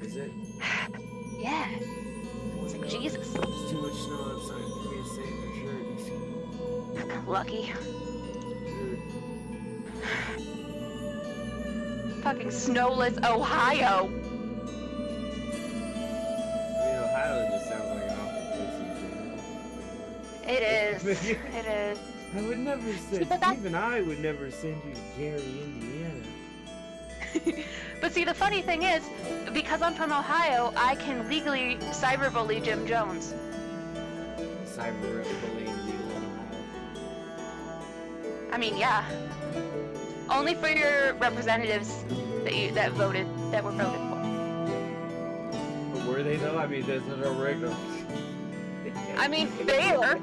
Is it? Yeah. It's like Jesus. There's too much snow outside for me to say for sure. Lucky. Fucking snowless Ohio. I mean, Ohio just sounds like an awful place in general. It is. It is. I would never send, even I would never send you to Gary, Indiana. But see, the funny thing is, because I'm from Ohio, I can legally cyberbully Jim Jones. Cyberbullying legal in Ohio. I mean, yeah. Only for your representatives that were voted for. But were they though? I mean, there's no regular. I mean, they are.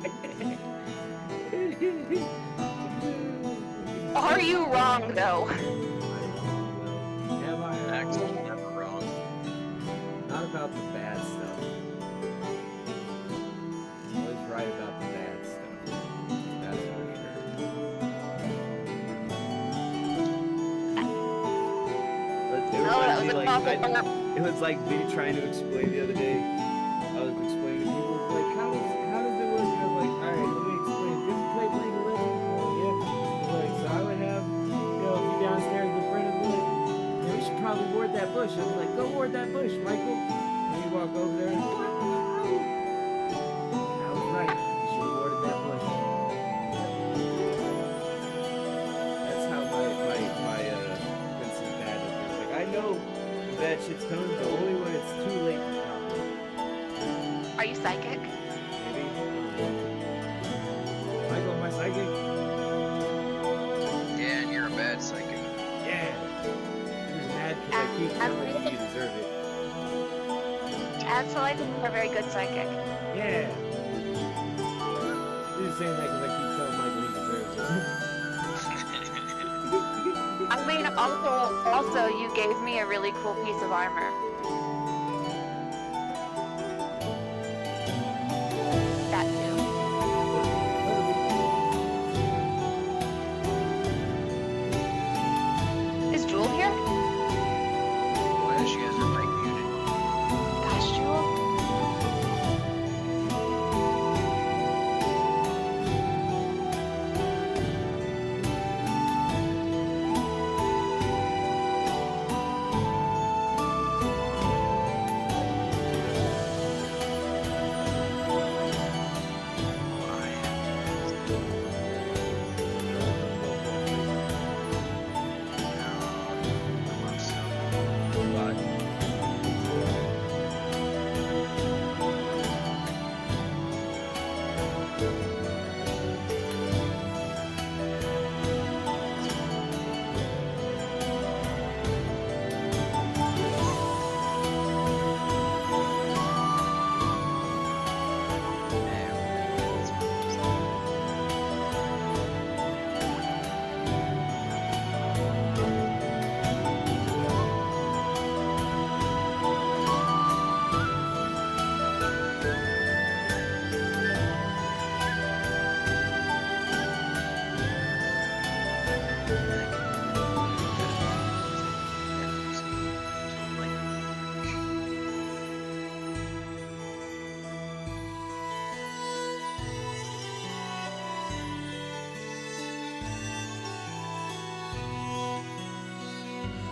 Are you wrong though? Have I? Actually, never wrong. Not about the bad stuff. Always right about the bad stuff. That's for sure. It was like me trying to explain the other day. I was explaining to people, like, how does it work? And I was like, alright, let me explain. You ever play League of Legends? Oh, yeah. Like, so I would have, if you downstairs with a friend of mine, we should probably ward that bush. I was like, go ward that bush, Michael. And we walk over there and I was right. You should have warded that bush. That's how my Vincent dad is. Like, I know that shit's coming, but only when it's too late to stop. Are you psychic? Maybe. Michael, am I psychic? Yeah, and you're a bad psychic. Yeah. You're mad because I keep telling you you deserve it. Actually, I think you're a very good psychic. Yeah. You're just saying that because I keep telling Michael he deserves it. I mean, also, you gave me a really cool piece of armor. That too. Is Jewel here? Why does she has her mic muted? Gosh, Jewel.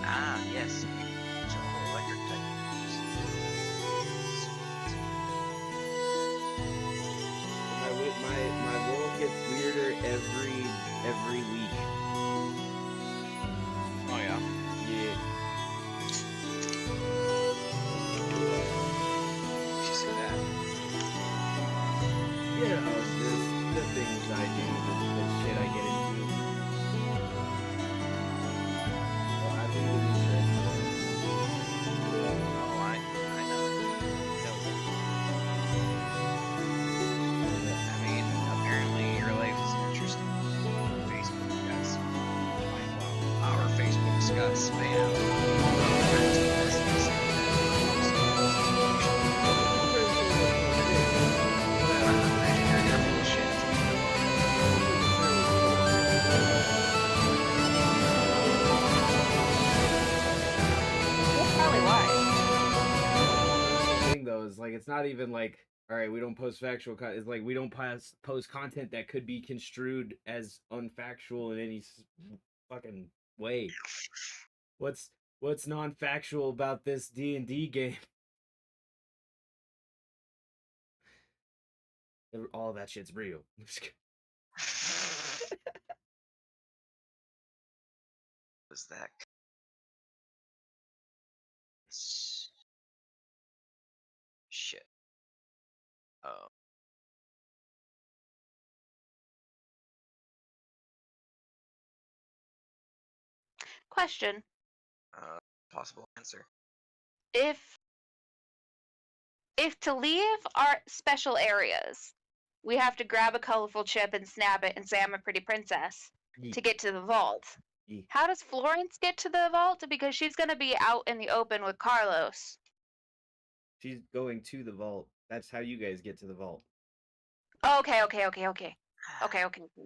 Ah, yes. It's all electric type. My world gets weirder every week. Oh yeah. Yeah. Did you see that? Yeah, just the things I do, the shit I get into. Well, I think it's interesting. Oh, I know. I mean, apparently your life is interesting. Facebook got some, well, our Facebook's got spam. That's probably why. it's like it's not even like, all right, we don't post factual content. It's like we don't post content that could be construed as unfactual in any fucking way. What's non-factual about this D&D game? All that shit's real. Was that? Shit. Oh. Question: Possible answer. If to leave our special areas, we have to grab a colorful chip and snap it and say I'm a pretty princess to get to the vault. How does Florence get to the vault? Because she's gonna be out in the open with Carlos. She's going to the vault. That's how you guys get to the vault. Okay.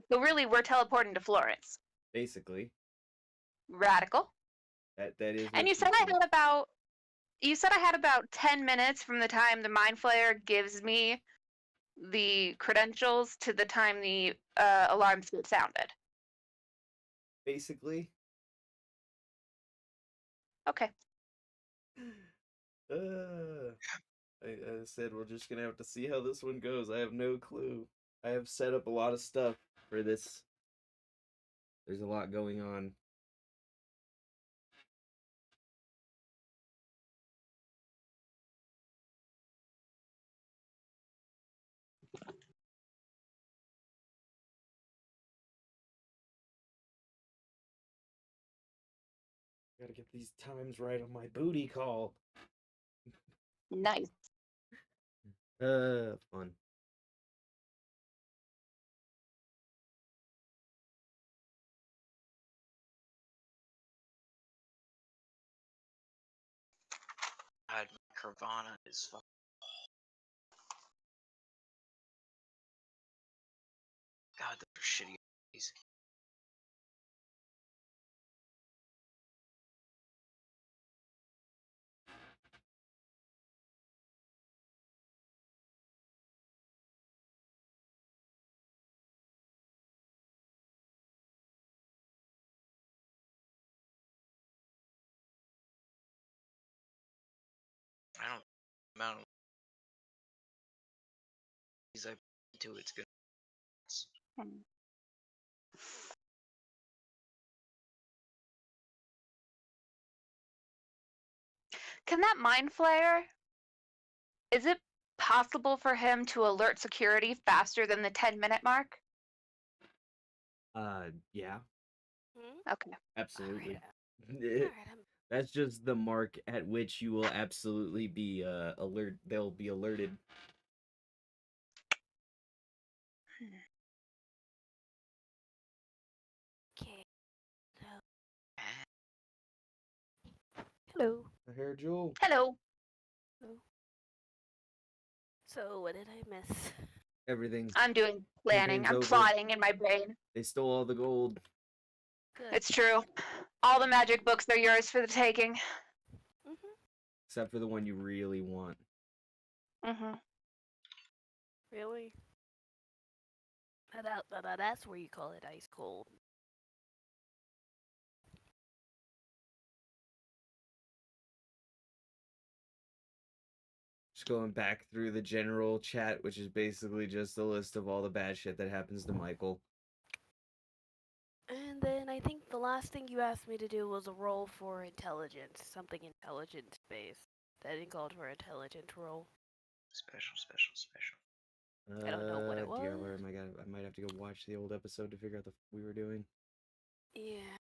So really, we're teleporting to Florence. Basically. Radical. That is. And you said I had about 10 minutes from the time the Mind Flayer gives me the credentials to the time the alarms get sounded. Basically. Okay. I said we're just gonna have to see how this one goes. I have no clue. I have set up a lot of stuff for this. There's a lot going on. Gotta get these times right on my booty call. Nice. Fun. God, Carvana is fucking. God, those are shitty. I don't amount of these I've been to. It's good. Can that Mind Flayer, is it possible for him to alert security faster than the 10-minute mark? Yeah. Okay. Absolutely. Alright, That's just the mark at which you will absolutely be they'll be alerted. okay. Hello. Hair Jewel. Hello. So, what did I miss? Everything's I'm doing planning. Campaign's I'm over. plotting in my brain. They stole all the gold. Good. It's true. All the magic books are yours for the taking. Except for the one you really want. Really? That's where you call it ice cold. Just going back through the general chat, which is basically just a list of all the bad shit that happens to Michael. And then I think the last thing you asked me to do was a roll for intelligence. Something intelligence based. I didn't call for intelligence roll. Special. I don't know what it was. I might have to go watch the old episode to figure out we were doing. Yeah.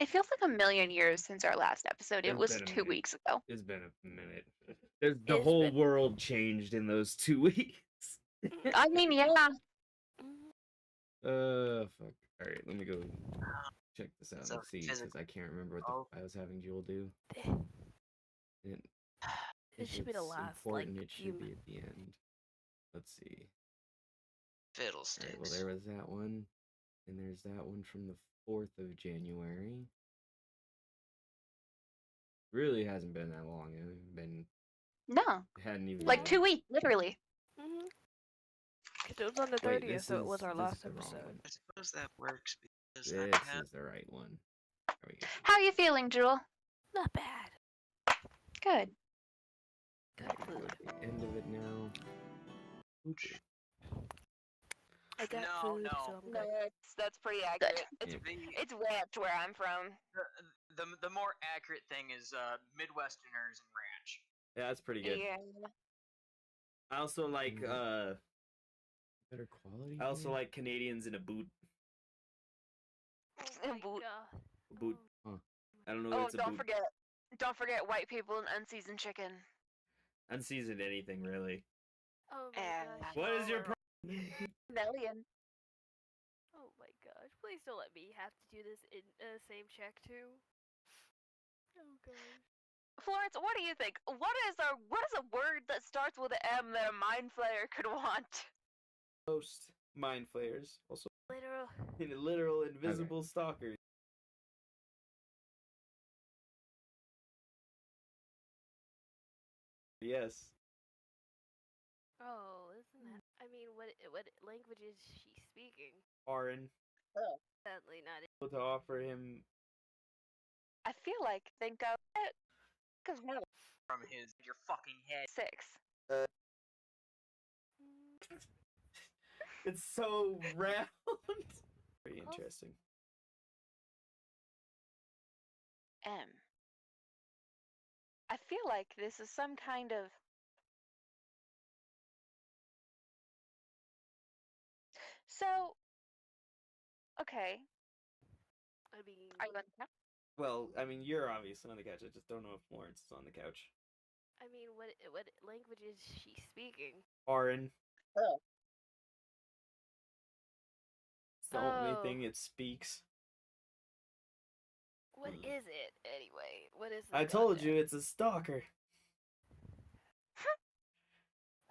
It feels like a million years since our last episode. It It's was been a 2 minute. weeks ago. It's been a minute. The It's whole been- world changed in those 2 weeks. I mean, yeah. Fuck. Alright, let me go check this out So and see, because I can't remember what I was having Jewel do. It should be the last, important, like, it should few be at the end. Let's see. Fiddlesticks. Alright, well, there was that one. And there's that one from the 4th of January. Really hasn't been that long. It's been No, Hadn't even. like 2 weeks, literally. Mhm. It was on the Wait, 30th, so it was our this last is the wrong episode. one. I suppose that works because I This have. is the right one. There we go. How you feeling, Jewel? Not bad. Good. Got food. At the end of it now. I got No, food, no. so I'm No, good. that's pretty accurate. Yeah. It's ranch where I'm from. The more accurate thing is Midwesterners and ranch. Yeah, that's pretty good. Yeah. I also like better quality. I also like Canadians in a boot. Oh my Boot. God. Boot. Oh. Huh. I don't know. Oh, It's a don't boot. forget white people and unseasoned chicken. Unseasoned anything really. Oh my gosh. What is your Oh. problem? Million. Oh my gosh. Please don't let me have to do this in same check too. Oh gosh. Florence, what do you think? What is a word that starts with an M that a mind flayer could want? Most mind flayers. Also, Literal. literal invisible stalkers. Yes. Oh, isn't that? I mean, what language is she speaking? Foreign. Sadly, not. To offer him. I feel like think of it because one From your fucking head. 6. It's so round. Very interesting. M. I feel like this is some kind of. So. Okay. I mean, Are you on the couch? Well, I mean, you're obviously on the couch. I just don't know if Florence is on the couch. I mean, what language is she speaking? Foreign. It's the only Oh. thing it speaks. What is it anyway? What is? I told you it's a stalker.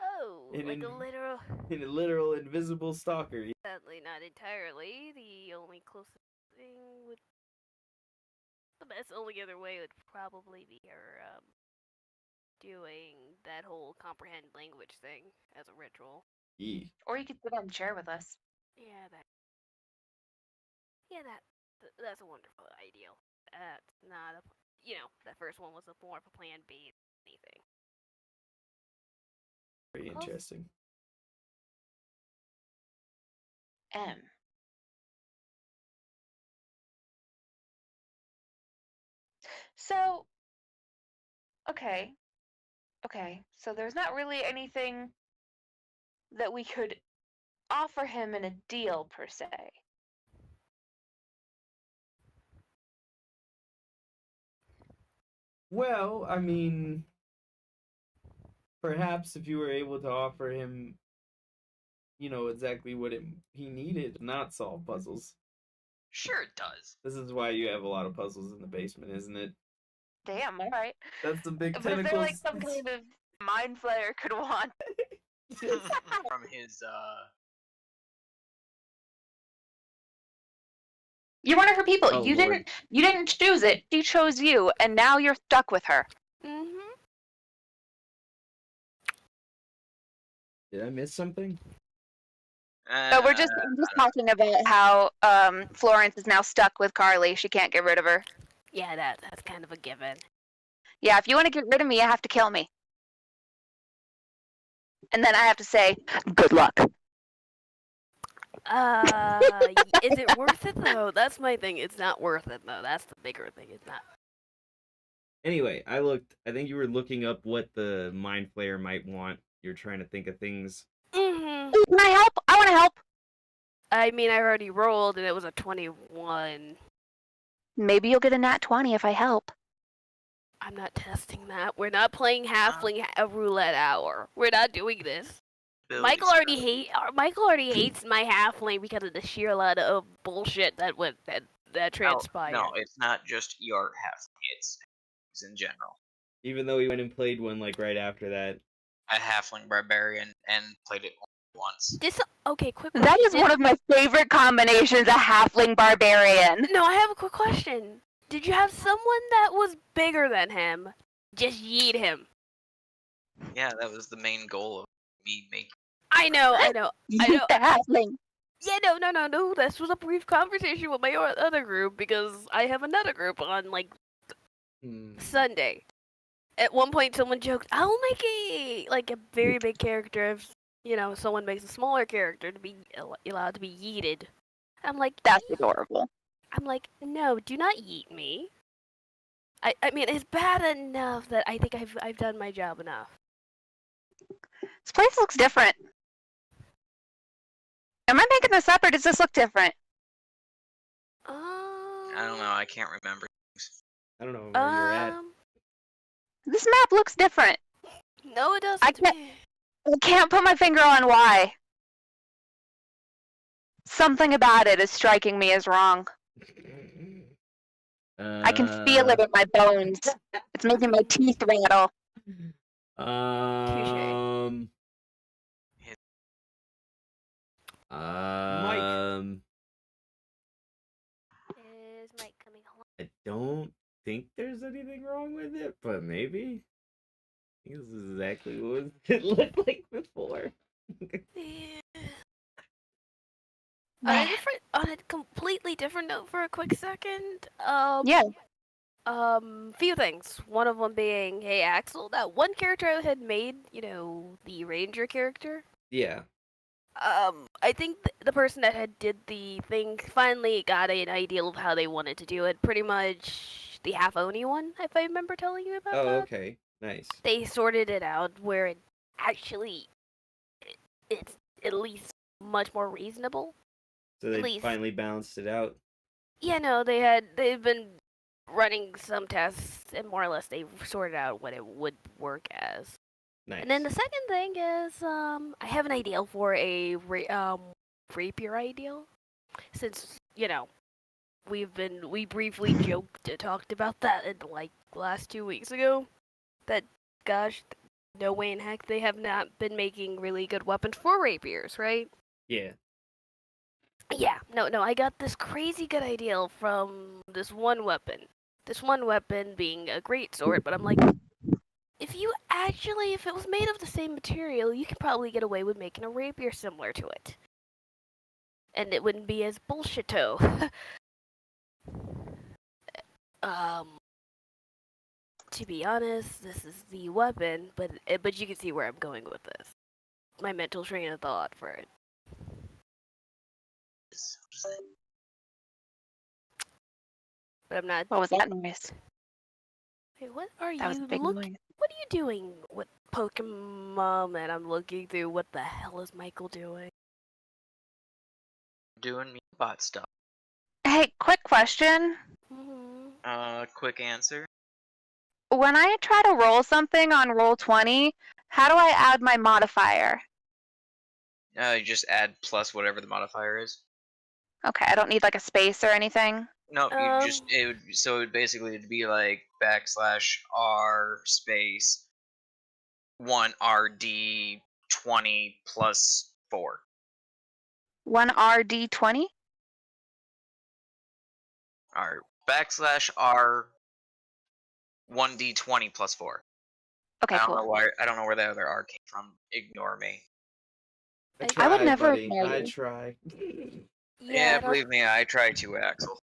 Oh, In like an- a literal. In a literal invisible stalker. Sadly, not entirely. The only closest thing would. The best only other way would probably be her doing that whole comprehend language thing as a ritual. Yee. Or you could sit on the chair with us. Yeah, that. Yeah, that's a wonderful ideal. That's not a. That first one was more of a plan B than anything. Very Close. interesting. M. So. Okay. So there's not really anything that we could offer him in a deal per se. Well, I mean, perhaps if you were able to offer him, exactly what he needed, not solve puzzles. Sure it does. This is why you have a lot of puzzles in the basement, isn't it? Damn, all right. That's the big But tentacles. is there like some kind of mind flayer could want? From his You're one of her people. Oh, you Lord. didn't choose it. She chose you, and now you're stuck with her. Mm-hmm. Did I miss something? So we're just talking about how Florence is now stuck with Carly. She can't get rid of her. Yeah, that's kind of a given. Yeah, if you want to get rid of me, you have to kill me. And then I have to say, good luck. Is it worth it though? That's my thing. It's not worth it though. That's the bigger thing. It's not. Anyway, I think you were looking up what the mind flayer might want. You're trying to think of things. Mm-hmm. Can I help? I want to help. I mean, I already rolled and it was a 21. Maybe you'll get a nat 20 if I help. I'm not testing that. We're not playing halfling a roulette hour. We're not doing this. Michael already hates my halfling because of the sheer lot of bullshit that transpired. No, it's not just your halfling. It's in general. Even though he went and played one like right after that. A halfling barbarian and played it once. Okay, quick. That is one of my favorite combinations, a halfling barbarian. No, I have a quick question. Did you have someone that was bigger than him just yeet him? Yeah, that was the main goal of me making. I know. The halfling. Yeah, no. This was a brief conversation with my other group because I have another group on like Sunday. At one point, someone joked, "I'll make a very big character if someone makes a smaller character to be allowed to be yeeted." I'm like, That's adorable. I'm like, no, do not yeet me. I mean, it's bad enough that I think I've done my job enough. This place looks different. Am I making this up, or does this look different? I don't know. I can't remember. I don't know where you're at. This map looks different. No, it doesn't. I can't put my finger on why. Something about it is striking me as wrong. I can feel it in my bones. It's making my teeth rattle. Mike. Is Mike coming home? I don't think there's anything wrong with it, but maybe. I think this is exactly what it looked like before. On a completely different note for a quick second. Yeah. Few things. One of them being, hey Axel, that one character I had made, the ranger character. Yeah. I think the person that had did the thing finally got an idea of how they wanted to do it. Pretty much the half Oni one, if I remember telling you about that. Oh, okay. Nice. They sorted it out where it actually it's at least much more reasonable. So they finally balanced it out. Yeah, no, they've been running some tests and more or less they've sorted out what it would work as. Nice. And then the second thing is I have an ideal for a rapier ideal. Since, we briefly talked about that in like last 2 weeks ago. That gosh, no way in heck they have not been making really good weapons for rapiers, right? Yeah. Yeah, no, I got this crazy good idea from this one weapon. This one weapon being a greatsword, but I'm like, if it was made of the same material, you could probably get away with making a rapier similar to it. And it wouldn't be as bullshito. To be honest, this is the weapon, but you can see where I'm going with this. My mental train of thought for it. But I'm not. What was that noise? Hey, what are That was a you big looking? noise. What are you doing with Pokemon? And I'm looking through. What the hell is Michael doing? Doing me bot stuff. Hey, quick question. Quick answer. When I try to roll something on Roll20, how do I add my modifier? You just add plus whatever the modifier is. Okay, I don't need like a space or anything. No, it would basically be like \r space 1rd20 plus 4. 1rd20? Or \r 1d20 plus 4. Okay, I don't cool. know why. I don't know where the other R came from. Ignore me. I would never buddy. ignore you. I try. Yeah, believe me, I try to, Axel.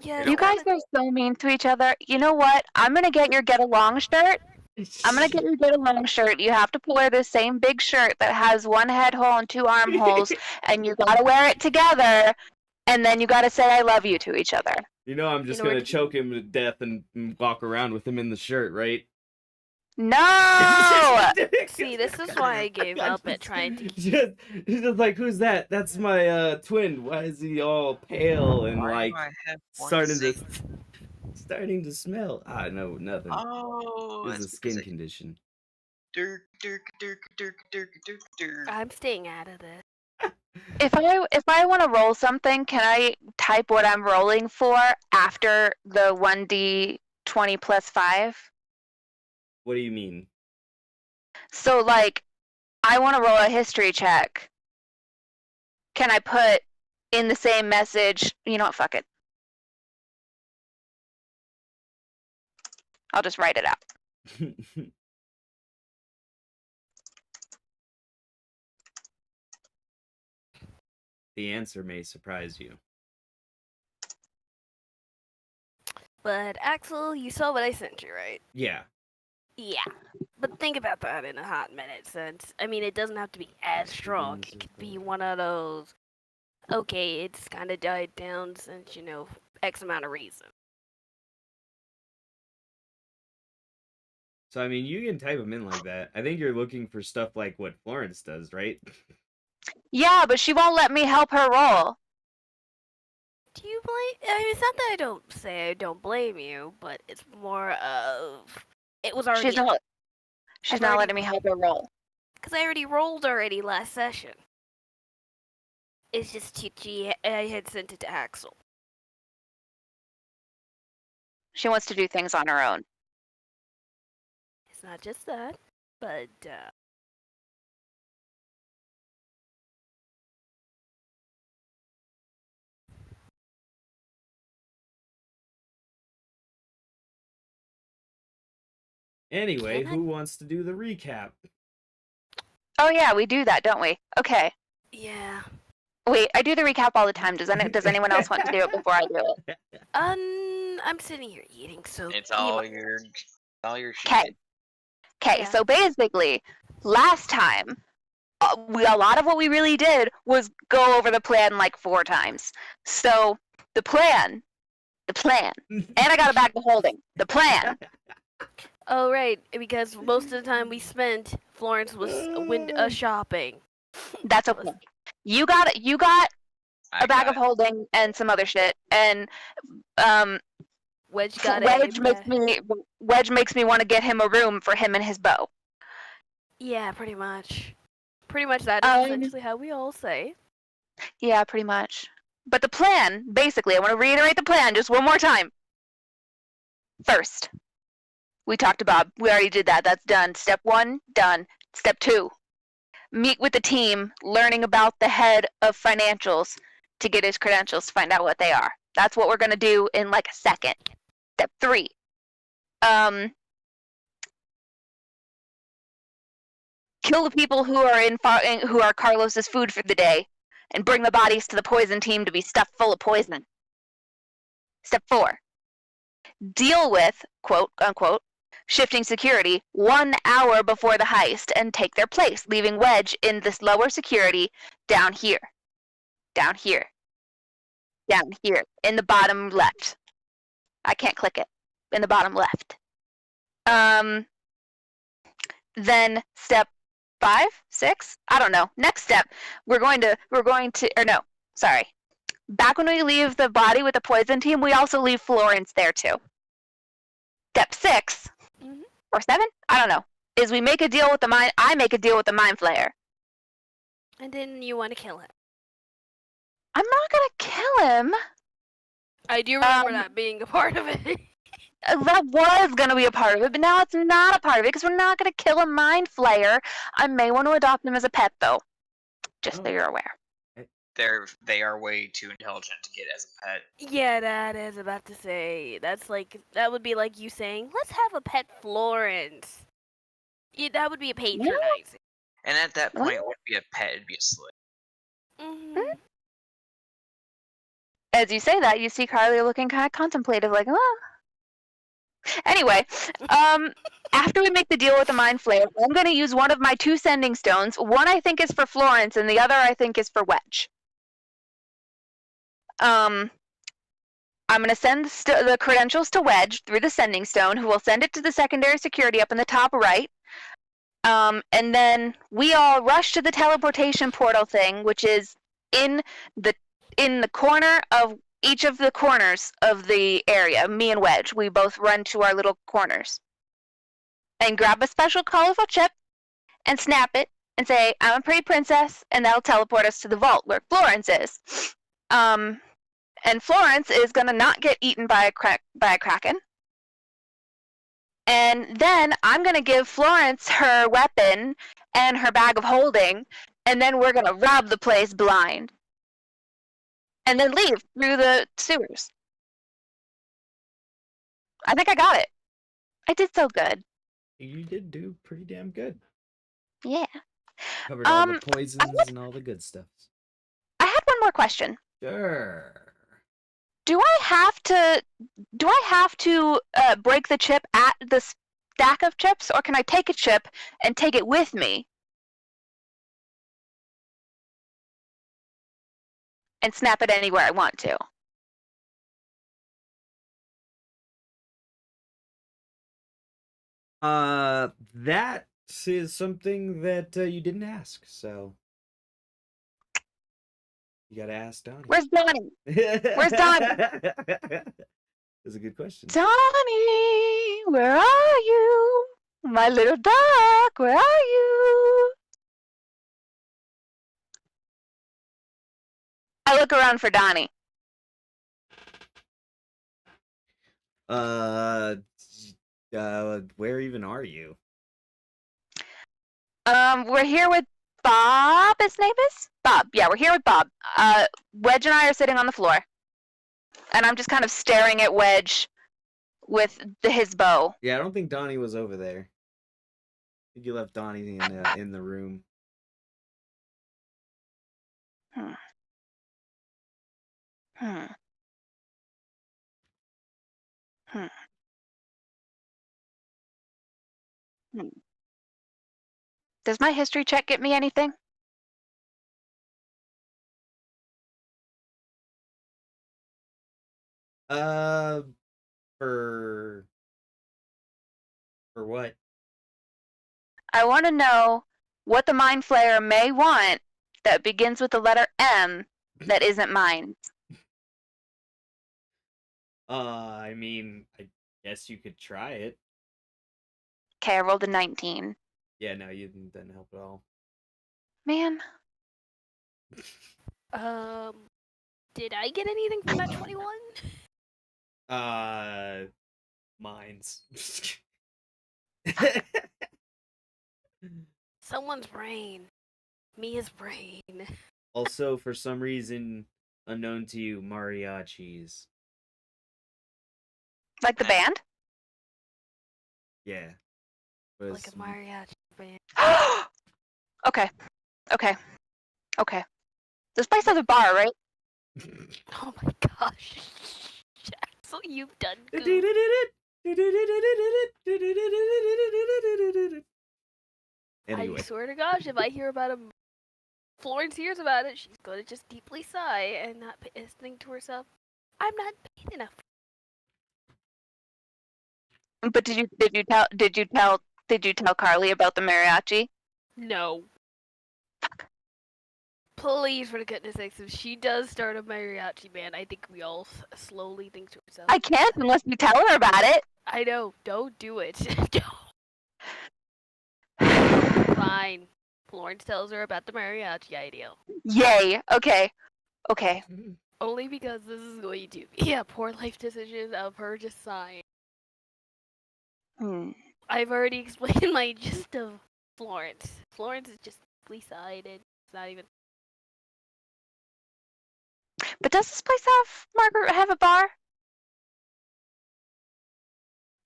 Yeah, You guys are so mean to each other. You know what? I'm gonna get your get along shirt. I'm gonna get your get along shirt. You have to wear the same big shirt that has one head hole and 2 armholes, and you gotta wear it together, and then you gotta say I love you to each other. You know I'm just gonna choke him to death and walk around with him in the shirt, right? No! See, this is why I gave up at trying to. He's just like, who's that? That's my twin. Why is he all pale and like starting to smell? Ah, no, nothing. Oh, it's a skin condition. I'm staying out of this. If I want to roll something, can I type what I'm rolling for after the 1d20 plus 5? What do you mean? So, like, I want to roll a history check. Can I put in the same message? You know what? Fuck it. I'll just write it out. the answer may surprise you. But Axel, you saw what I sent you, right? Yeah. Yeah. But think about that in a hot minute, since, I mean, it doesn't have to be as strong. It could be one of those, okay, it's kind of died down since, you know, X amount of reason. So, I mean, you can type them in like that. I think you're looking for stuff like what Florence does, right? Yeah, but she won't let me help her roll. Do you blame? I mean, it's not that I don't blame you, but it's more of it was already. She's not letting me help her roll. Because I already rolled already last session. It's just I had sent it to Axel. She wants to do things on her own. It's not just that, but Anyway, who wants to do the recap? Oh yeah, we do that, don't we? Okay. Yeah. Wait, I do the recap all the time. Does anyone else want to do it before I do it? I'm sitting here eating, so it's all your shit. Okay, so basically, last time, a lot of what we really did was go over the plan like 4 times. So the plan, and I got a bag of holding. The plan. Oh right, because most of the time we spent, Florence was shopping. That's okay. You got a bag of holding and some other shit, and Wedge makes me want to get him a room for him and his bow. Yeah, pretty much. Pretty much that is essentially how we all say. Yeah, pretty much. But the plan, basically, I want to reiterate the plan just one more time. First, we talked to Bob. We already did that. That's done. Step 1, done. Step 2, meet with the team, learning about the head of financials to get his credentials to find out what they are. That's what we're going to do in like a second. Step 3, kill the people who are Carlos's food for the day and bring the bodies to the poison team to be stuffed full of poison. Step 4, deal with, quote unquote, shifting security 1 hour before the heist and take their place, leaving Wedge in this lower security down here. Down here. Down here. In the bottom left. I can't click it. In the bottom left. Then step 5, 6? I don't know. Next step, we're going to, or no, sorry. Back when we leave the body with the poison team, we also leave Florence there too. Step 6, or 7, I don't know, is we make a deal with the mind. I make a deal with the mind flayer. And then you want to kill him. I'm not gonna kill him. I do remember that being a part of it. That was gonna be a part of it, but now it's not a part of it because we're not gonna kill a mind flayer. I may want to adopt him as a pet though, just so you're aware. They are way too intelligent to get as a pet. Yeah, that is about to say. That would be like you saying, let's have a pet Florence. Yeah, that would be a patronizing. And at that point, it wouldn't be a pet, it'd be a slave. Mm-hmm. As you say that, you see Carly looking kind of contemplative, like, oh. Anyway, after we make the deal with the mind flayer, I'm going to use one of my 2 sending stones. One I think is for Florence, and the other I think is for Wedge. I'm going to send the credentials to Wedge through the sending stone, who will send it to the secondary security up in the top right. And then we all rush to the teleportation portal thing, which is in the corner of each of the corners of the area. Me and Wedge, we both run to our little corners and grab a special colorful chip and snap it and say, I'm a pretty princess, and that'll teleport us to the vault where Florence is. And Florence is going to not get eaten by a kraken. And then I'm going to give Florence her weapon and her bag of holding, and then we're going to rob the place blind. And then leave through the sewers. I think I got it. I did so good. You did do pretty damn good. Yeah. Covered all the poisons and all the good stuff. I had one more question. Sure. Do I have to break the chip at the stack of chips, or can I take a chip and take it with me and snap it anywhere I want to? That is something that you didn't ask, so you gotta ask Donnie. Where's Donnie? Where's Donnie? That's a good question. Donnie, where are you? My little duck, where are you? I look around for Donnie. Where even are you? We're here with Bob, his name is? Bob. Yeah, we're here with Bob. Wedge and I are sitting on the floor. And I'm just kind of staring at Wedge with his bow. Yeah, I don't think Donnie was over there. I think you left Donnie in the room. Does my history check get me anything? For what? I want to know what the Mind Flayer may want that begins with the letter M that isn't mine. I mean, I guess you could try it. Okay, I rolled a 19. Yeah, no, you didn't help at all. Man. Did I get anything from that 21? Mines. Someone's brain. Mia's brain. Also, for some reason, unknown to you, mariachis. Like the band? Yeah. Like a mariachi band. Okay. This place has a bar, right? Oh my gosh. That's what you've done. Anyway. I swear to gosh, if I hear about him, Florence hears about it, she's going to just deeply sigh and not think to herself, I'm not paid enough. But did you tell Carly about the mariachi? No. Fuck. Please, for the goodness sakes, if she does start a mariachi band, I think we all slowly think to ourselves. I can't unless you tell her about it. I know. Don't do it. Fine. Florence tells her about the mariachi idea. Yay. Okay. Only because this is going to be a poor life decision of her just sighing. I've already explained my gist of Florence. Florence is just deeply sighed and it's not even. But does this place have a bar?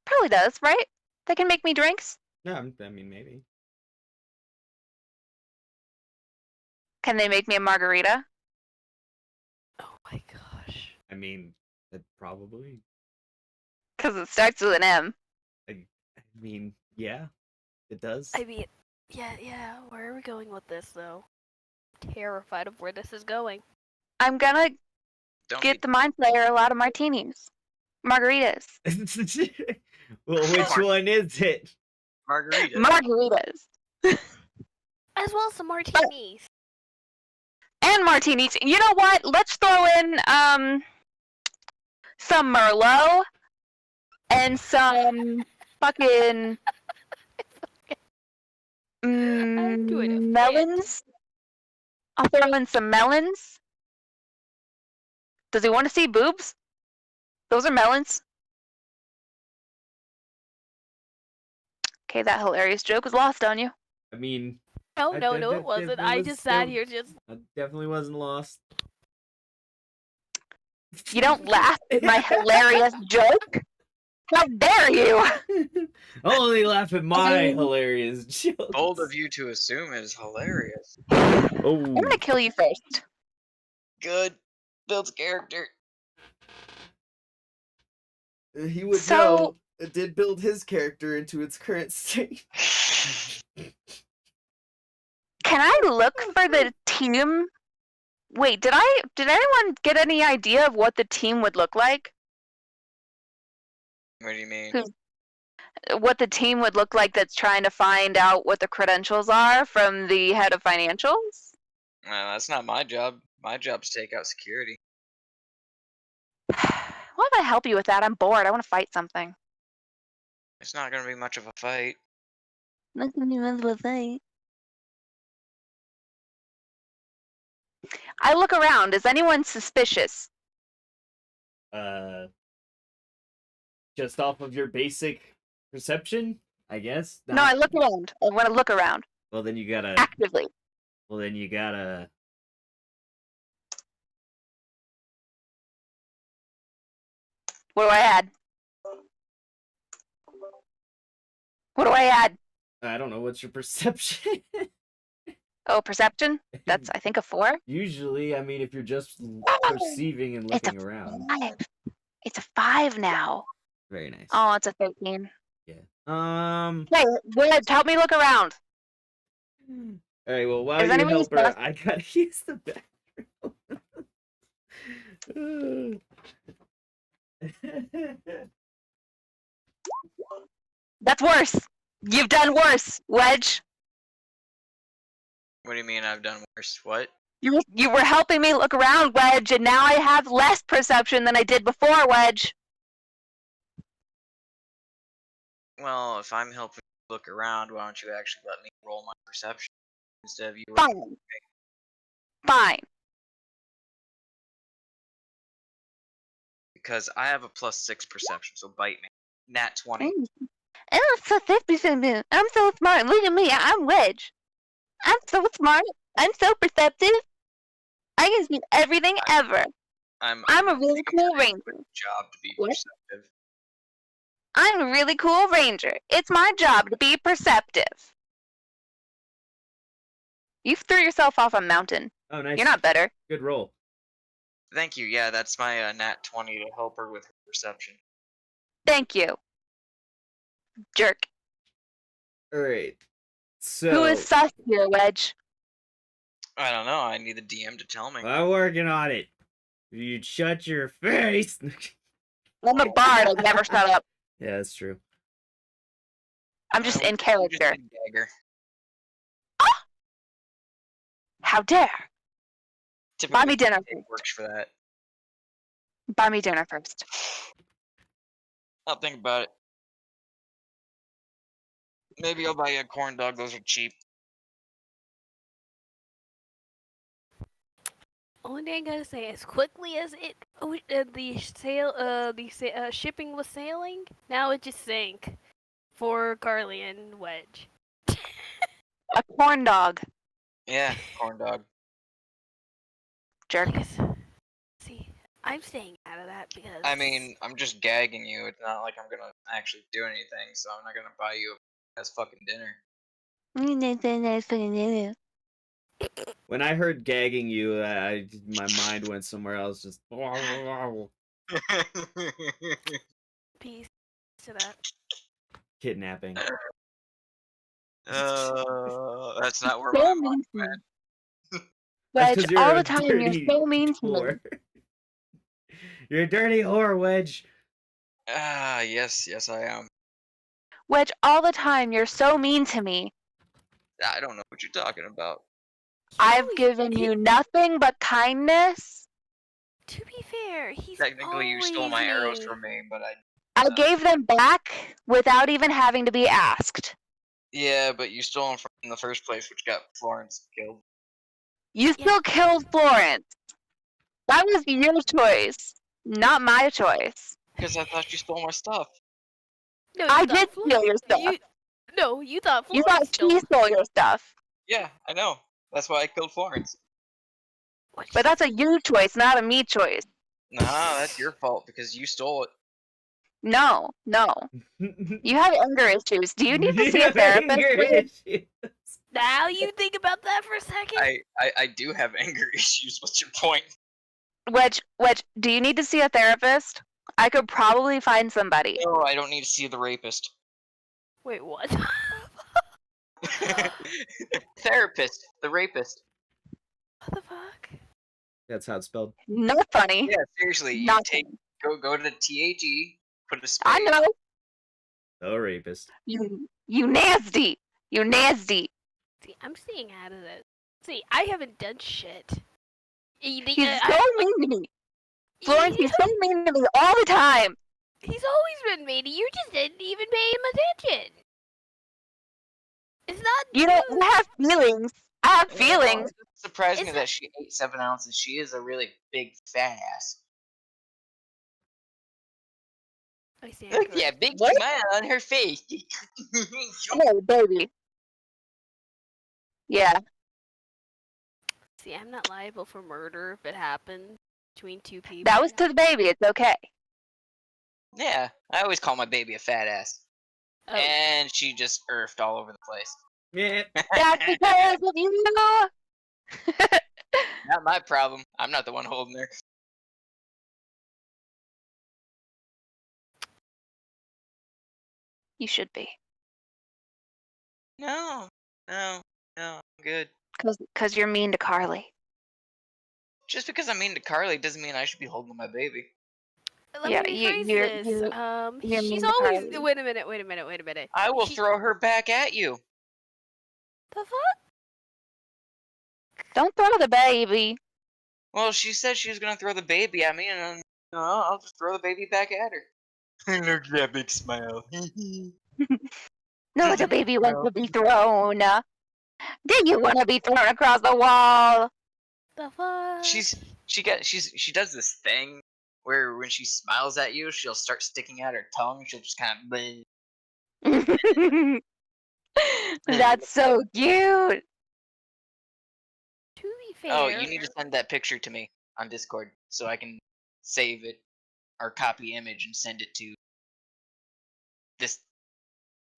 Probably does, right? They can make me drinks. No, I mean maybe. Can they make me a margarita? Oh my gosh. I mean, probably. Because it starts with an M. I mean, yeah, it does. I mean, yeah. Where are we going with this, though? I'm terrified of where this is going. I'm gonna get the Mind Flayer a lot of martinis. Margaritas. Well, which one is it? Margaritas. As well as some martinis. And martinis. You know what? Let's throw in some Merlot and some fucking melons. I'll throw in some melons. Does he want to see boobs? Those are melons. Okay, that hilarious joke was lost on you. I mean... No, it wasn't. I just sat here just... I definitely wasn't lost. You don't laugh at my hilarious joke? How dare you? Only laugh at my hilarious jokes. Bold of you to assume it is hilarious. Oh. I'm gonna kill you first. Good. Builds character. He would So- know it did build his character into its current state. Can I look for the team? Wait, did anyone get any idea of what the team would look like? What do you mean? What the team would look like that's trying to find out what the credentials are from the head of financials? That's not my job. My job's to take out security. Why would I help you with that? I'm bored. I want to fight something. It's not gonna be much of a fight. I look around. Is anyone suspicious? Just off of your basic perception, I guess. No, I look around. I want to look around Well, then you gotta. actively. Well, then you gotta. What do I add? What do I add? I don't know. What's your perception? Oh, perception? That's, I think, a 4. Usually, I mean, if you're just perceiving and It's a looking around. 5. It's a 5 now. Very nice. Oh, it's a 13. Yeah. Hey, Woods, help me look around. All right. Well, while Is you anyone help her, else- I gotta use the bathroom. That's worse. You've done worse, Wedge. What do you mean I've done worse? What? You were helping me look around, Wedge, and now I have less perception than I did before, Wedge. Well, if I'm helping you look around, why don't you actually let me roll my perception instead of you? Fine. Fine. Because I have a +6 perception, so bite me. Nat 20. I'm so 50%. I'm so smart. Look at me. I'm Wedge. I'm so smart. I'm so perceptive. I can see everything ever. I'm a really cool ranger. job to be What? perceptive. I'm a really cool ranger. It's my job to be perceptive. You threw yourself off a mountain. Oh, nice. You're not better. Good roll. Thank you. Yeah, that's my nat 20 to help her with her perception. Thank you. Jerk. All right. So. Who is sus here, Wedge? I don't know. I need the DM to tell me. I'm working on it. You'd shut your face. I'm a bard. I never shut up. Yeah, that's true. I'm just in You just character. need dagger. How dare? Buy me Typically, dinner it first. works for that. Buy me dinner first. I'll think about it. Maybe I'll buy you a corn dog. Those are cheap. Only thing I gotta say, as quickly as the shipping was sailing, now it just sank for Carly and Wedge. A corn dog. Yeah, corn dog. Jerk. See, I'm staying out of that because I mean, I'm just gagging you. It's not like I'm gonna actually do anything, so I'm not gonna buy you a fucking dinner. When I heard gagging you, my mind went somewhere else. Just. peace to that. Kidnapping. That's not where So my mean mind to me. went. That's 'cause Wedge, you're all a the time you're dirty so mean to me. whore. You're a dirty whore, Wedge. Yes, I am. Wedge, all the time you're so mean to me. I don't know what you're talking about. I've He's- given he- you nothing but kindness. To be fair, he's Technically, you stole my always arrows mean. from me, but I gave them back without even having to be asked. yeah, but you stole them from in the first place, which got Florence killed. You still killed Florence. That was your choice, not my choice. Because I thought you stole my stuff. No, I you thought did steal your stuff. You thought You Florence thought she stole. stole your stuff. Yeah, I know. That's why I killed Florence. But that's a you choice, not a me choice. Nah, that's your fault because you stole it. No. You have anger issues. Do you need to see a have therapist? anger please? issues. Now you think about that for a second. I do have anger issues. What's your point? Wedge, do you need to see a therapist? I could probably find somebody. No, I don't need to see the rapist. Wait, what? Therapist, the rapist. What the fuck? That's how it's spelled. Not funny. Yeah, seriously. You Not take funny. go to TAG, put a space. I know. The rapist. You nasty. You nasty. See, I'm staying out of this. See, I haven't done shit. He's so mean to me. Florence, he's so mean to me all the time. He's always been mean. You just didn't even pay him attention. It's not. You know, I have feelings. I have feelings. It's surprising that she ate 7 ounces. She is a really big fat ass. I stand Look, yeah, corrected. big What? smile on her face. Oh, baby. Yeah. See, I'm not liable for murder if it happens between two people. That was to the baby. It's okay. Yeah, I always call my baby a fat ass. Oh, And she just earthed all over the place. Yeah. That's because of you. Not my problem. I'm not the one holding her. You should be. No, I'm good. Cause you're mean to Carly. Just because I'm mean to Carly doesn't mean I should be holding my baby. let Yeah, me you- rephrase you're- this. you're mean She's to always. Carly. Wait a minute. I will She- throw her back at you. The fuck? Don't throw the baby. Well, she said she was gonna throw the baby at me, and I'll just throw the baby back at her. Look at that big smile. No, the baby wants to be thrown. Then you want to be thrown across the wall. The fuck? She does this thing where when she smiles at you, she'll start sticking out her tongue. She'll just kind of. That's so cute. To be fair. Oh, you need to send that picture to me on Discord so I can save it or copy image and send it to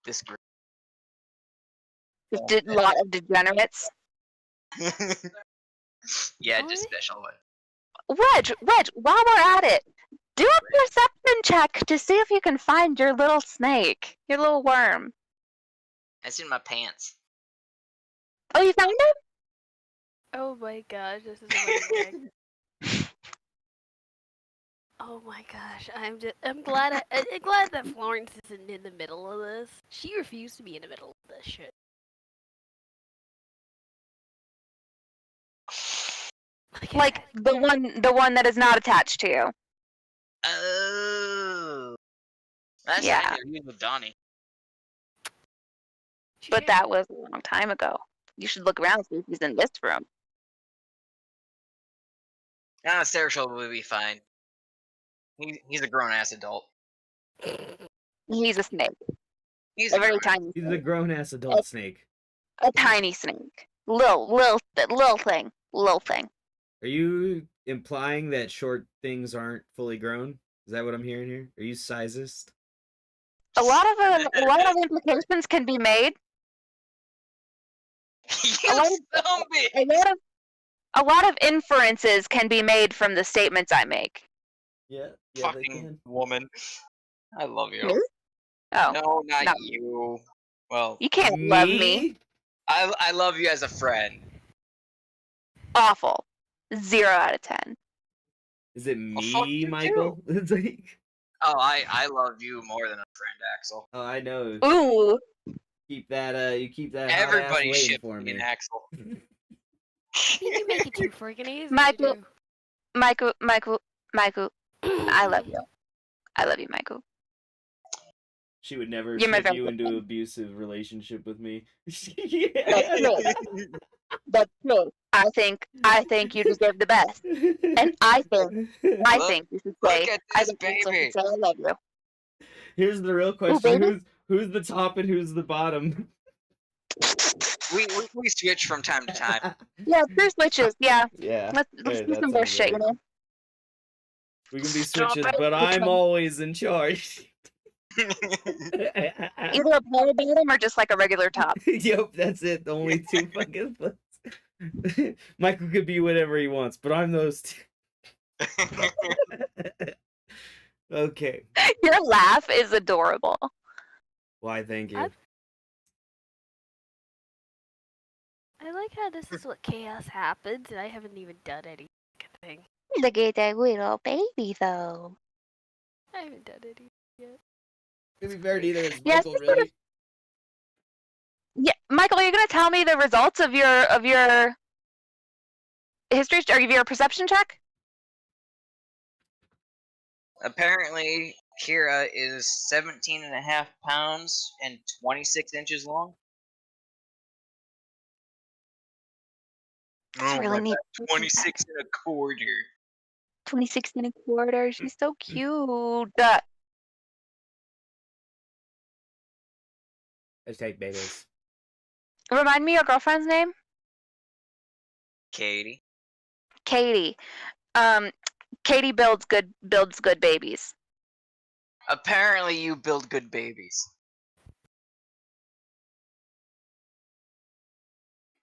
this group. Just a lot of degenerates. Yeah, What? just special one. Wedge, while we're at it, do a perception check to see if you can find your little snake, your little worm. That's in my pants. Oh, you found him? Oh my gosh, this is amazing. Oh my gosh, I'm glad I'm glad that Florence isn't in the middle of this. She refused to be in the middle of this shit. Like the one that is not attached to you. Oh. That's Yeah. what I did with Donnie. But that was a long time ago. You should look around and see if he's in this room. Ah, Sarah will be fine. He's a grown ass adult. He's a snake. He's A very grown- tiny He's a snake. grown ass adult snake. A tiny snake. Little thing. Little thing. Are you implying that short things aren't fully grown? Is that what I'm hearing here? Are you sizist? A lot of implications can be made. You lot of- zombie! A lot of inferences can be made from the statements I make. Yeah. Fucking woman. I love you. Me? Oh, No, not no. you. Well, you can't love me. I love you as a friend. Awful. 0 out of 10. Is it fuck me, you Michael? It's like, Oh, I love you more than a friend, Axel. oh, I know. Ooh. Keep that. You keep that. hot ass Everybody waiting shipped for me me. and Axel. You make it too freaking easy. Michael. to do. Michael. I love you. I love you, Michael. She would never You're my ship you best into friend. an abusive relationship with me. That's true. That's true. I think you deserve the best. And I think you should say, Look at I this think you baby. should say I love you. Here's the real baby. question: who's the top and who's the bottom? We switch from time to time. Yeah, there's switches. Yeah, Yeah, let's Hey, do that some sounds bullshit, you right. know. we can be Stop switches, it. but I'm always in charge. Either a power bottom or just like a regular top. Yep, that's it. The only two fucking flips. Michael could be whatever he wants, but I'm those two. Okay. Your laugh is adorable. Why, thank you. I like how this is what chaos happens, and I haven't even done anything. Look at that little baby, though. I haven't done anything yet. To be fair, neither is Yes, Michael, really. Yeah, Michael, are you gonna tell me the results of your history or of your perception check? Apparently, Kira is 17.5 pounds and 26 inches long. That's really neat. 26 and a quarter. 26 and a quarter. She's so cute. Let's take babies. Remind me your girlfriend's name? Katie. Katie. Katie builds good babies. Apparently, you build good babies.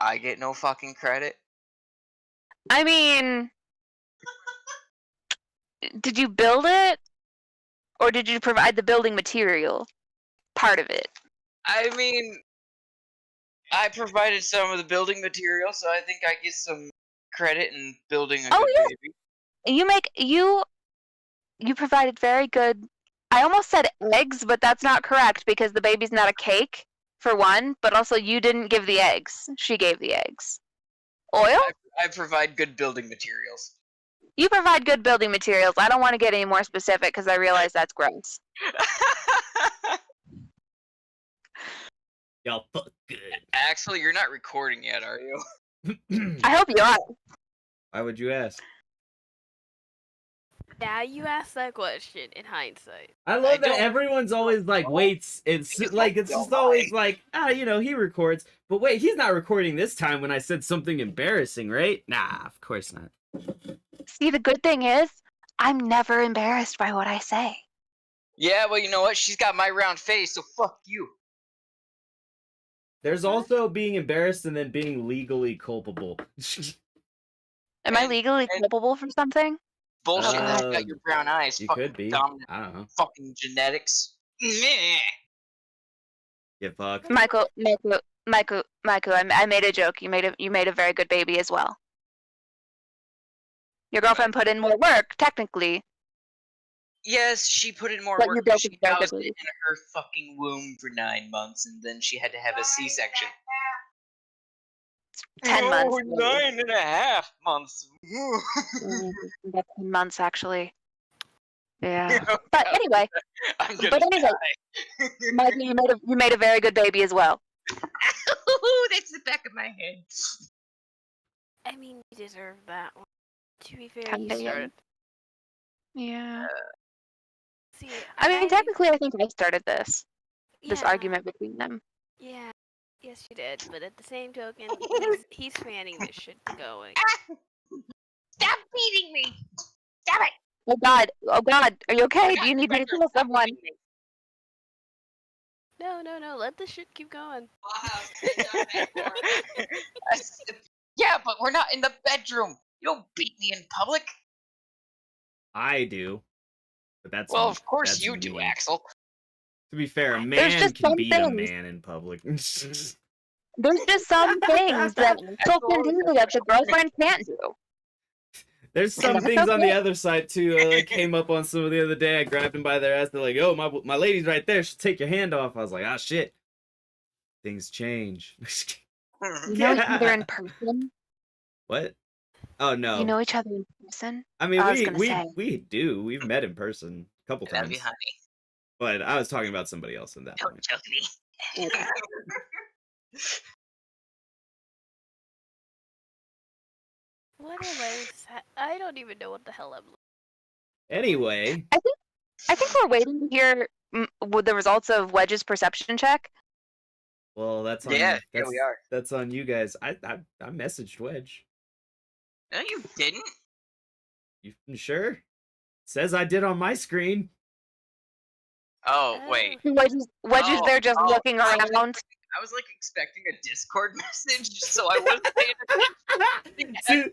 I get no fucking credit. I mean, did you build it? Or did you provide the building material? Part of it. I mean, I provided some of the building material, so I think I get some credit in building a good baby. You provided very good. I almost said eggs, but that's not correct because the baby's not a cake, for one, but also you didn't give the eggs. She gave the eggs. Oil? I provide good building materials. You provide good building materials. I don't want to get any more specific because I realize that's gross. Y'all fuck good. Actually, you're not recording yet, are you? I hope you are. Why would you ask? Now you ask that question in hindsight. I love that everyone's always like, waits. It's like, it's just always like, he records. But wait, he's not recording this time when I said something embarrassing, right? Nah, of course not. See, the good thing is, I'm never embarrassed by what I say. Yeah, well, you know what? She's got my round face, so fuck you. There's also being embarrassed and then being legally culpable. Am I legally culpable for something? Bullshit, you got your brown eyes. You fucking could be. Dumb, I don't know. fucking genetics. Meh. Get fucked. Michael, I made a joke. You made a very good baby as well. Your girlfriend put in more work, technically. Yes, she put in more But work. you built She a very housed good it baby. in her fucking womb for 9 months, and then she had to have a C-section. 10 months. 9.5 months. That's 10 months, actually. Yeah. But anyway, Michael, you made a very good baby as well. That's the back of my head. I mean, you deserve that one. To be fair, Kinda, you started. Yeah. See, I mean, technically, I think I started this yeah, argument between them. Yeah, yes, you did. But at the same token, he's fanning this shit going. Stop beating me! Stop it! Oh God, are you okay? Do you need me to tell someone? No, let the shit keep going. Yeah, but we're not in the bedroom. You don't beat me in public. I do. But that's of course that's you do, me. Axel. To be fair, a man can beat a man in public. There's just some things that Axel can do that the girlfriend can't do. There's some things on the other side too. I came up on some the other day. I grabbed him by their ass. They're like, "Oh, my lady's right there. She'll take your hand off." I was like, "Ah, shit." Things change. You know each other in person? What? Oh no. You know each other in person? I mean, we do. We've met in person a couple times. Love you, honey. But I was talking about somebody else in that. Don't choke me. Okay. What am I don't even know what the hell I'm. Anyway, I think we're waiting to hear with the results of Wedge's perception check. Well, that's on, we are. That's on you guys. I messaged Wedge. No, you didn't. You sure? It says I did on my screen. Oh wait. Wedge is there just looking around. I was like expecting a Discord message, so I wasn't paying attention. See,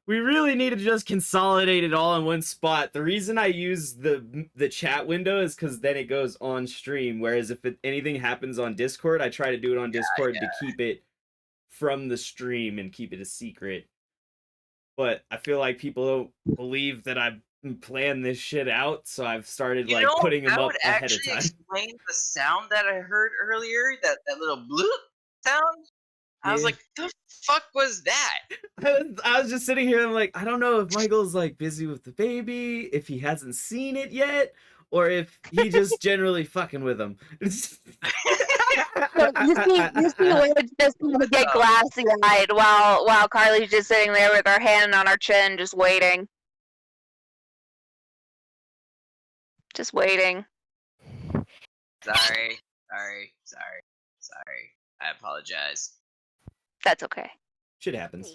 we really need to just consolidate it all in one spot. The reason I use the chat window is because then it goes on stream. Whereas if anything happens on Discord, I try to do it on Discord to keep it from the stream and keep it a secret. But I feel like people don't believe that I've planned this shit out, so I've started putting them up ahead of time. Explain the sound that I heard earlier, that little bloop sound. I was like, the fuck was that? I was just sitting here and I'm like, I don't know if Michael's like busy with the baby, if he hasn't seen it yet, or if he just generally fucking with him. You see Liz just get glassy-eyed while Carly's just sitting there with her hand on her chin, just waiting. Just waiting. Sorry. I apologize. That's okay. Shit happens.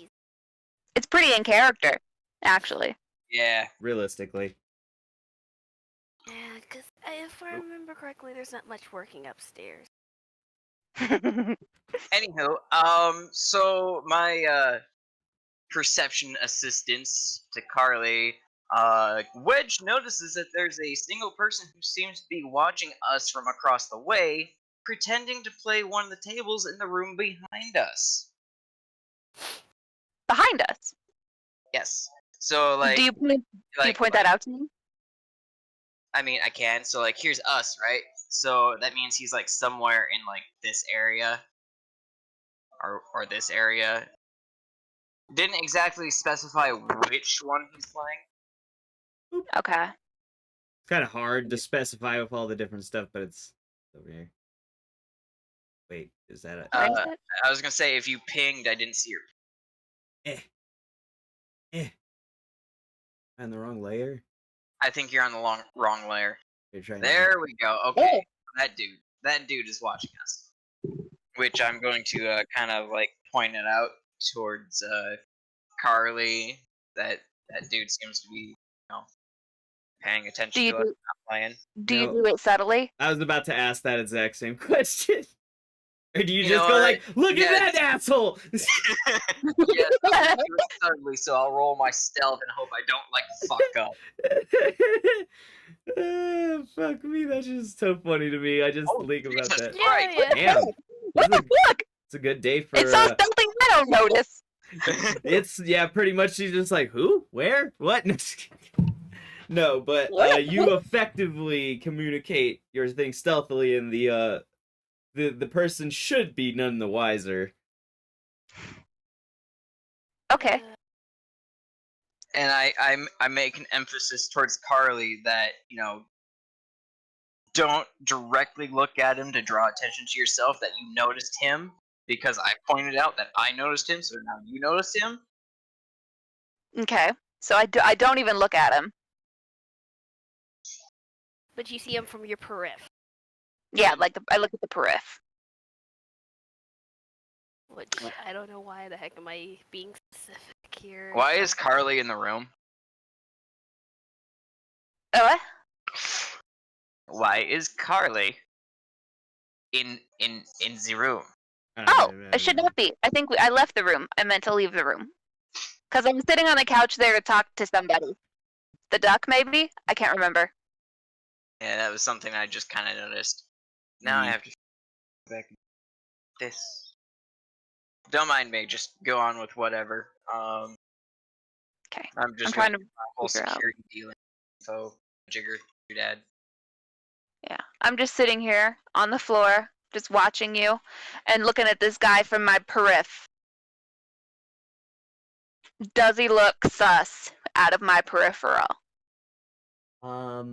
It's pretty in character, actually. Yeah. Realistically. Yeah, because if I remember correctly, there's not much working upstairs. Anywho, so my perception assistance to Carly, Wedge notices that there's a single person who seems to be watching us from across the way, pretending to play one of the tables in the room behind us. Behind us? Yes. So, like... Do you point that out to me? I mean, I can. So, like, here's us, right? So, that means he's, like, somewhere in, like, this area. Or this area. Didn't exactly specify which one he's playing. Okay. It's kind of hard to specify with all the different stuff, but it's over here. Wait, is that a... I was gonna say, if you pinged, I didn't see your... Am I on the wrong layer? I think you're on the wrong layer. There we go. Okay, that dude is watching us. Which I'm going to kind of like point it out towards Carly. That dude seems to be, you know, paying attention to us, not playing. Do you do it subtly? I was about to ask that exact same question. Or do you just go like, look at that asshole? Yes, I'll do it subtly, so I'll roll my stealth and hope I don't like fuck up. Fuck me, that's just so funny to me. I just think about that. Yeah. Damn. What the fuck? It's a good day for... It's so stealthy I don't notice. It's, pretty much she's just like, who? Where? What? No, but you effectively communicate your thing stealthily, and the person should be none the wiser. Okay. And I make an emphasis towards Carly that, you know, don't directly look at him to draw attention to yourself that you noticed him, because I pointed out that I noticed him, so now you noticed him. Okay. So I don't even look at him. But you see him from your periph. Yeah, I look at the periph. Which, I don't know why the heck am I being specific here. Why is Carly in the room? What? Why is Carly in the room? Oh, I should not be. I think I left the room. I meant to leave the room. Because I was sitting on the couch there to talk to somebody. The duck, maybe? I can't remember. Yeah, that was something I just kind of noticed. Now I have to go back this. Don't mind me. Just go on with whatever. Okay. I'm just trying to whole figure out. security dealing info. Jigger, your dad. Yeah. I'm just sitting here on the floor, just watching you, and looking at this guy from my periph. Does he look sus out of my peripheral? I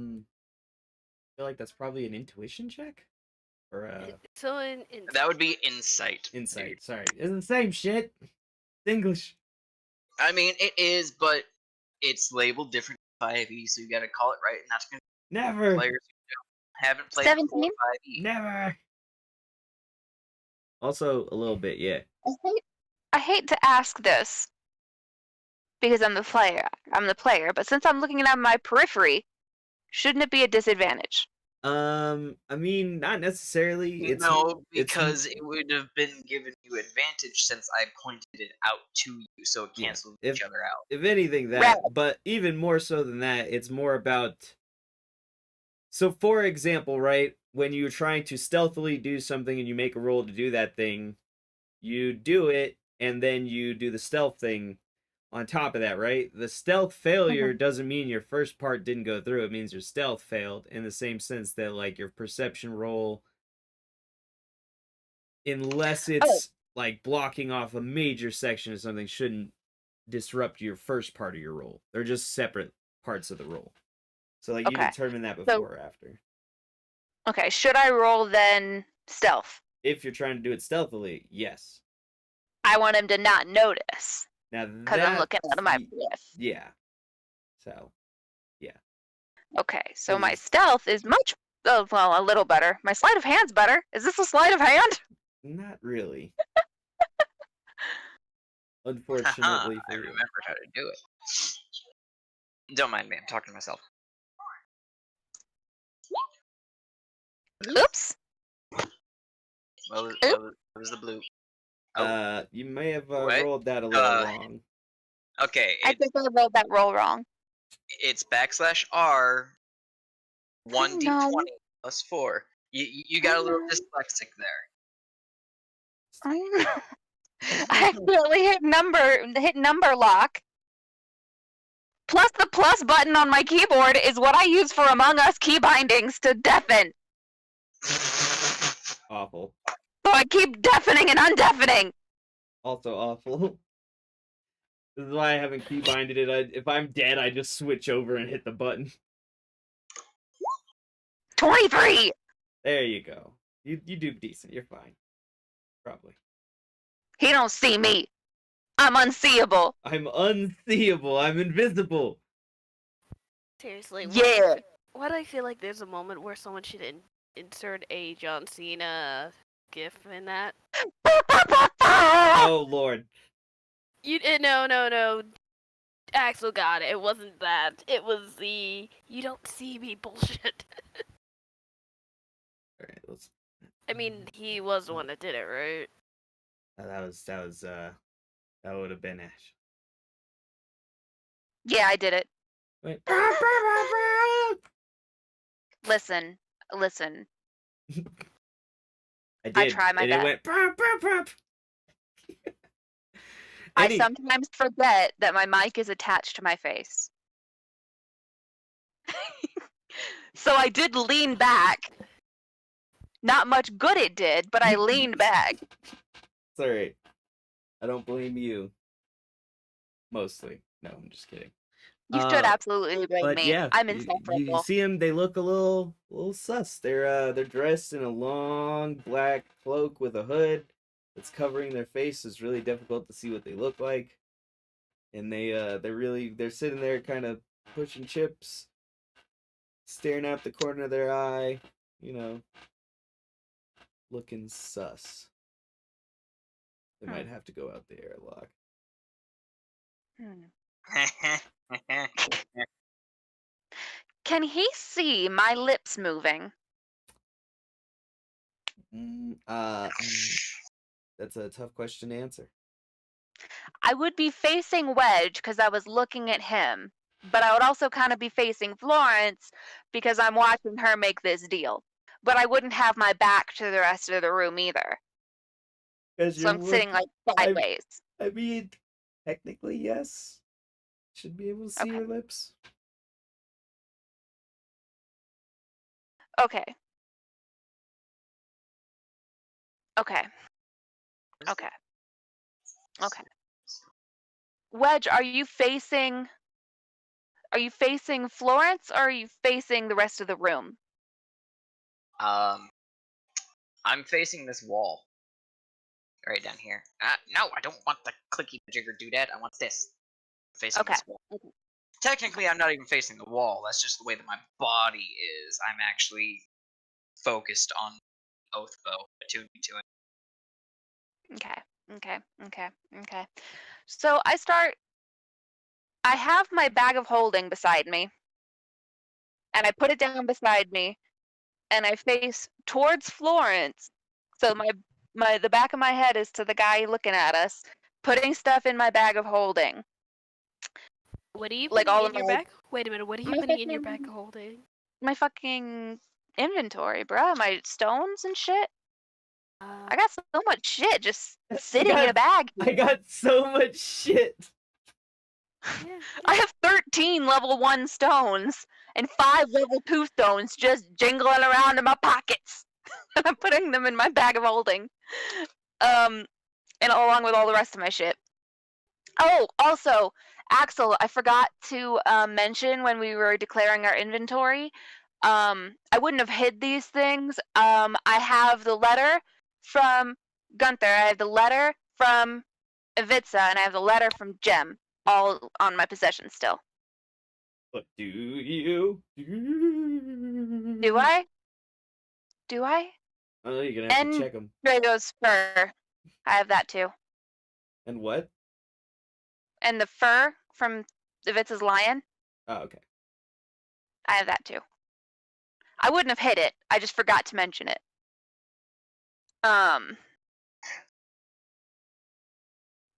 feel like that's probably an intuition check? Or So that would be insight. Insight, sorry. It's the same shit. It's English. I mean, it is, but it's labeled different 5e, so you gotta call it right, and that's gonna Never. be players who haven't played 17? 5e. Never. Also, a little bit, yeah. I hate to ask this because I'm the player, but since I'm looking at my periphery, shouldn't it be a disadvantage? I mean, not necessarily. No, because it would have been giving you advantage since I pointed it out to you, so it canceled each other out. If anything, that. But even more so than that, it's more about. So, for example, right, when you're trying to stealthily do something and you make a roll to do that thing, you do it, and then you do the stealth thing on top of that, right? The stealth failure doesn't mean your first part didn't go through. It means your stealth failed in the same sense that, like, your perception roll, unless it's, like, blocking off a major section of something, shouldn't disrupt your first part of your roll. They're just separate parts of the roll. So, like, you determine that before or after. Okay, should I roll then stealth? If you're trying to do it stealthily, yes. I want him to not notice. Now because I'm looking at my breath. Yeah. So, yeah. Okay, so my stealth is much, well, a little better. My sleight of hand's better. Is this a sleight of hand? Not really. Unfortunately I remembered how to do it. Don't mind me, I'm talking to myself. Oops. What was the blue? You may have rolled that a little wrong. Okay. I think I rolled that roll wrong. It's /R 1d20 plus 4. You got a little dyslexic there. I accidentally hit number lock. Plus the plus button on my keyboard is what I use for Among Us key bindings to deafen. Awful. So I keep deafening and undeafening. Also awful. This is why I haven't key binded it. If I'm dead, I just switch over and hit the button. 23! There you go. You do decent. You're fine. Probably. He don't see me. I'm unseeable. I'm unseeable. I'm invisible. Seriously. Yeah. Why do I feel like there's a moment where someone should insert a John Cena gif in that? Oh, Lord. No. Axel got it. It wasn't that. It was the you don't see me bullshit. Alright, let's... I mean, he was the one that did it, right? That would have been Ash. Yeah, I did it. Wait. Listen. I did. I try my best. It went. I sometimes forget that my mic is attached to my face. So I did lean back. Not much good it did, but I leaned back. It's alright. I don't blame you. Mostly. No, I'm just kidding. You should absolutely blame me. Yeah, I'm insufferable. You see them, they look a little sus. They're dressed in a long black cloak with a hood that's covering their face. It's really difficult to see what they look like. And they're sitting there kind of pushing chips, staring out the corner of their eye, looking sus. They might have to go out the airlock. Can he see my lips moving? That's a tough question to answer. I would be facing Wedge because I was looking at him, but I would also kind of be facing Florence because I'm watching her make this deal. But I wouldn't have my back to the rest of the room either. So I'm sitting like sideways. I mean, technically, yes. Should be able to see your lips. Okay. Wedge, are you facing Florence or are you facing the rest of the room? I'm facing this wall. Right down here. No, I don't want the clicky jigger doodad. I want this. Facing this wall. Okay. Technically, I'm not even facing the wall. That's just the way that my body is. I'm actually focused on Oath Bow, attuned to it. Okay. So I have my bag of holding beside me, and I put it down beside me, and I face towards Florence. So the back of my head is to the guy looking at us, putting stuff in my bag of holding. What are you Like putting all in of your my bag? Wait a minute. What are you putting in your bag of holding? my fucking inventory, bruh. My stones and shit. I got so much shit just sitting in a bag. I got so much shit. Yeah. I have 13 level 1 stones and 5 level 2 stones just jingling around in my pockets. And I'm putting them in my bag of holding. And along with all the rest of my shit. Oh, also, Axel, I forgot to mention when we were declaring our inventory. I wouldn't have hid these things. I have the letter from Gunther. I have the letter from Ivica, and I have the letter from Jem, all on my possession still. What do you do? Do I? Do I? Oh, you're gonna have to check them. Drago's fur. I have that too. And what? And the fur from Ivica's lion. Oh, okay. I have that too. I wouldn't have hit it. I just forgot to mention it.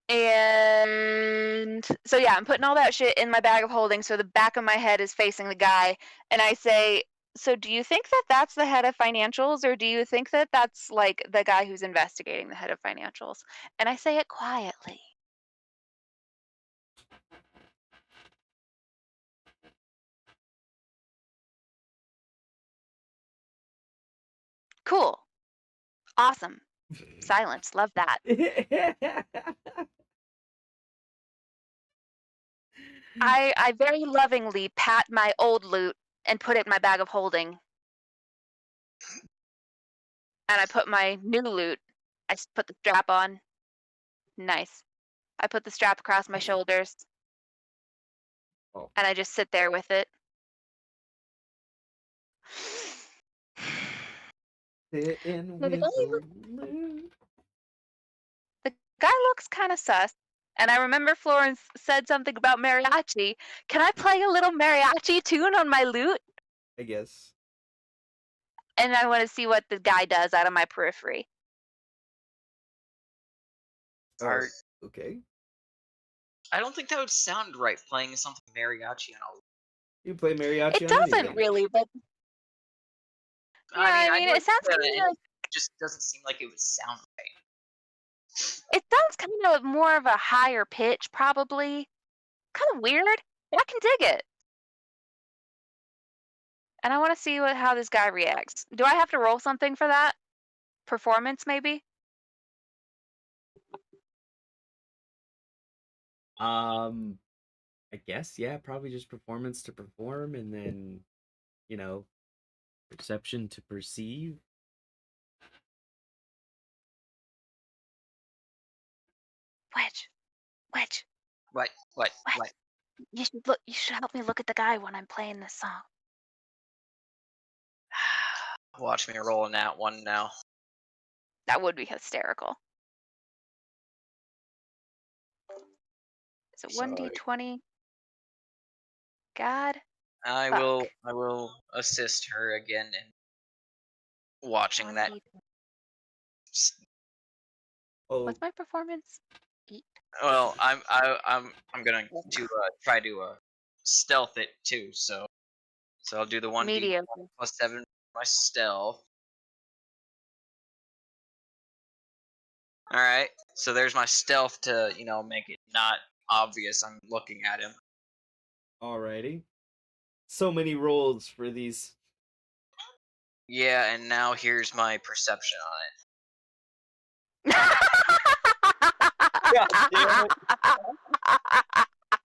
And so yeah, I'm putting all that shit in my bag of holding, so the back of my head is facing the guy, and I say, so do you think that that's the head of financials, or do you think that that's like the guy who's investigating the head of financials? And I say it quietly. Cool. Awesome. Silence. Love that. I very lovingly pat my old loot and put it in my bag of holding. And I put my new loot. I put the strap on. Nice. I put the strap across my shoulders. Oh. And I just sit there with it. Sitting The with guy the looks- loot. The guy looks kind of sus. And I remember Florence said something about mariachi. Can I play a little mariachi tune on my lute? I guess. And I want to see what the guy does out of my periphery. Art. Okay. I don't think that would sound right, playing something mariachi on a. You play mariachi It on doesn't anything. really, but yeah, I mean, it sounds kind of. It just doesn't seem like it would sound right. It sounds kind of more of a higher pitch, probably. Kind of weird. But I can dig it. And I want to see how this guy reacts. Do I have to roll something for that? Performance, maybe? I guess, yeah, probably just performance to perform, and then, you know, perception to perceive. Wedge. What? You should look. You should help me look at the guy when I'm playing this song. Watch me roll in that one now. That would be hysterical. Is it 1d20? God. I will assist her again in watching that. Oh, What's my performance? 8. Well, I'm gonna try to stealth it too. So I'll do the 1d Medium. plus 7 for my stealth. All right. So there's my stealth to make it not obvious I'm looking at him. alrighty. So many rolls for these. Yeah, and now here's my perception on it.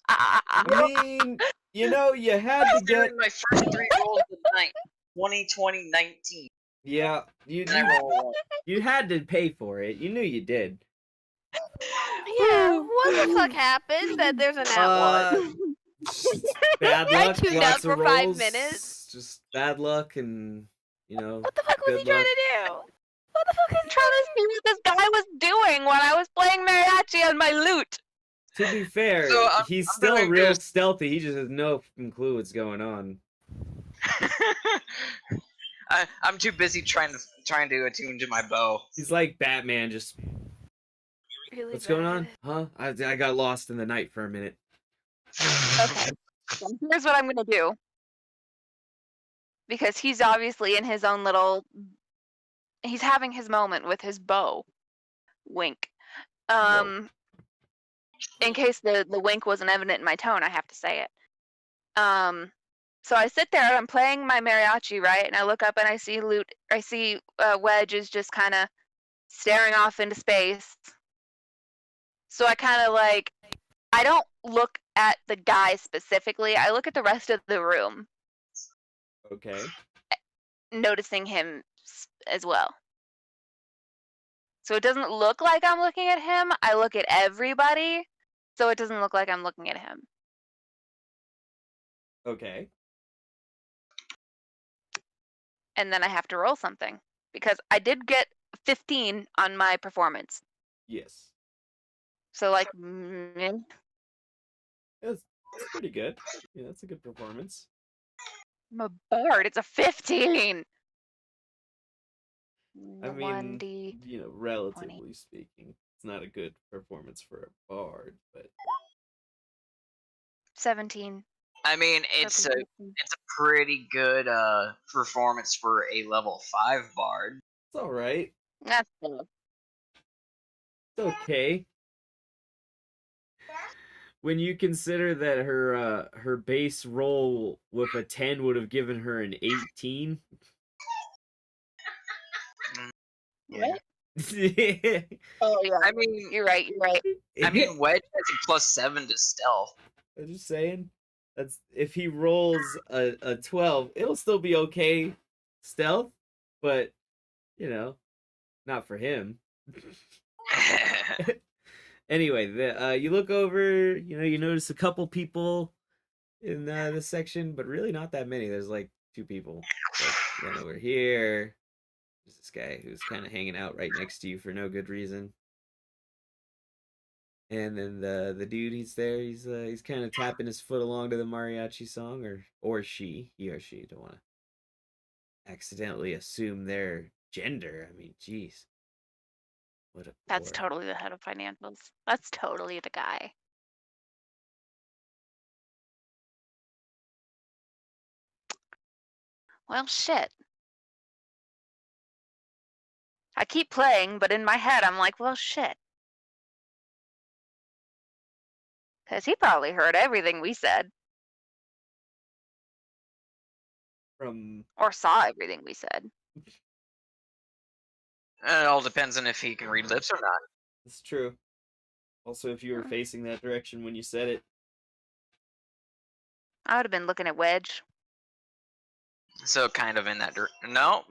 I mean, you had to get. My first 3 rolls of the night. 20, 20, 19. Yeah, you had to pay for it. You knew you did. Yeah, what the fuck happened that there's an at one? Bad I luck. tuned Lots out of for 5 rolls, minutes. Just bad luck, and What the fuck was he good trying luck. to do? What the fuck is he Trying to see what this guy was doing when I was playing mariachi on my lute. To be fair, So, he's I'm still gonna real go- stealthy. He just has no fucking clue what's going on. I'm too busy trying to attune to my bow. He's like Batman, just Really what's going bad. on? Huh? I got lost in the night for a minute. Okay. So here's what I'm gonna do. Because he's obviously in his own little. He's having his moment with his bow. Wink. In case the wink wasn't evident in my tone, I have to say it. So I sit there and I'm playing my mariachi, right? And I look up and I see Wedge is just kind of staring off into space. So I kind of like, I don't look at the guy specifically. I look at the rest of the room. Okay. Noticing him as well. So it doesn't look like I'm looking at him. I look at everybody. So it doesn't look like I'm looking at him. Okay. And then I have to roll something. Because I did get 15 on my performance. Yes. So like, That's pretty good. Yeah, that's a good performance. I'm a bard. It's a 15. I mean, 1D. relatively 20. speaking, it's not a good performance for a bard, but 17. I mean, it's a pretty good performance for a level 5 bard. it's all right. That's good. It's okay. When you consider that her base roll with a 10 would have given her an 18. What? Yeah. Oh yeah. I mean, You're right. I mean, Wedge has a +7 to stealth. I'm just saying, that's if he rolls a 12, it'll still be okay stealth, but not for him. Anyway, you look over, you notice a couple people in this section, but really not that many. There's like 2 people. Like, one over here. There's this guy who's kind of hanging out right next to you for no good reason. And then the dude, he's there. He's kind of tapping his foot along to the mariachi song, or he or she. Don't want to accidentally assume their gender. I mean, jeez. That's totally the head of financials. That's totally the guy. Well, shit. I keep playing, but in my head, I'm like, well, shit. Because he probably heard everything we said. Or saw everything we said. It all depends on if he can read lips or not. It's true. Also, if you were facing that direction when you said it. I would have been looking at Wedge. So kind of in that direction. No,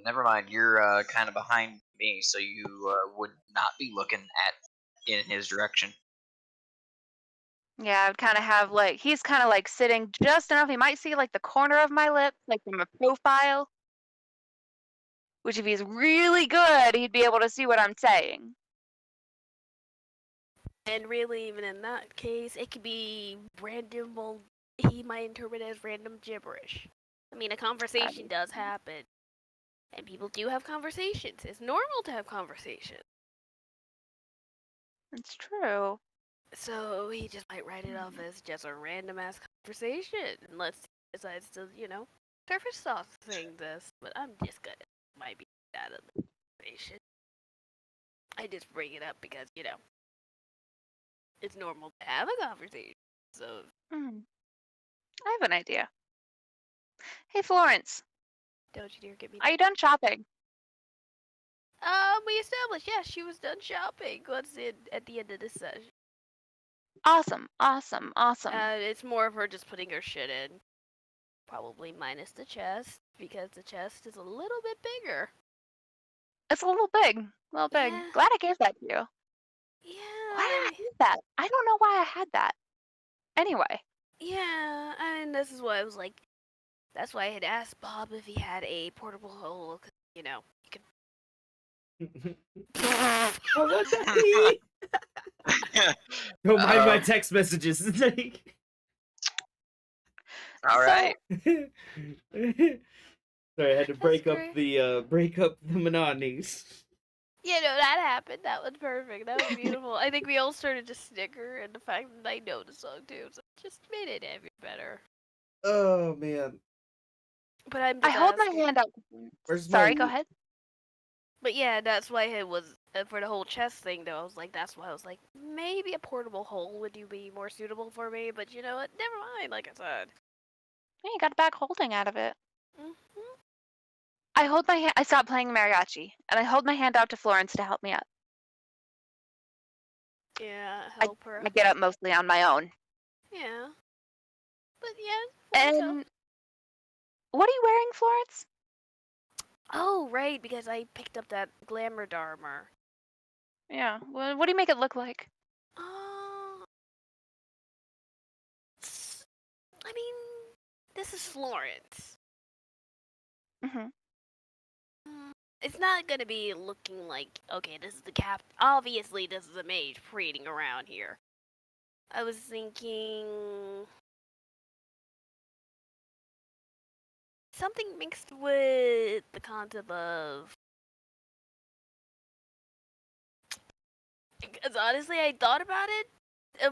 never mind. You're kind of behind me, so you would not be looking in his direction. Yeah, I would kind of have like, he's kind of like sitting just enough. He might see like the corner of my lip, like from a profile. Which if he's really good, he'd be able to see what I'm saying. And really, even in that case, it could be random. Well, he might interpret it as random gibberish. I mean, a conversation does happen. And people do have conversations. It's normal to have conversations. It's true. So he just might write it off as just a random ass conversation. Unless he decides to, surface sauce saying this. But I'm just gonna might be out of the conversation. I just bring it up because, it's normal to have a conversation. So I have an idea. Hey Florence. Don't you dare get me. Are you done shopping? We established, yes, she was done shopping. At the end of this session. Awesome. It's more of her just putting her shit in. Probably minus the chest, because the chest is a little bit bigger. It's a little big. Yeah. Glad I gave that to you. Yeah. Why did I do that? I don't know why I had that. Anyway. Yeah, and this is why I was like, that's why I had asked Bob if he had a portable hole, because, you could. Oh, what's that? Don't mind my text messages. All right. Sorry, I had to That's break up the monotonies. Yeah, no, that happened. That was perfect. That was beautiful. I think we all started to snicker, and the fact that I know the song too, so it just made it every better. Oh man. But I'm I just hold my asking. hand out. Where's Sorry, my go ahead. But yeah, that's why it was for the whole chest thing. Though I was like, that's why I was like, maybe a portable hole would be more suitable for me. But you know what? Never mind. Like I said. Yeah, you got back holding out of it. Mhm. I hold my hand. I stopped playing mariachi, and I hold my hand out to Florence to help me up. Yeah, help her. I get up mostly on my own. Yeah. But yeah. And what are you wearing, Florence? Oh, right, because I picked up that glamour armor. Yeah. Well, what do you make it look like? I mean, this is Florence. Mhm. It's not gonna be looking like, okay, this is the cap. Obviously, this is a mage parading around here. I was thinking something mixed with the concept of. Because honestly, I thought about it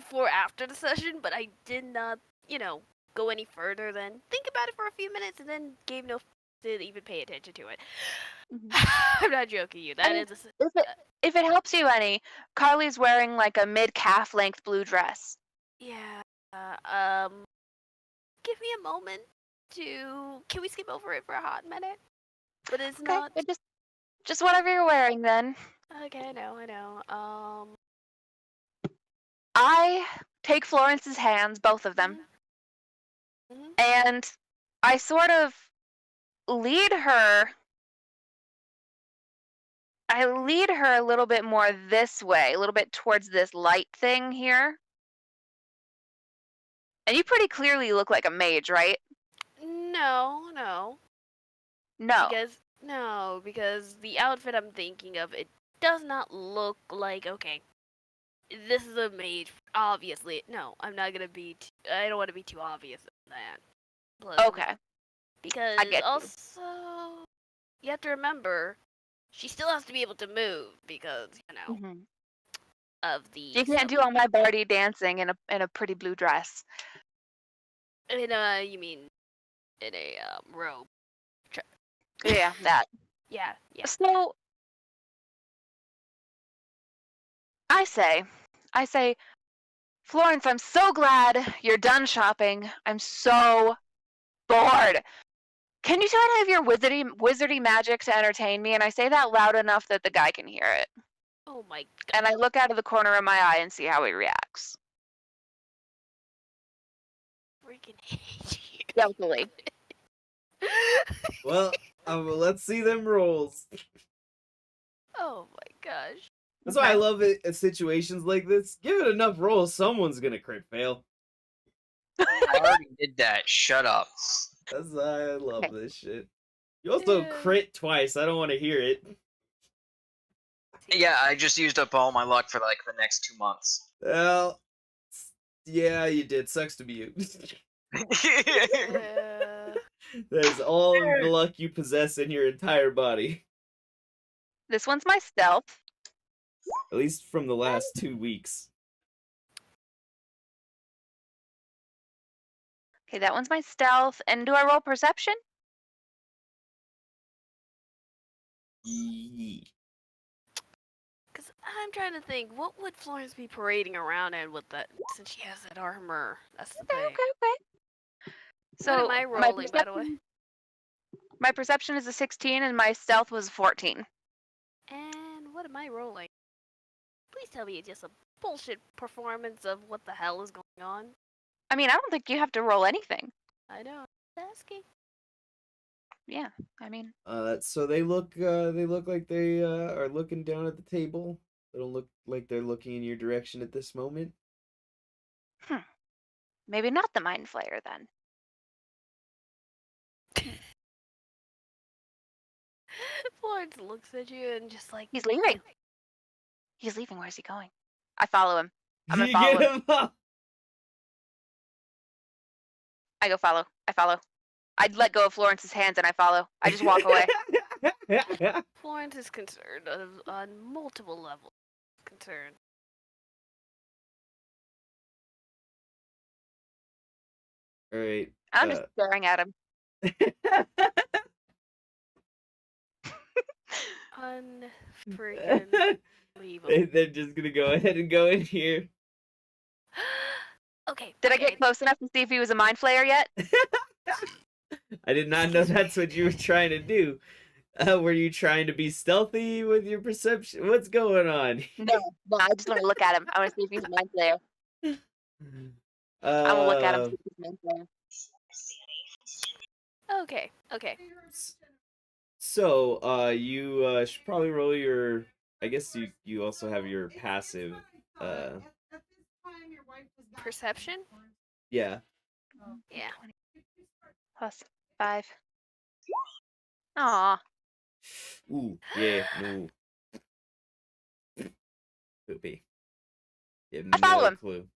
for after the session, but I did not, go any further than think about it for a few minutes and then gave no did even pay attention to it. I'm not joking you. That I mean, is if it helps you any, Carly's wearing like a mid-calf length blue dress. yeah. Give me a moment to. Can we skip over it for a hot minute? But it's Okay, not. just whatever you're wearing then. Okay, I know. I take Florence's hands, both of them, Mhm. and I sort of lead her. I lead her a little bit more this way, a little bit towards this light thing here. And you pretty clearly look like a mage, right? No. No. Because the outfit I'm thinking of, it does not look like, okay, this is a mage. Obviously, no, I'm not gonna be. I don't want to be too obvious in that. Plus, Okay. because I get you. also you have to remember, she still has to be able to move because Mhm. of the. You can't do all my Barty dancing in a pretty blue dress. You mean in a robe? Yeah, that. Yeah. So I say, Florence, I'm so glad you're done shopping. I'm so bored. Can you do any of your wizardy magic to entertain me? And I say that loud enough that the guy can hear it. Oh my god. And I look out of the corner of my eye and see how he reacts. Freaking hate you. Stealthily. Well, let's see them rolls. Oh my gosh. That's why I love it in situations like this. Give it enough rolls, someone's gonna crit fail. I already did that. Shut up. That's why I love this shit. You also crit twice. I don't want to hear it. Yeah, I just used up all my luck for like the next 2 months. Well, yeah, you did. Sucks to be you. That is all the luck you possess in your entire body. This one's my stealth. At least from the last 2 weeks. Okay, that one's my stealth. And do I roll perception? Because I'm trying to think, what would Florence be parading around in with that, since she has that armor? That's the thing. Okay. So what am I rolling, by the way? My perception is a 16 and my stealth was 14. And what am I rolling? Please tell me it's just a bullshit performance of what the hell is going on. I mean, I don't think you have to roll anything. I know. I'm asking. Yeah, I mean. So they look like they are looking down at the table. They don't look like they're looking in your direction at this moment. Maybe not the Mind Flayer then. Florence looks at you and just like... He's leaving. He's leaving. Where's he going? I follow him. I'm gonna You follow get him. him up. I go follow. I follow. I'd let go of Florence's hands and I follow. I just walk away. Florence is concerned on multiple levels. Concerned. All right. I'm just staring at him. Unfreaking believable. They're just gonna go ahead and go in here. Okay. Did I get close enough to see if he was a mind flayer yet? I did not know that's what you were trying to do. Were you trying to be stealthy with your perception? What's going on? No, I just want to look at him. I want to see if he's a mind flayer. I will look at him. See if he's a mind flayer. Okay. So, you should probably roll your. I guess you also have your passive. Perception? Yeah. Yeah. +5. Aw. Ooh, yeah, no. Poopy. You have I follow no him. clue.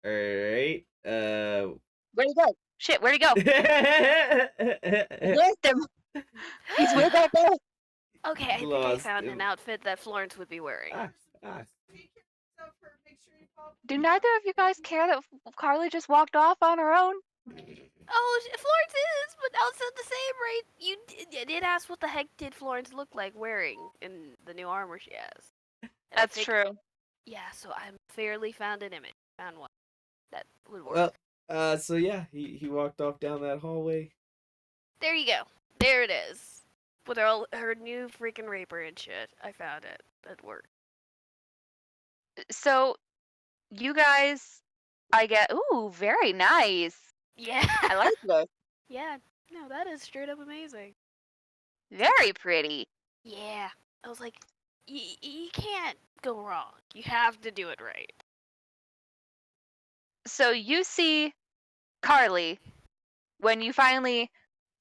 Alright, Where'd he go? Shit, where'd he go? Lost him. He's way back there. Okay, I think I Lost found him. an outfit that Florence would be wearing. Do neither of you guys care that Carly just walked off on her own? Oh, Florence is, but also the same, right? You did ask what the heck did Florence look like wearing in the new armor she has. And That's true. Yeah, so I fairly found an image. Found one that would work. Well, so yeah, he walked off down that hallway. There you go. There it is. With her new freaking raper and shit. I found it. That worked. So, you guys, I get, ooh, very nice. Yeah. I like this. Yeah. No, that is straight up amazing. Very pretty. Yeah. I was like, you can't go wrong. You have to do it right. So you see Carly when you finally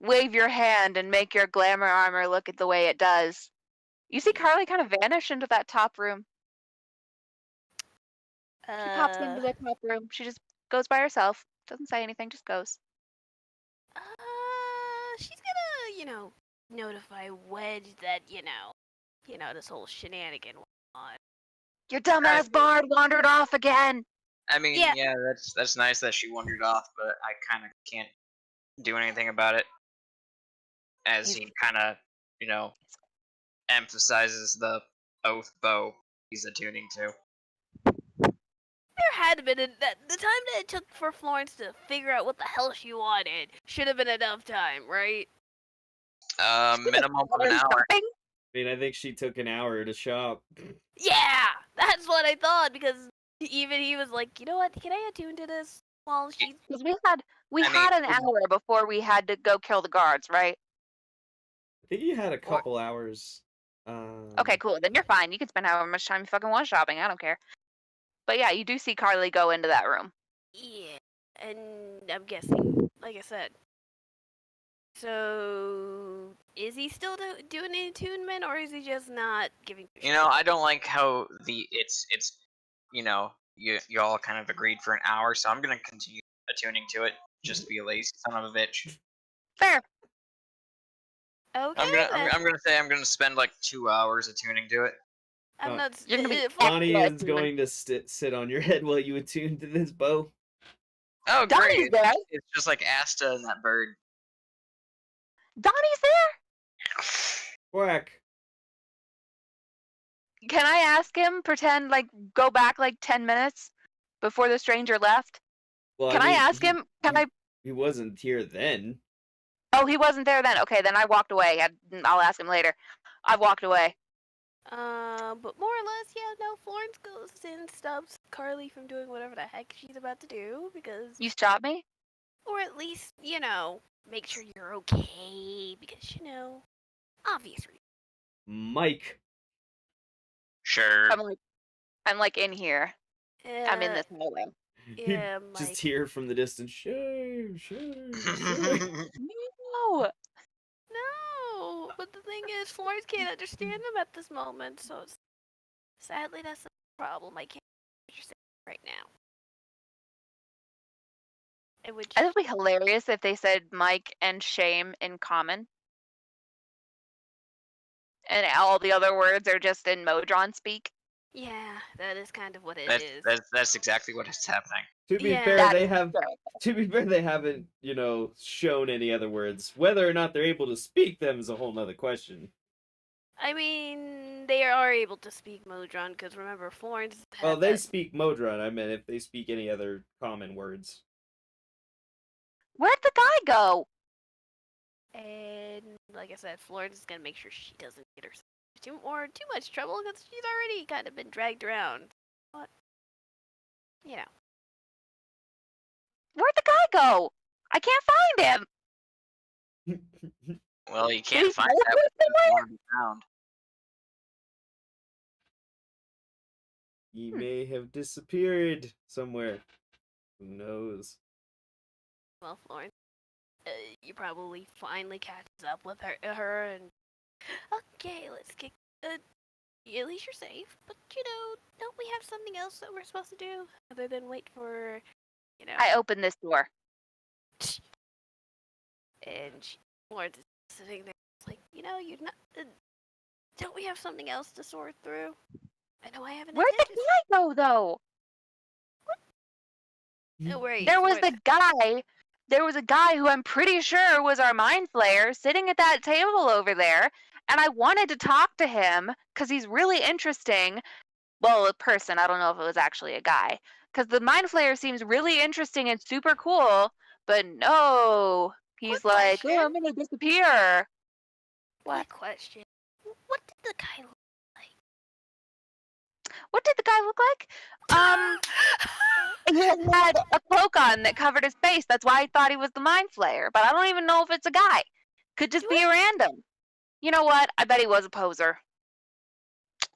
wave your hand and make your glamour armor look at the way it does. You see Carly kind of vanish into that top room. She pops into the top room. She just goes by herself. Doesn't say anything, just goes. She's gonna, notify Wedge that, this whole shenanigan went on. Your dumbass bard wandered off again. I mean, yeah, that's nice that she wandered off, but I kind of can't do anything about it. As he kind of, emphasizes the oath bow he's attuning to. There had been the time that it took for Florence to figure out what the hell she wanted should have been enough time, right? Minimum of an hour. I mean, I think she took an hour to shop. Yeah, that's what I thought, because even he was like, you know what, can I attune to this while she's... Because we had an hour before we had to go kill the guards, right? I think you had a couple hours. Okay, cool. Then you're fine. You can spend however much time you fucking want shopping. I don't care. But yeah, you do see Carly go into that room. Yeah, and I'm guessing, like I said. So, is he still doing the attunement, or is he just not giving? I don't like how it's you all kind of agreed for an hour, so I'm gonna continue attuning to it. Just be a lazy son of a bitch. Fair. Okay. I'm gonna spend like 2 hours attuning to it. I'm not. You're gonna be Donnie is going to sit on your head while you attune to this bow. Oh, Donnie's great! there. It's just like Asta and that bird. Donnie's there. Quack. Can I ask him? Pretend go back 10 minutes before the stranger left. Well, Can I ask him? He wasn't here then. Oh, he wasn't there then. Okay, then I walked away. I'll ask him later. I walked away. But more or less, yeah, no, Florence goes and stops Carly from doing whatever the heck she's about to do, because... You stopped me? Or at least, make sure you're okay, because, obvious reasons. Mike. Sure. I'm in here. I'm in this hallway. Yeah, Mike. Just hear from the distance. Sure. No. No, but the thing is, Florence can't understand him at this moment, so sadly that's the problem. I can't understand right now. Which I think it'd be hilarious if they said Mike and shame in common. And all the other words are just in Modron speak. yeah, that is kind of what it That's is. that's exactly what is happening. To be Yeah. fair, That they is have. true. To be fair, they haven't, shown any other words. Whether or not they're able to speak them is a whole nother question. I mean, they are able to speak Modron because remember, Florence. Well, they that... speak Modron. I meant if they speak any other common words. Where'd the guy go? And like I said, Florence is gonna make sure she doesn't get herself too much trouble because she's already kind of been dragged around. But you know, Where'd the guy go? I can't find him. Well, you Did can't he find teleport that when somewhere? you want to be found. He may have disappeared somewhere. Who knows? well, Florence, you probably finally catches up with her and okay, let's kick. At least you're safe, but don't we have something else that we're supposed to do other than wait for, I opened this door. And Florence is sitting there, like, you're not. Don't we have something else to sort through? I know I have an Where'd the agenda. guy go, though? Oh, wait, There was Florence. There was a guy who I'm pretty sure was our mind flayer sitting at that table over there, and I wanted to talk to him because he's really interesting. Well, a person. I don't know if it was actually a guy. Because the mind flayer seems really interesting and super cool, but no. He's Quick like, question. oh, I'm going to disappear. Quick question. What did the guy look What did the guy look like? like? He had a cloak on that covered his face. That's why I thought he was the mind flayer. But I don't even know if it's a guy. Could just be a random. You know what? I bet he was a poser.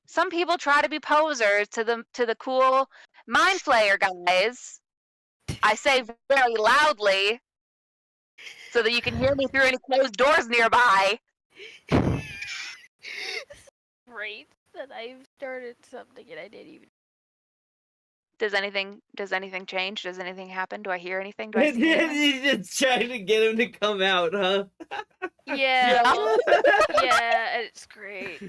Some people try to be posers to the cool mind flayer guys. I say very loudly so that you can hear me through any closed doors nearby. Great that I've started something and I didn't even. Does anything change? Does anything happen? Do I hear anything? Do I see anything? You're just trying to get him to come out, huh? Yeah, yeah, it's great.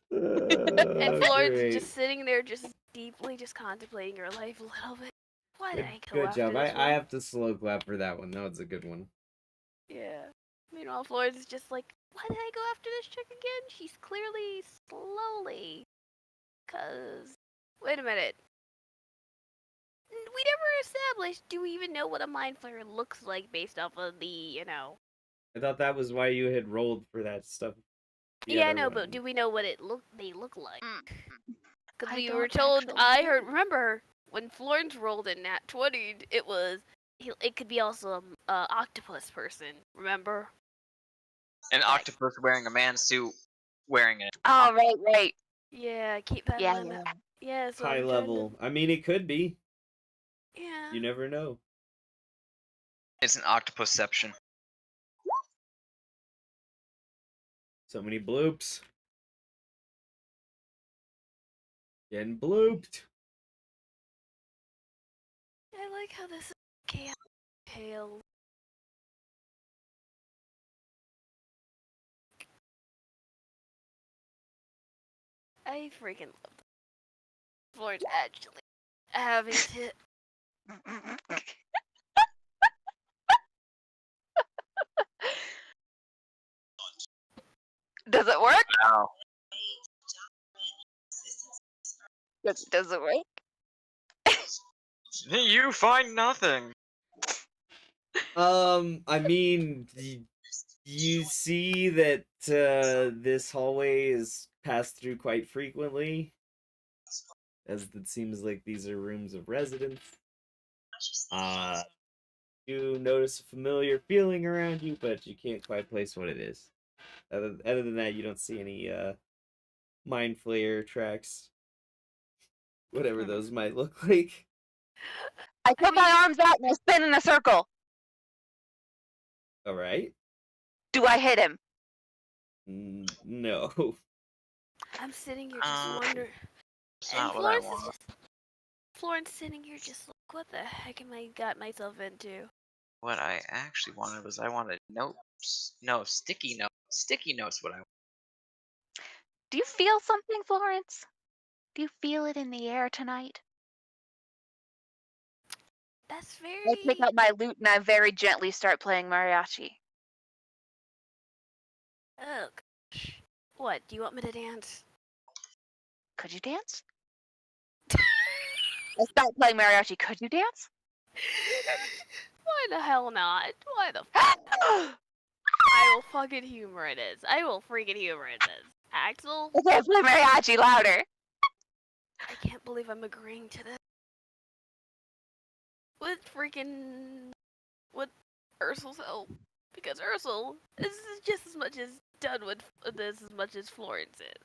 And Florence Great. just sitting there, just deeply, just contemplating her life a little bit. Why did I go Good after job. this I have to slow clap for that one. That was a good one. Yeah. Meanwhile, Florence is just like, why did I go after this chick again? She's clearly slowly. Cause, wait a minute. We never established, do we even know what a mind flayer looks like based off of the, I thought that was why you had rolled for that stuff. Yeah, I know, but do we know what they look like? Because I we don't were told, actually remember, when Florence rolled in Nat 20, it could be also an octopus person, remember? An octopus wearing a man suit, wearing it. Oh, right. Yeah, keep that Yeah, in mind. Yeah, so High I'm level. I mean, it could be. Yeah. You never know. It's an octopusception. So many bloops. Getting blooped. I like how this is chaos pale. I freaking love them. Florence actually having to. Does it work? Wow. Does it work? You find nothing. I mean, you see that this hallway is passed through quite frequently, as it seems like these are rooms of residence. You notice a familiar feeling around you, but you can't quite place what it is. Other than that, you don't see any mind flayer tracks, whatever those might look like. I put my arms out and I spin in a circle. All right. Do I hit him? No. I'm sitting here just wondering. It's And not what I Florence want. Florence sitting here just What the heck am I got myself into? What I actually wanted was I wanted notes. No, sticky notes. Sticky notes. What I Do you feel something, Florence? Do you feel it in the air tonight? That's I take very... out my lute and I very gently start playing mariachi. Oh, gosh. What, do you want me to dance? Could you dance? I start playing mariachi. Could you dance? Why the hell not? Why the I will fucking humor this. I will freaking humor this. Axel? I can't play mariachi louder. I can't believe I'm agreeing to this. With Ursul's help. Because Ursul is just as much as done with this as much as Florence is.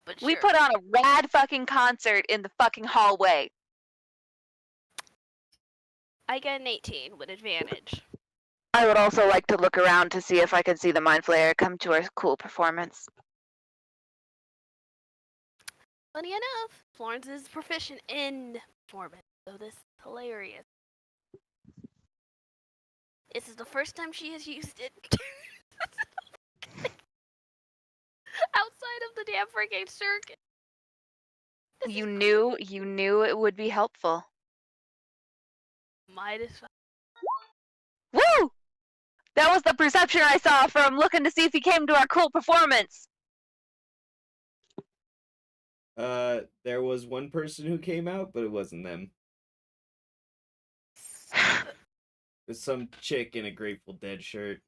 But sure. We put on a rad fucking concert in the fucking hallway. I get an 18 with advantage. I would also like to look around to see if I can see the Mind Flayer come to our cool performance. Funny enough, Florence is proficient in performance, so this is hilarious. This is the first time she has used it. Outside of the damn freaking circuit. You knew it would be helpful. Might as well. Woo! That was the perception I saw from looking to see if he came to our cool performance. There was one person who came out, but it wasn't them. It was some chick in a Grateful Dead shirt.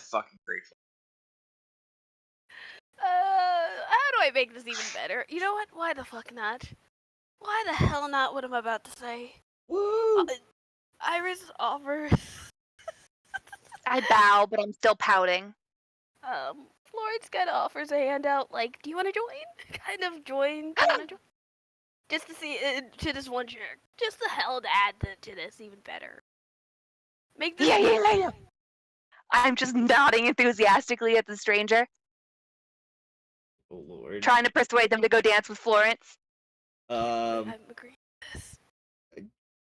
Fucking grateful. How do I make this even better? You know what? Why the fuck not? Why the hell not? What am I about to say? Woo! Iris offers. I bow, but I'm still pouting. Florence kind of offers a handout. Like, do you want to join? Kind of join. Do you want to join? Just to see to this one jerk. Just to hell to add to this even better. Make this. Yeah. I'm just nodding enthusiastically at the stranger. Oh lord. Trying to persuade them to go dance with Florence. I'm agreeing with this.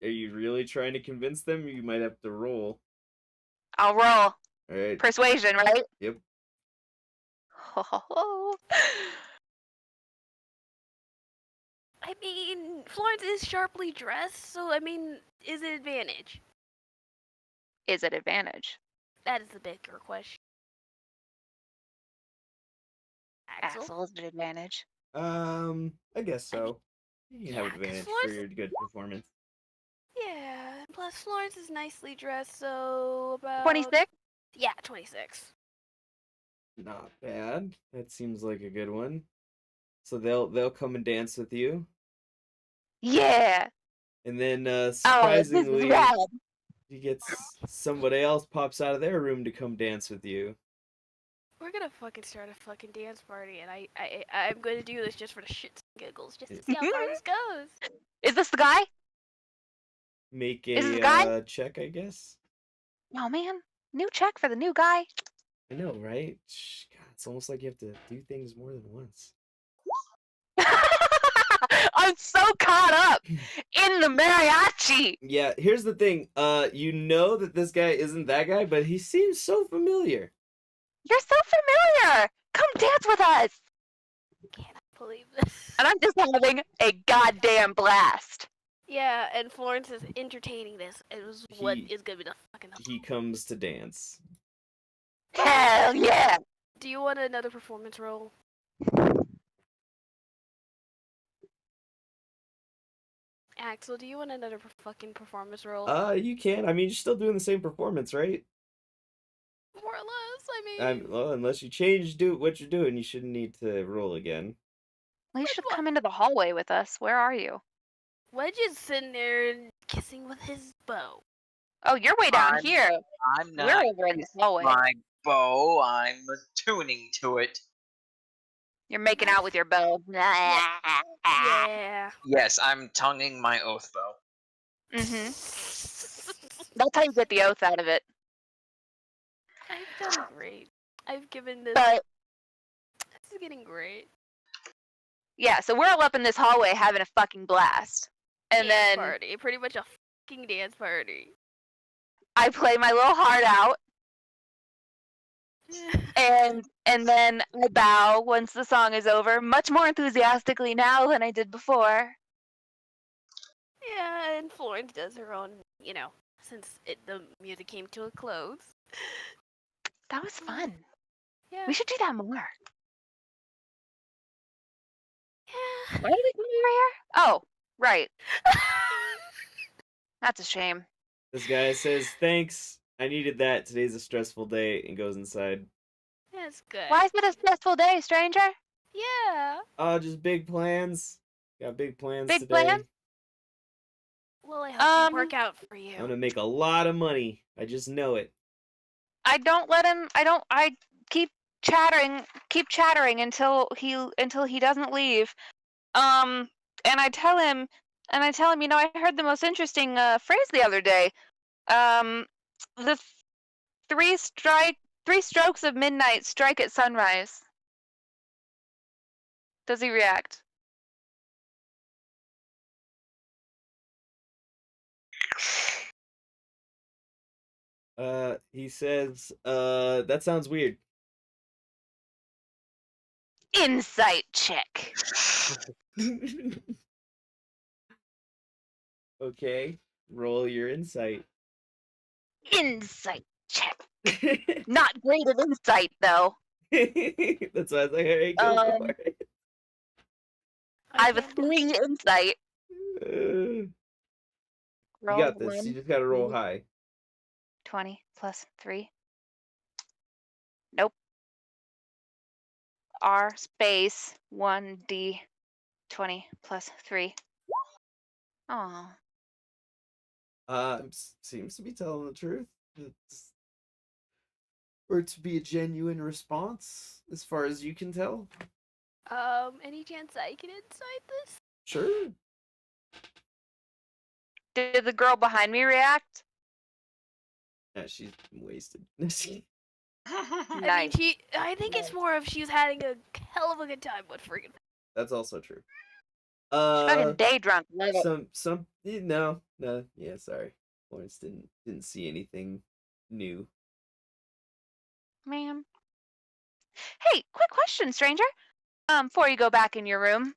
Are you really trying to convince them? You might have to roll. I'll roll. Alright. Persuasion, right? Yep. I mean, Florence is sharply dressed, so I mean, is it advantage? Is it advantage? That is the bigger question. Axel, is it advantage? I guess so. You have advantage for your good performance. Yeah, plus Florence is nicely dressed, so about 26? Yeah, 26. Not bad. That seems like a good one. So they'll come and dance with you. Yeah. And then surprisingly, oh, you get somebody else pops out of their room to come dance with you. We're gonna fucking start a fucking dance party, and I'm gonna do this just for the shits and giggles, just to see how far this goes. Is this the guy? Make Is this the guy? check, I guess. Oh man, new check for the new guy. I know, right? God, it's almost like you have to do things more than once. I'm so caught up in the mariachi. Yeah, here's the thing. You know that this guy isn't that guy, but he seems so familiar. You're so familiar. Come dance with us. Cannot believe this. And I'm just having a goddamn blast. Yeah, and Florence is entertaining this. It was what is gonna be the fucking. He comes to dance. Hell yeah. Do you want another performance role? Axel, do you want another fucking performance role? You can. I mean, you're still doing the same performance, right? More or less, I mean. Well, unless you change what you're doing, you shouldn't need to roll again. Well, you should come into the hallway with us. Where are you? Wedge is sitting there kissing with his bow. Oh, you're way down here. I'm not. We're over in the hallway. My bow, I'm attuning to it. You're making out with your bow. Yeah. Yes, I'm tonguing my oath bow. That's how you get the oath out of it. I've done great. I've given this. But this is getting great. Yeah, so we're all up in this hallway having a fucking blast. And dance then party. Pretty much a fucking dance party. I play my little heart out. And then I bow once the song is over, much more enthusiastically now than I did before. Yeah, and Florence does her own, since the music came to a close. That was fun. Yeah. We should do that more. Yeah. Why did we come over here? Oh, right. That's a shame. This guy says, "Thanks. I needed that. Today's a stressful day," and goes inside. That's good. Why is it a stressful day, stranger? Yeah. Oh, just big plans. Got big plans Big today. plans? Well, I hope they work out for you. I'm gonna make a lot of money. I just know it. I don't let him. I keep chattering until he doesn't leave. And I tell him, I heard the most interesting phrase the other day. The three strokes of midnight strike at sunrise. Does he react? He says, that sounds weird. Insight check. Okay, roll your insight. Insight check. Not great at insight, though. That's why I was like, alright, go for it. I have a 3 insight. You Roll got this. 1, You just gotta roll 2, high. 20 plus 3. Nope. R space 1D 20 plus 3. Oh. Seems to be telling the truth. Or to be a genuine response, as far as you can tell. Any chance I can insight this? Sure. Did the girl behind me react? Yeah, she's wasted. Nice. I think it's more of she's having a hell of a good time with freaking. That's also true. She's fucking day drunk. Love it. No, yeah, sorry. Lawrence didn't see anything new. Man. Hey, quick question, stranger. Before you go back in your room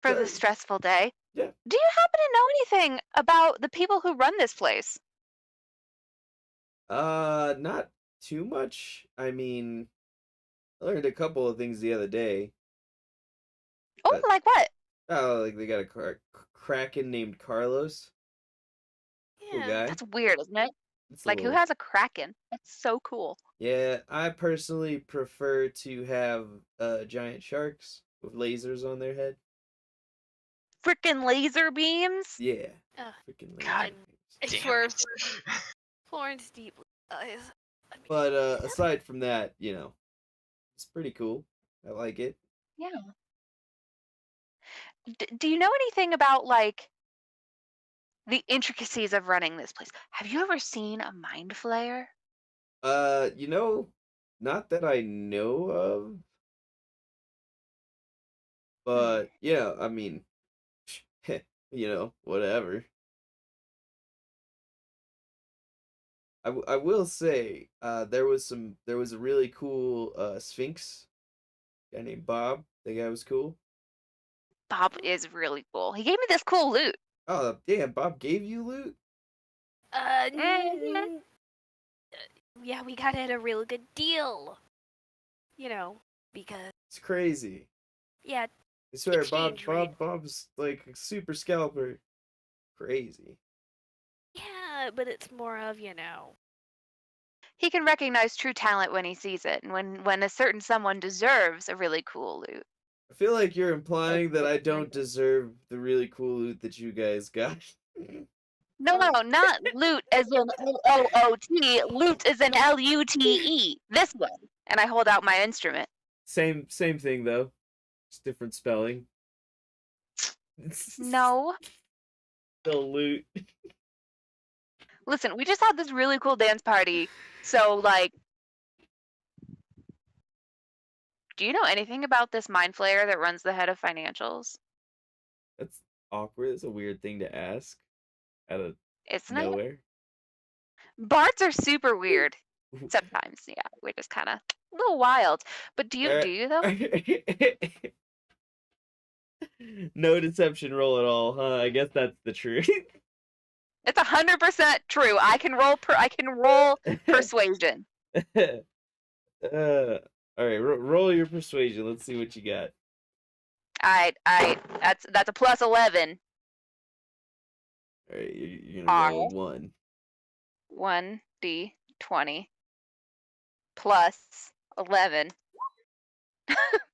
for Sure. the stressful day. Yeah. Do you happen to know anything about the people who run this place? Not too much. I mean, I learned a couple of things the other day. Oh, But- like what? Oh, like they got a kraken named Carlos. Cool Yeah. guy. That's weird, isn't it? It's a Like, who little- has a kraken? That's so cool. Yeah, I personally prefer to have giant sharks with lasers on their head. Freaking laser beams? Yeah. Ugh. Freaking God. laser beams. It's Damn for it. Florence deeply. But aside from that, it's pretty cool. I like it. Yeah. Do you know anything about, like, the intricacies of running this place? Have you ever seen a mind flayer? Not that I know of. But yeah, I mean, whatever. I will say, there was a really cool Sphinx guy named Bob. The guy was cool. Bob is really cool. He gave me this cool loot. Oh damn, Bob gave you loot? Yeah, we got it at a really good deal. Because It's crazy. yeah, I swear, Exchange rate. Bob's like a super scalper. Crazy. yeah, but it's more of He can recognize true talent when he sees it, and when a certain someone deserves a really cool loot. I feel like you're implying that I don't deserve the really cool loot that you guys got. No, not loot as in L-O-O-T. Loot as in L-U-T-E. This one. And I hold out my instrument. Same thing though. Just different spelling. No. Still loot. Listen, we just had this really cool dance party. So, like, Do you know anything about this mind flayer that runs the head of financials? That's awkward. That's a weird thing to ask out of Isn't it? nowhere. Bards are super weird. Sometimes, yeah, we're just kind of a little wild. But do you though? No deception roll at all, huh? I guess that's the truth. It's 100% true. I can roll persuasion. All right, roll your persuasion. Let's see what you got. That's a plus 11. All right, you're gonna roll a 1. 1d20 plus 11.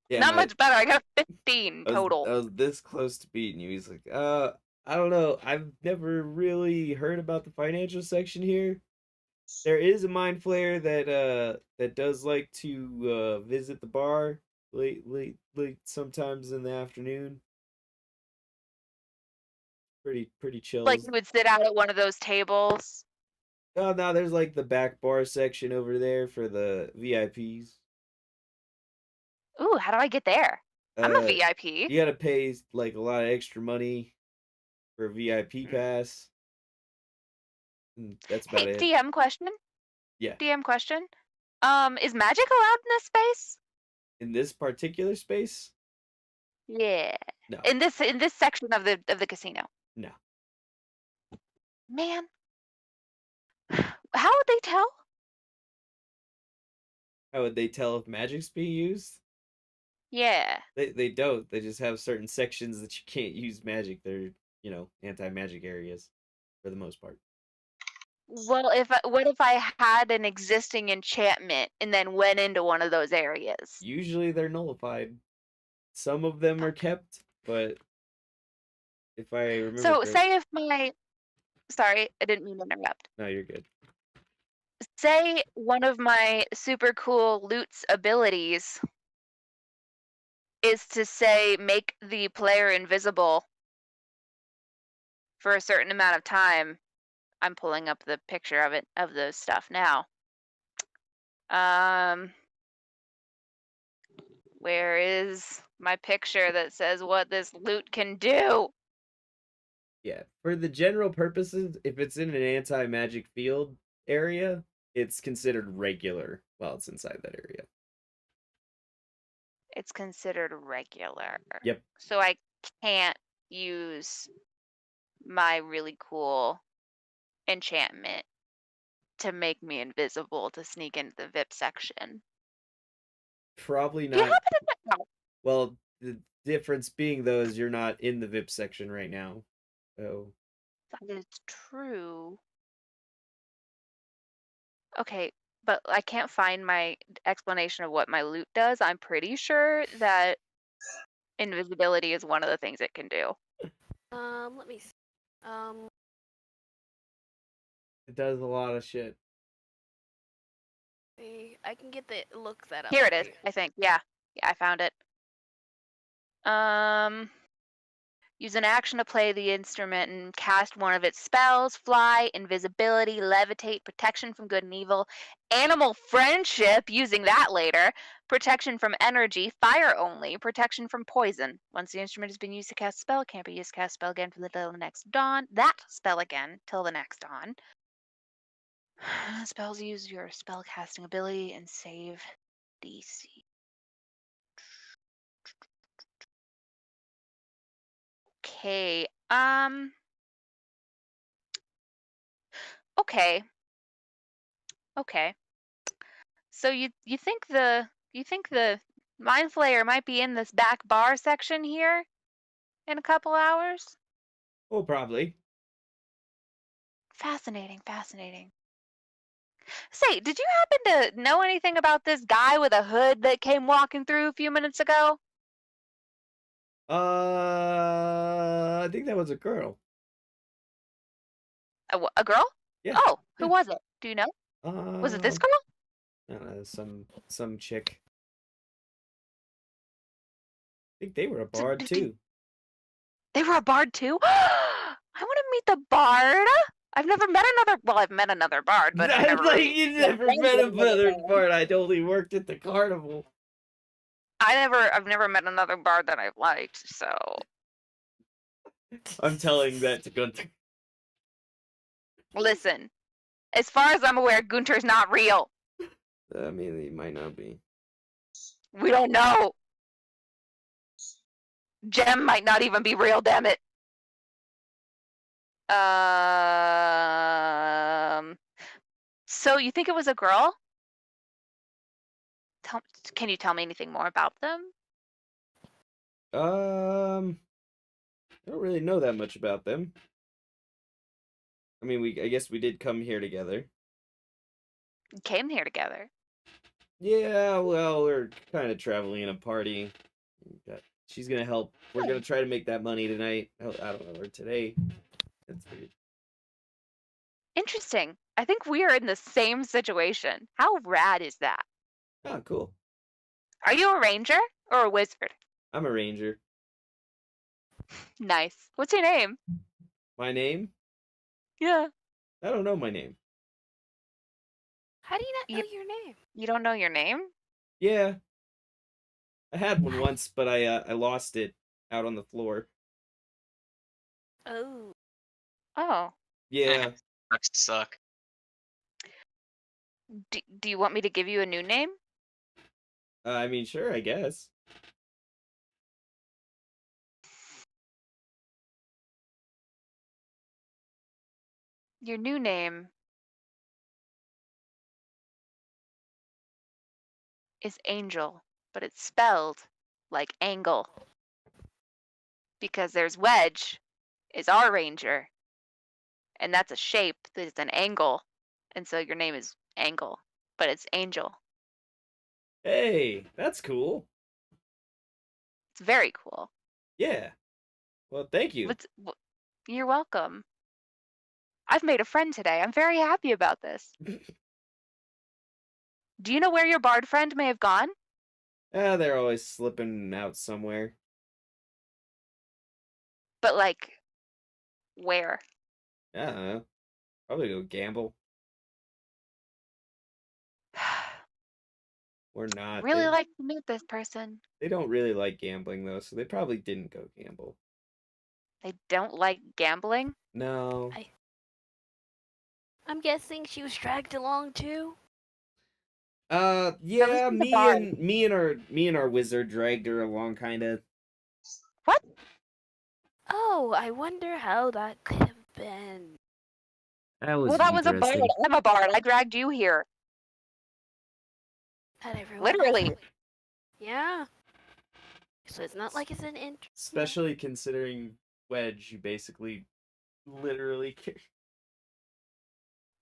Yeah, Not much better. I got 15 total. I was this close to beating you. He's like, I don't know. I've never really heard about the financial section here. There is a mind flayer that does like to visit the bar late sometimes in the afternoon. Pretty chill. Like you would sit out at one of those tables. Oh no, there's like the back bar section over there for the VIPs. Ooh, how do I get there? I'm a VIP. You gotta pay like a lot of extra money for a VIP pass. That's about it. DM question. Yeah. DM question. Is magic allowed in this space? In this particular space? Yeah. No. In this section of the casino. No. Man. How would they tell? How would they tell if magic's being used? Yeah. They don't. They just have certain sections that you can't use magic. They're, anti-magic areas for the most part. Well, what if I had an existing enchantment and then went into one of those areas? Usually they're nullified. Some of them are kept, but if I remember. So say if sorry, I didn't mean to interrupt. No, you're good. Say one of my super cool loot's abilities is to say make the player invisible for a certain amount of time. I'm pulling up the picture of the stuff now. Where is my picture that says what this loot can do? Yeah, for the general purposes, if it's in an anti-magic field area, it's considered regular while it's inside that area. It's considered regular. Yep. So I can't use my really cool enchantment to make me invisible to sneak into the VIP section. Probably not. Do you happen to know? Well, the difference being though is you're not in the VIP section right now. So That is true. Okay, but I can't find my explanation of what my loot does. I'm pretty sure that invisibility is one of the things it can do. Let me see. it does a lot of shit. I can look that up. Here it is, I think. Yeah, I found it. Use an action to play the instrument and cast one of its spells: fly, invisibility, levitate, protection from good and evil, animal friendship, using that later, protection from energy, fire only, protection from poison. Once the instrument has been used to cast a spell, it can't be used to cast a spell again till the next dawn. That spell again till the next dawn. Spells use your spell casting ability and save DC. Okay. Okay. So you think the mind flayer might be in this back bar section here in a couple hours? Oh, probably. Fascinating. Say, did you happen to know anything about this guy with a hood that came walking through a few minutes ago? I think that was a girl. A girl? Yeah. Oh, who was it? Do you know? Was it this girl? I don't know, some chick. I think they were a bard too. They were a bard too? I want to meet the bard. I've never met another. Well, I've met another bard, but I've never. Like you never met another bard. I only worked at the carnival. I've never met another bard that I've liked, so. I'm telling that to Gunther. Listen, as far as I'm aware, Gunter's not real. I mean, he might not be. We don't know. Jem might not even be real, damn it. So you think it was a girl? Can you tell me anything more about them? I don't really know that much about them. I mean, I guess we did come here together. Came here together. Yeah, well, we're kind of traveling in a party. She's gonna help. We're gonna try to make that money tonight. I don't know, or today. That's weird. Interesting. I think we are in the same situation. How rad is that? Oh, cool. Are you a ranger or a wizard? I'm a ranger. Nice. What's your name? My name? Yeah. I don't know my name. How do you not know your name? You don't know your name? Yeah. I had one once, but I lost it out on the floor. Oh. Oh. Yeah. Suck. Do you want me to give you a new name? I mean, sure, I guess. Your new name is Angel, but it's spelled like angle. Because there's Wedge, is our ranger, and that's a shape that is an angle, and so your name is Angle, but it's Angel. Hey, that's cool. It's very cool. Yeah. Well, thank you. You're welcome. I've made a friend today. I'm very happy about this. Do you know where your bard friend may have gone? They're always slipping out somewhere. But, like, where? I don't know. Probably go gamble. Or not. Really like to meet this person. They don't really like gambling, though, so they probably didn't go gamble. They don't like gambling? No. I'm guessing she was dragged along too. Yeah, me and our wizard dragged her along, kind of. What? Oh, I wonder how that could have been. That was a bard. I'm a bard. I dragged you here. Not everyone. Literally. Yeah. So it's not like it's an interest. Especially considering Wedge, you basically literally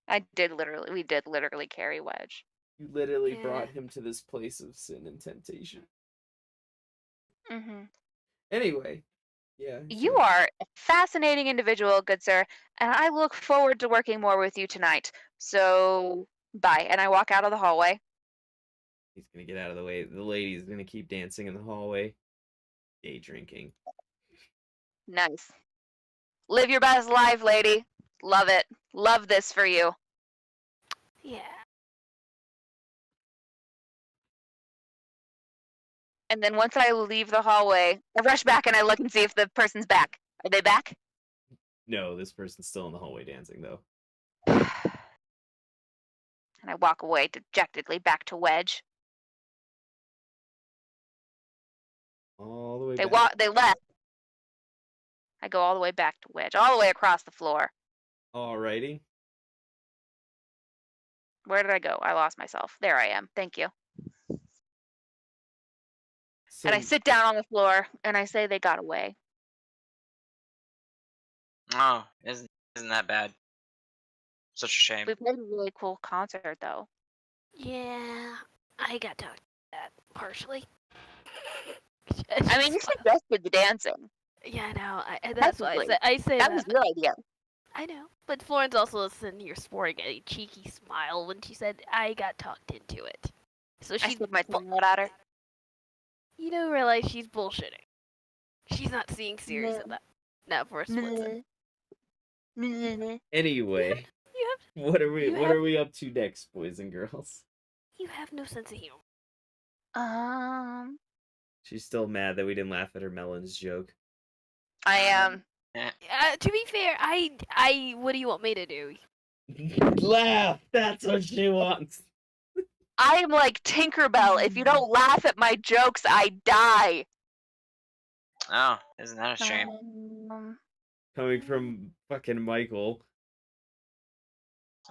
We did literally carry Wedge. you literally brought him to this place of sin and temptation. Mm-hmm. Anyway, yeah. You are a fascinating individual, good sir, and I look forward to working more with you tonight. So, bye. And I walk out of the hallway. He's gonna get out of the way. The lady's gonna keep dancing in the hallway. Day drinking. Nice. Live your best life, lady. Love it. Love this for you. Yeah. And then once I leave the hallway, I rush back and I look and see if the person's back. Are they back? No, this person's still in the hallway dancing, though. And I walk away dejectedly back to Wedge. All the way back. They left. I go all the way back to Wedge, all the way across the floor. Alrighty. Where did I go? I lost myself. There I am. Thank you. So, and I sit down on the floor and I say they got away. Oh, isn't that bad? Such a shame. We played a really cool concert, though. Yeah, I got talked to that partially. I mean, you suggested the dancing. Yeah, I know. That's why I say that was your idea. I know, but Florence also was sitting here sporting a cheeky smile when she said I got talked into it. So she stuck my tongue out at her. You don't realize she's bullshitting. She's not seeing serious of that. Not for a split second. Anyway, what are we up to next, boys and girls? You have no sense of humor. She's still mad that we didn't laugh at her melons joke. I am. To be fair, I. What do you want me to do? Laugh! That's what she wants. I am like Tinkerbell. If you don't laugh at my jokes, I die. Oh, isn't that a shame? Coming from fucking Michael.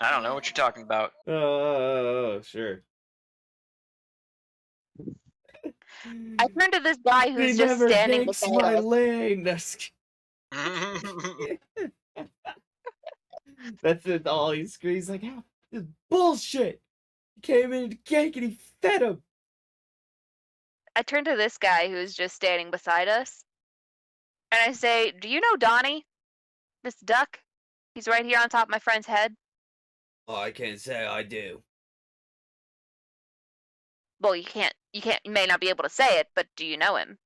I don't know what you're talking about. Oh, sure. I turned to this guy who's He just never standing thinks beside my us. lane. That's it. All he screams like, "Ah, this is bullshit." He came in the cake and he fed him. I turn to this guy who's just standing beside us, and I say, "Do you know Donnie? This duck? He's right here on top of my friend's head." Oh, I can't say I do. Well, you may not be able to say it, but do you know him?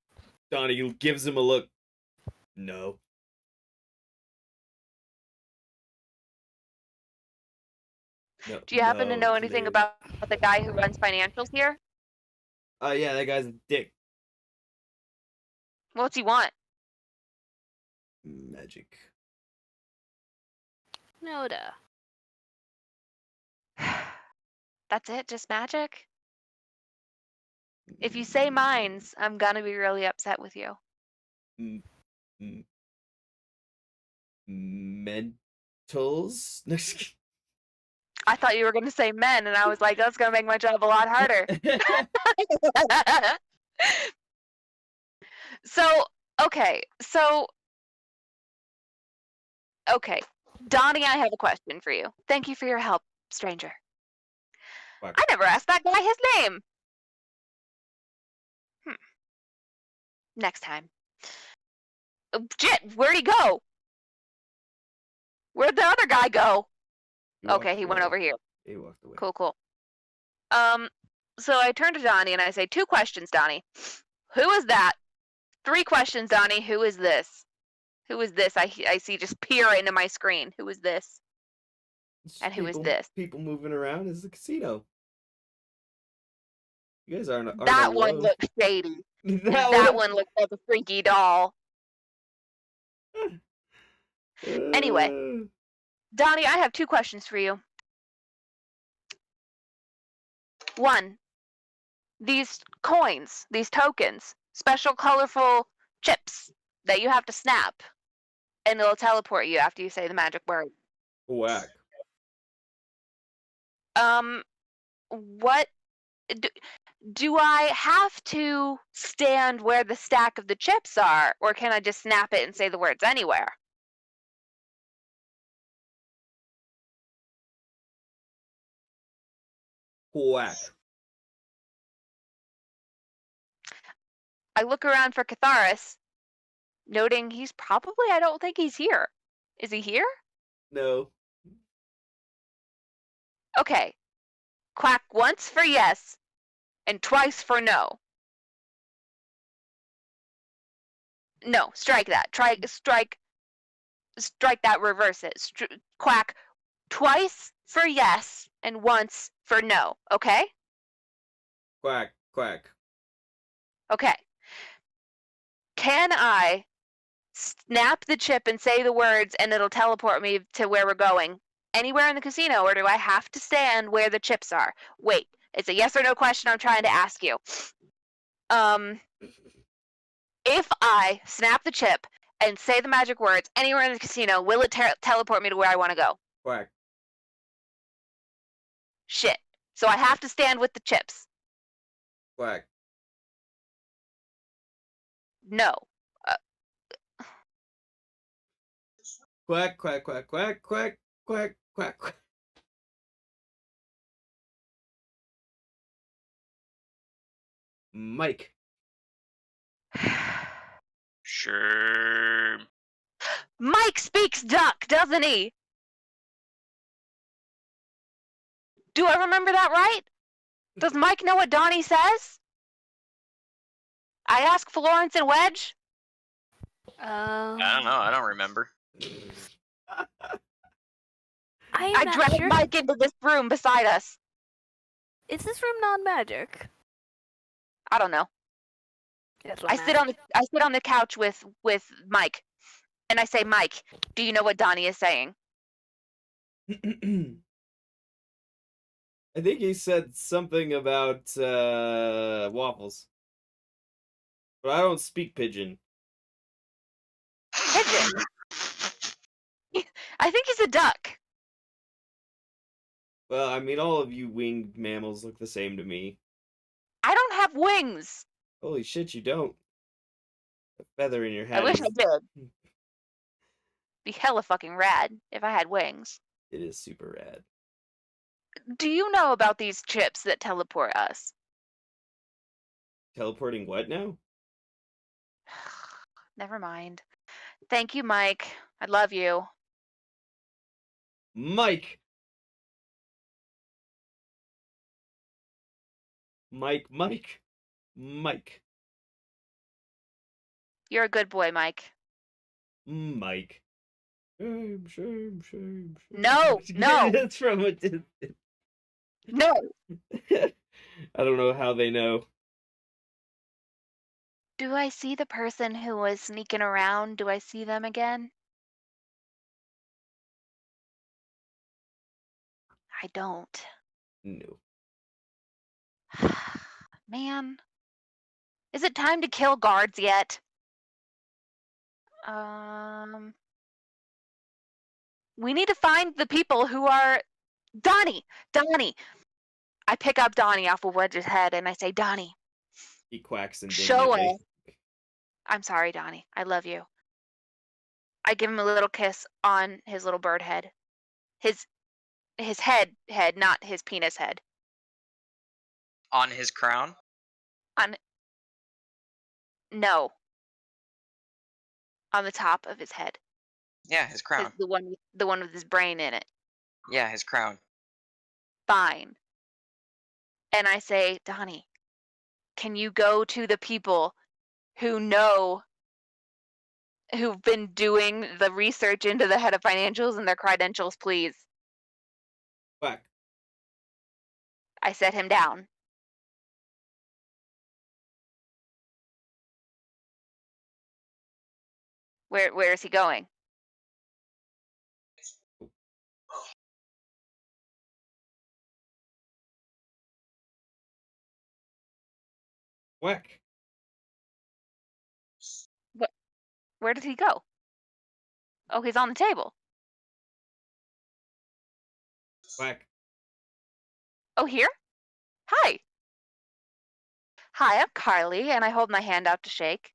Donnie gives him a look. No. No. Do you happen to know no, anything clear. about the guy who runs financials here? Yeah, that guy's a dick. What's he want? Magic. No, duh. That's it? Just magic? If you say mines, I'm gonna be really upset with you. Mentals? I thought you were gonna say men, and I was like, that's gonna make my job a lot harder. Okay. Donnie, I have a question for you. Thank you for your help, stranger. Fuck. I never asked that guy his name. Next time. Shit, where'd he go? Where'd the other guy go? Okay, he went over here. He walked away. Cool. So I turn to Donnie and I say, 2 questions, Donnie. Who is that? 3 questions, Donnie. Who is this? Who is this? I see just peer into my screen. Who is this? And who is this? People moving around is the casino. You guys aren't That one alone. looks shady. that That one looks like a freaky doll. Anyway, Donnie, I have 2 questions for you. 1, these coins, these tokens, special colorful chips that you have to snap, and it'll teleport you after you say the magic word. Whack. What do I have to stand where the stack of the chips are, or can I just snap it and say the words anywhere? Whack. I look around for Catharis, noting I don't think he's here. Is he here? No. Okay. Quack once for yes, and twice for no. No, strike that. Strike that, reverse it. Quack twice for yes, and once for no, okay? Quack, quack. Okay. Can I snap the chip and say the words and it'll teleport me to where we're going? Anywhere in the casino, or do I have to stand where the chips are? Wait, it's a yes or no question I'm trying to ask you. If I snap the chip and say the magic words anywhere in the casino, will it teleport me to where I want to go? Quack. Shit. So I have to stand with the chips. Quack. No. Quack, quack, quack, quack, quack, quack, quack, quack. Mike. Sure. Mike speaks duck, doesn't he? Do I remember that right? Does Mike know what Donnie says? I ask Florence and Wedge. I don't know. I don't remember. I dragged sure. Mike into this room beside us. Is this room non-magic? I don't know. I sit on the couch with Mike, and I say, Mike, do you know what Donnie is saying? I think he said something about waffles. But I don't speak pigeon. Pigeon. I think he's a duck. Well, I mean, all of you winged mammals look the same to me. I don't have wings. Holy shit, you don't. A feather in your head. I wish I did. Be hella fucking rad if I had wings. It is super rad. Do you know about these chips that teleport us? Teleporting what now? Never mind. Thank you, Mike. I love you. Mike! Mike. You're a good boy, Mike. Mike. Shame. No. That's from a... No. I don't know how they know. Do I see the person who was sneaking around? Do I see them again? I don't. No. Man. Is it time to kill guards yet? We need to find the people who are... Donnie! I pick up Donnie off of Wedge's head and I say, Donnie. He quacks indignantly. Show us. I'm sorry, Donnie. I love you. I give him a little kiss on his little bird head. His head, not his penis head. On his crown? No. On the top of his head. Yeah, his crown. The one with his brain in it. Yeah, his crown. Fine. And I say, Donnie, can you go to the people who've been doing the research into the head of financials and their credentials, please? Quack. I set him down. Where is he going? Quack. Where did he go? Oh, he's on the table. Quack. Oh, here? Hi. Hi, I'm Carly, and I hold my hand out to shake.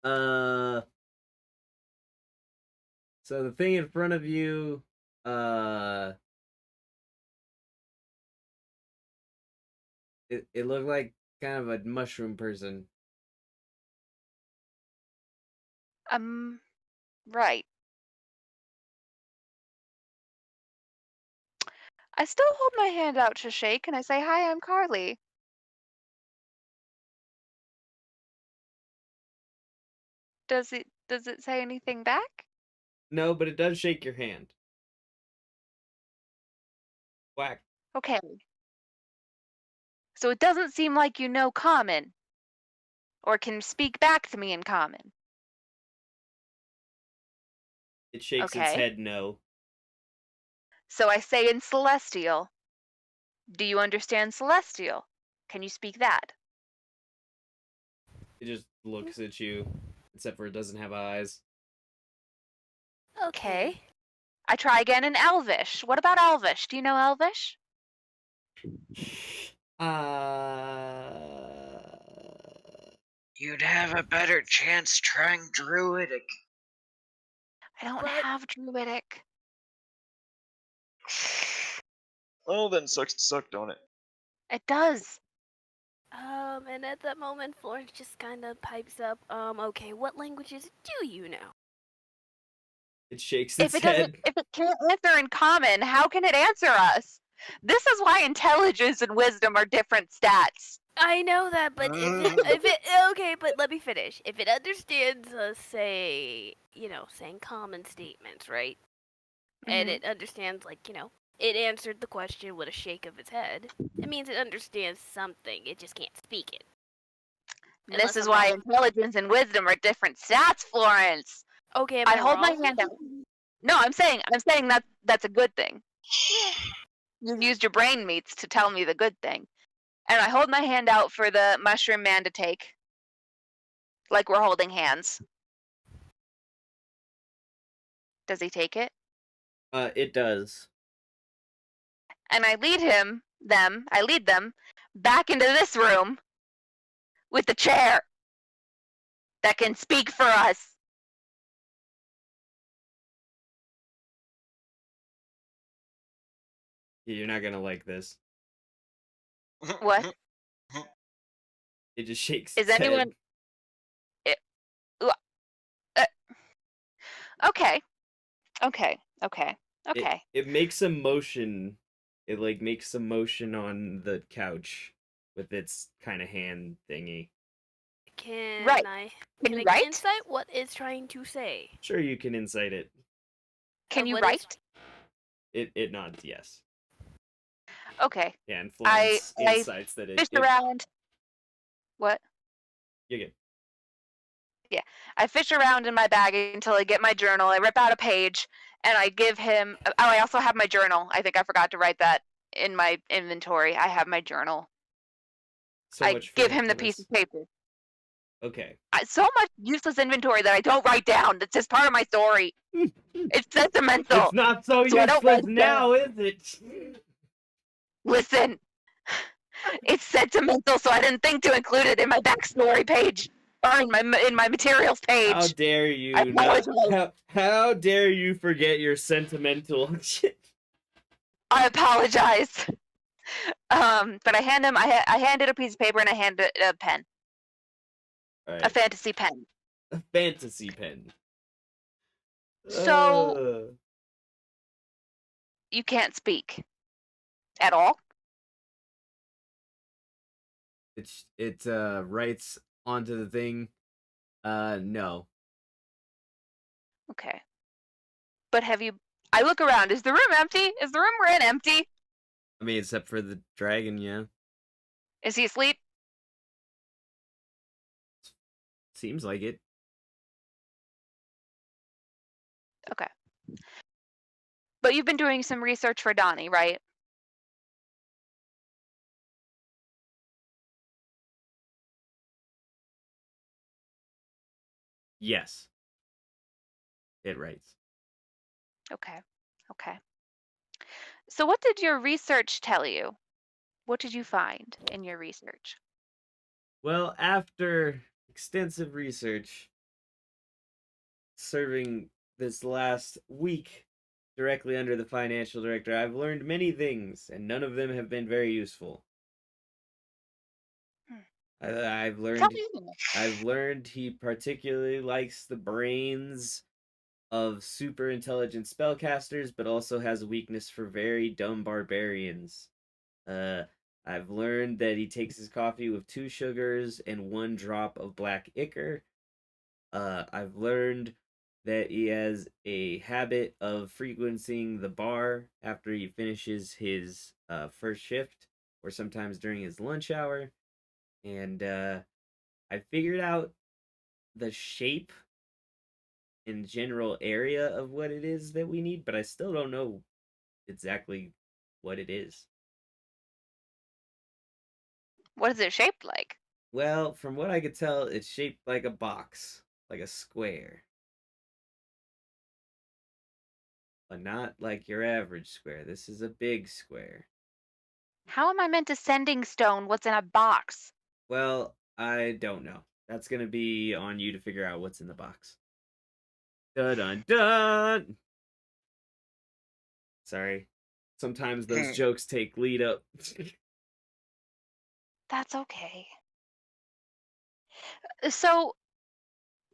So the thing in front of you, it looked like kind of a mushroom person. Right. I still hold my hand out to shake, and I say, hi, I'm Carly. Does it say anything back? No, but it does shake your hand. Quack. Okay. So it doesn't seem like you know Common, or can speak back to me in Common. It shakes its head no. So I say in Celestial, do you understand Celestial? Can you speak that? It just looks at you, except for it doesn't have eyes. Okay. I try again in Elvish. What about Elvish? Do you know Elvish? You'd have a better chance trying Druidic. I don't have Druidic. Well, then sucks to suck, don't it? It does. And at that moment, Florence just kind of pipes up, okay, what languages do you know? It shakes its head. If it can't answer in Common, how can it answer us? This is why intelligence and wisdom are different stats. I know that, but okay, but let me finish. If it understands, saying common statements, right? And it understands, It answered the question with a shake of its head. It means it understands something, it just can't speak it. And this is why intelligence and wisdom are different stats, Florence. Okay, I hold my hand out. No, I'm saying that's a good thing. You used your brain meats to tell me the good thing. And I hold my hand out for the mushroom man to take. Like we're holding hands. Does he take it? It does. And I lead them back into this room with the chair that can speak for us. You're not gonna like this. What? It just shakes. Is anyone? Okay. It makes a motion. It like makes a motion on the couch with its kind of hand thingy. Can Right. I Can you write? insight what it's trying to say? Sure, you can incite it. Can you what write? It nods yes. Okay. Yeah, and Florence insights that Fish around. What? You're good. Yeah, I fish around in my bag until I get my journal. I rip out a page and I give him. Oh, I also have my journal. I think I forgot to write that in my inventory. I have my journal. So I much give him the piece of paper. Okay. So much useless inventory that I don't write down. That's just part of my story. It's sentimental. It's not so useless now, is it? Listen, it's sentimental, so I didn't think to include it in my backstory page or in my materials page. How dare you? How dare you forget your sentimental shit? I apologize. But I hand him. I handed a piece of paper and I handed a pen. Right. A fantasy pen. A fantasy pen. So you can't speak at all. It writes onto the thing. No. Okay. But have you? I look around. Is the room empty? Is the room we're in empty? I mean, except for the dragon, yeah. Is he asleep? Seems like it. Okay. But you've been doing some research for Donnie, right? Yes. It writes. Okay. So what did your research tell you? What did you find in your research? Well, after extensive research, serving this last week directly under the financial director, I've learned many things, and none of them have been very useful. I've learned he particularly likes the brains of super intelligent spellcasters, but also has a weakness for very dumb barbarians. I've learned that he takes his coffee with 2 sugars and 1 drop of black ichor. I've learned that he has a habit of frequenting the bar after he finishes his first shift, or sometimes during his lunch hour. And I figured out the shape and general area of what it is that we need, but I still don't know exactly what it is. What is it shaped like? Well, from what I could tell, it's shaped like a box, like a square. But not like your average square. This is a big square. How am I meant to sending stone what's in a box? Well, I don't know. That's gonna be on you to figure out what's in the box. Dun-dun-dun! Sorry. Sometimes those jokes take lead up. That's okay. So,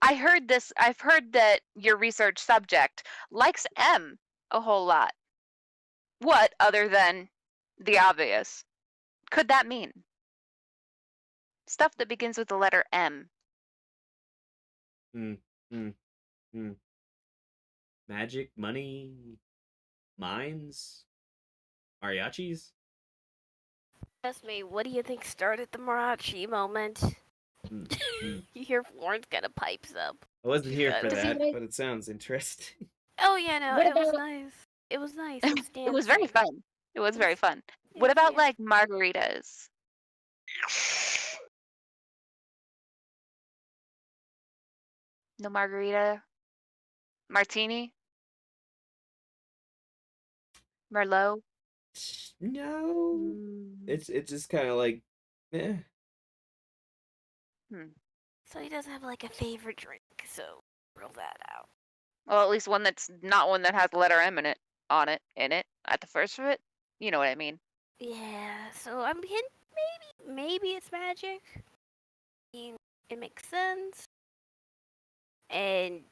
I've heard that your research subject likes M a whole lot. What, other than the obvious, could that mean? Stuff that begins with the letter M. Magic, money, mines, mariachis. Trust me, what do you think started the Marachi moment? Mm-hmm. You hear Florence kind of pipes up. I wasn't here for Does he that, like- but it sounds interesting. Oh yeah, no, What it was about- nice. It was nice. It was It was very dancing. fun. It was very fun. It What was about dancing. like margaritas? No margarita? Martini? Merlot? No, Mm. it's just kind of like, eh. So he doesn't have like a favorite drink, so rule that out. Well, at least one that's not one that has the letter M in it, at the first of it. You know what I mean? Yeah, so I'm hinting maybe it's magic. I mean, it makes sense. And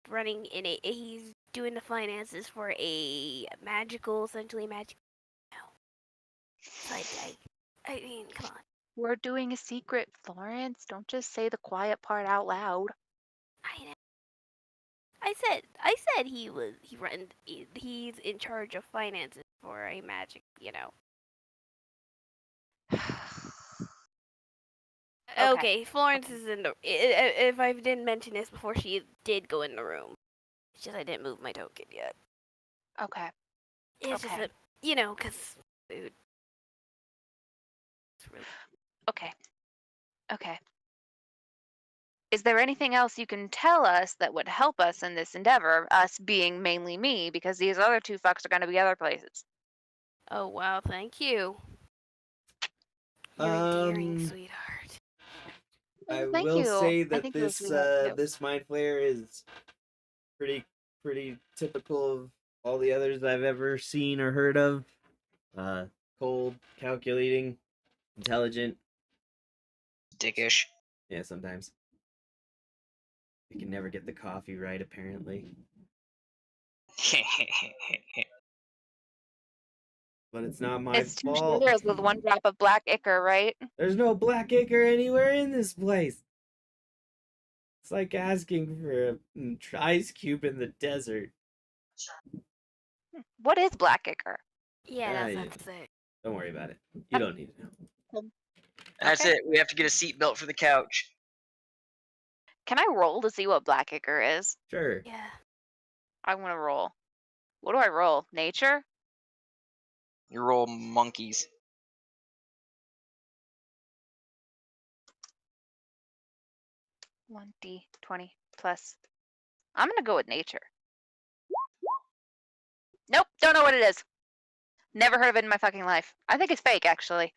running in he's doing the finances for a essentially magical. So I mean, come on. We're doing a secret, Florence. Don't just say the quiet part out loud. I know. I said he's in charge of finances for a magic, Okay, Florence is in the. If I didn't mention this before, she did go in the room. It's just I didn't move my token yet. Okay. It's just Okay. that, because food. It's really... Okay. Is there anything else you can tell us that would help us in this endeavor, us being mainly me, because these other two fucks are going to be other places? Oh, wow, thank you. You're endearing, sweetheart. I Thank will you. say I that think you're a this sweetheart, too. this mind flayer is pretty typical of all the others I've ever seen or heard of. Cold, calculating, intelligent. Dickish. Yeah, sometimes. You can never get the coffee right, apparently. But it's not my It's 2 fault. sugars with 1 drop of black ichor, right? There's no black ichor anywhere in this place. It's like asking for an ice cube in the desert. What is black ichor? Yeah, Ah, that's yeah. not to say. Don't worry about it. You don't need to know. And that's Okay. it. We have to get a seatbelt for the couch. Can I roll to see what black ichor is? Sure. Yeah. I want to roll. What do I roll? Nature? You roll monkeys. One D20 plus. I'm gonna go with nature. Nope, don't know what it is. Never heard of it in my fucking life. I think it's fake, actually.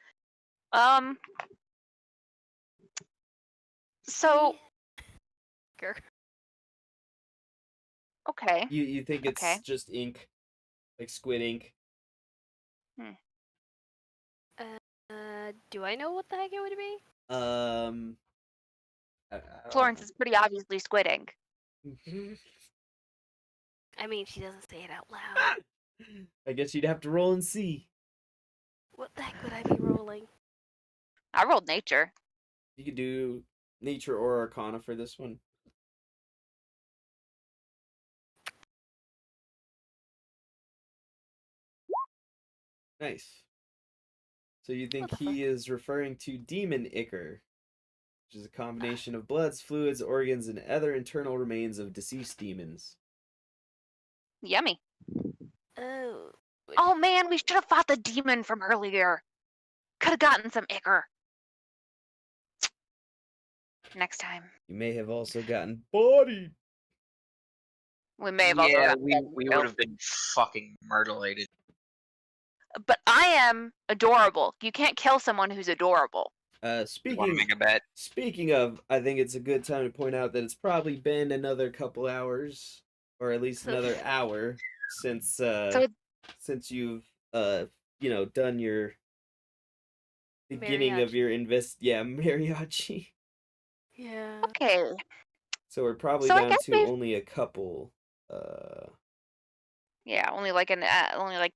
So okay. You think it's Okay. just ink, like squid ink? Do I know what the heck it would be? I Florence is pretty obviously squid ink. I mean, she doesn't say it out loud. I guess you'd have to roll and see. What the heck would I be rolling? I rolled nature. You could do nature or arcana for this one. Nice. So you think What the he is referring to demon ichor, which is a combination of bloods, fluids, organs, and other internal remains of deceased demons. Yummy. Oh. Oh man, we should have fought the demon from earlier. Could have gotten some ichor. Next time. You may have also gotten bodied. We may have also Yeah, gotten we some would ichor. have been fucking mutilated. But I am adorable. You can't kill someone who's adorable. Want to Speaking make a bet? Speaking of, I think it's a good time to point out that it's probably been another couple hours, or at least another hour, since since you've done your beginning of your mariachi. Yeah. Okay. So we're probably So I down guess to we've- only a couple. Yeah, only like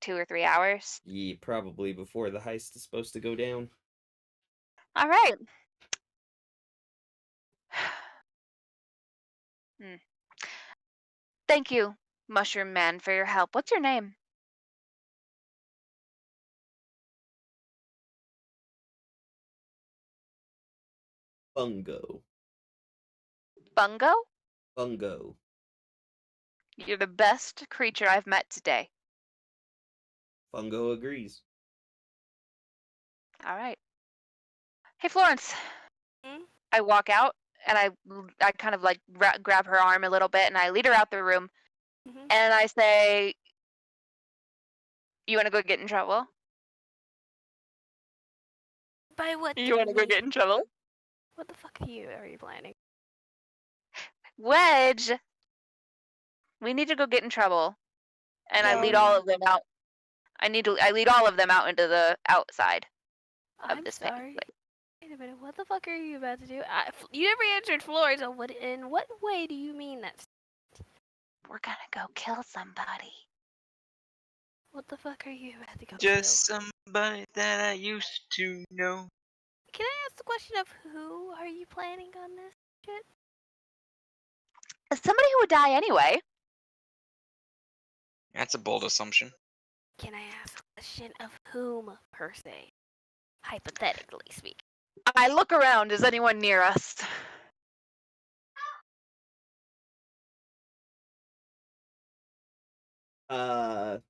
2 or 3 hours. Yeah, probably before the heist is supposed to go down. All right. Thank you, Mushroom Man, for your help. What's your name? Fungo. Bungo? Fungo. You're the best creature I've met today. Fungo agrees. All right. Hey, Florence. Hmm? I walk out and I kind of like grab her arm a little bit and I lead her out the room and I say, "You want to go get in trouble? By what? You want to go get in trouble?" What the fuck are you planning? Wedge, we need to go get in trouble. And I lead Why? all of them out. I lead all of them out into the outside of I'm this sorry. place. Wait a minute. What the fuck are you about to do? You never answered Florence. So in what way do you mean that? We're gonna go kill somebody. What the fuck are you about to go Just kill? somebody that I used to know. Can I ask the question of who are you planning on this shit? Somebody who would die anyway. That's a bold assumption. Can I ask the question of whom, per se? Hypothetically speaking. I look around. Is anyone near us? Near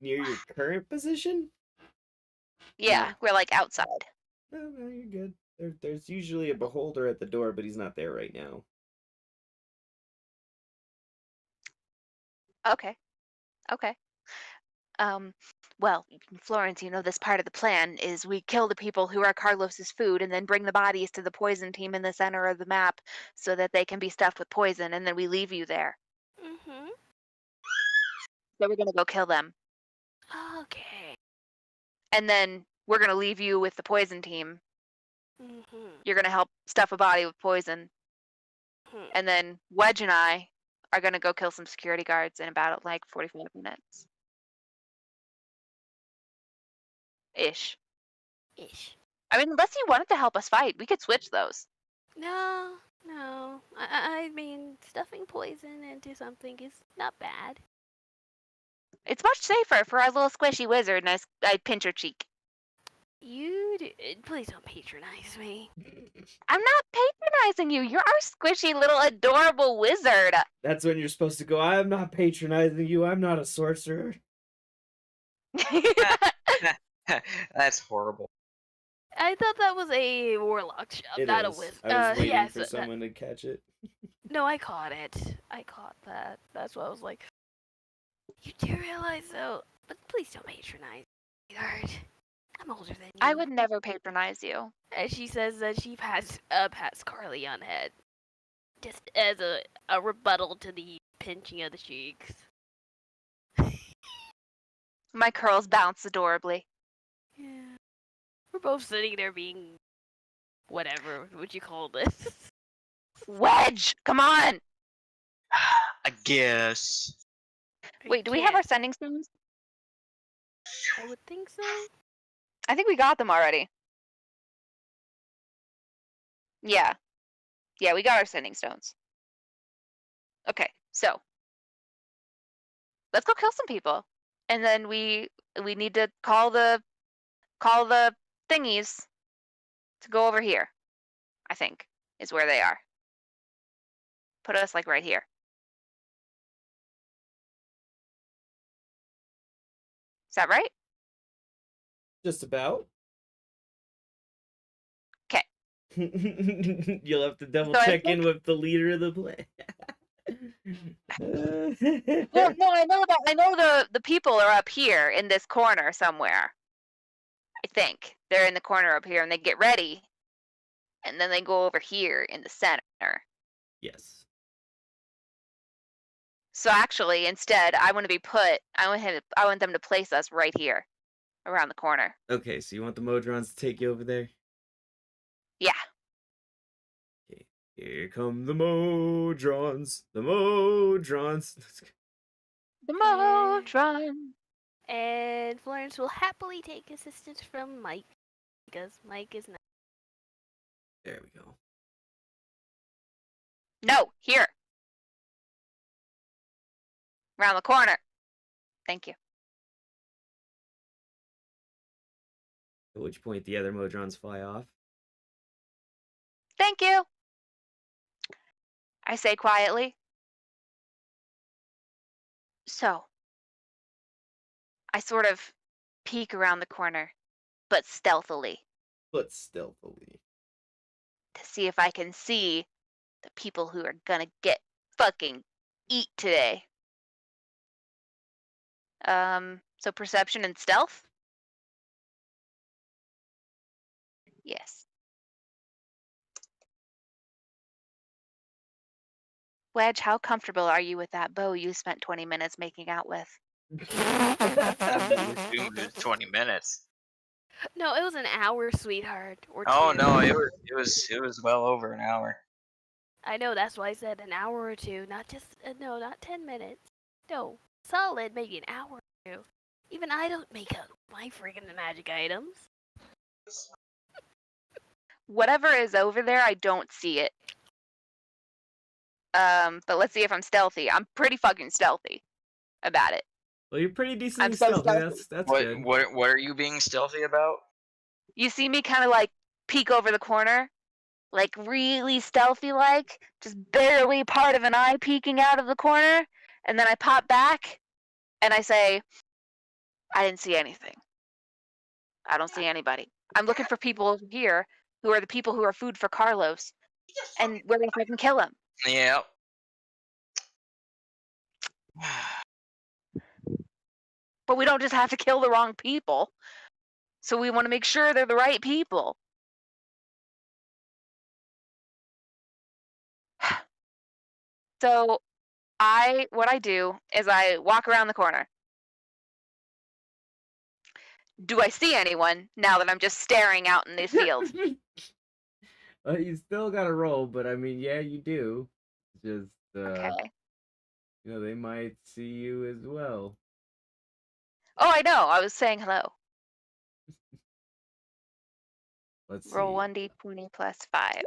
your current position? Yeah, we're like outside. No, you're good. There's usually a beholder at the door, but he's not there right now. Okay. Well, Florence, you know this part of the plan is we kill the people who are Carlos's food and then bring the bodies to the poison team in the center of the map so that they can be stuffed with poison and then we leave you there. Mm-hmm. So we're gonna go kill them. Okay. And then we're gonna leave you with the poison team. Mm-hmm. You're gonna help stuff a body with poison. And then Wedge and I are gonna go kill some security guards in about like 45 minutes. Ish. I mean, unless you wanted to help us fight, we could switch those. No. I mean, stuffing poison into something is not bad. It's much safer for our little squishy wizard, and I pinch her cheek. Please don't patronize me. I'm not patronizing you. You're our squishy little adorable wizard. That's when you're supposed to go, I'm not patronizing you, I'm not a sorcerer. That's horrible. I thought that was a warlock job, not a wizard. I was waiting yes, for someone to catch it. No, I caught it. I caught that. That's why I was like, you do realize though, but please don't patronize me, sweetheart. I'm older than you. I would never patronize you. And she says that she pats Carly on the head, just as a rebuttal to the pinching of the cheeks. My curls bounce adorably. Yeah. We're both sitting there being whatever would you call this? Wedge, come on! I guess. Wait, do we have our sending stones? I would think so. I think we got them already. Yeah, we got our sending stones. Okay, so let's go kill some people, and then we need to call the thingies to go over here. I think is where they are. Put us like right here. Is that right? Just about. Okay. You'll have to double check in with the leader of the play. Well, no, I know the people are up here in this corner somewhere. I think they're in the corner up here, and they get ready, and then they go over here in the center. Yes. So actually, instead, I want them to place us right here, around the corner. Okay, so you want the Modrons to take you over there? Yeah. Okay. Here come the Modrons. The Modrons. The Modron. And Florence will happily take assistance from Mike, because Mike is not. There we go. No, here. Around the corner. Thank you. At which point the other Modrons fly off. Thank you, I say quietly. So, I sort of peek around the corner, but stealthily, to see if I can see the people who are gonna get fucking eat today. So perception and stealth? Yes. Wedge, how comfortable are you with that bow you spent 20 minutes making out with? I assumed it was 20 minutes. No, it was an hour, sweetheart. Or two. Oh no, it was well over an hour. I know, that's why I said an hour or two, not just no, not 10 minutes. No, solid, maybe an hour or two. Even I don't make up my friggin' magic items. Whatever is over there, I don't see it. But let's see if I'm stealthy. I'm pretty fucking stealthy about it. Well, you're pretty decently I'm so stealthy. That's good. What are you being stealthy about? You see me kind of like peek over the corner, like really stealthy like, just barely part of an eye peeking out of the corner, and then I pop back and I say, I didn't see anything. I don't see anybody. I'm looking for people here who are the people who are food for Carlos, and we're gonna fucking kill him. Yep. But we don't just have to kill the wrong people. So we want to make sure they're the right people. So what I do is I walk around the corner. Do I see anyone now that I'm just staring out in these fields? Well, you still gotta roll, but I mean, yeah, you do. Just Okay. they might see you as well. Oh, I know. I was saying hello. Let's see. Roll 1d20 plus 5.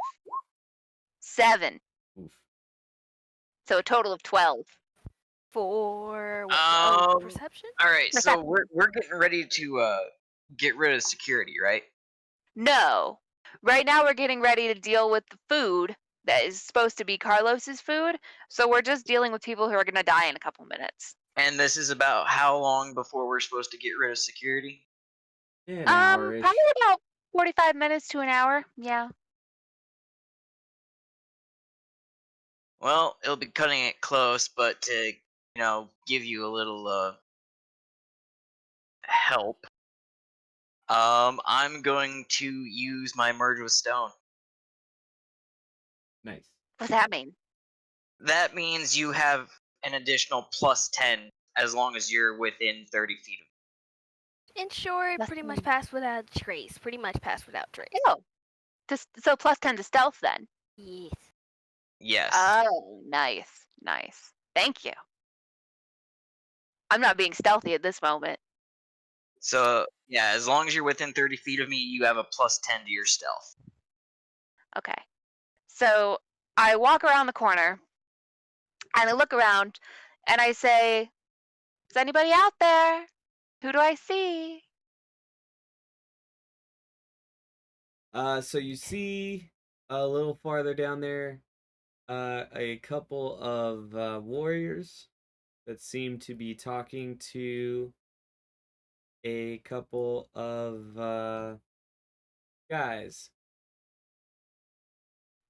7. Oof. So a total of 12. For perception? All right, so Perception. we're getting ready to get rid of security, right? No. Right now we're getting ready to deal with the food that is supposed to be Carlos's food. So we're just dealing with people who are going to die in a couple minutes. And this is about how long before we're supposed to get rid of security? Yeah, an hour-ish. Probably about 45 minutes to an hour. Yeah. Well, it'll be cutting it close, but to, give you a little help, I'm going to use my merge with stone. Nice. What's that mean? That means you have an additional plus 10 as long as you're within 30 feet of me. In short, Plus pretty 10. much pass without trace. Pretty much pass without trace. Oh. So plus 10 to stealth then? Yes. Yes. Oh, nice. Nice. Thank you. I'm not being stealthy at this moment. So, yeah, as long as you're within 30 feet of me, you have a plus 10 to your stealth. Okay. So I walk around the corner and I look around and I say, is anybody out there? Who do I see? So you see a little farther down there, a couple of warriors that seem to be talking to a couple of guys.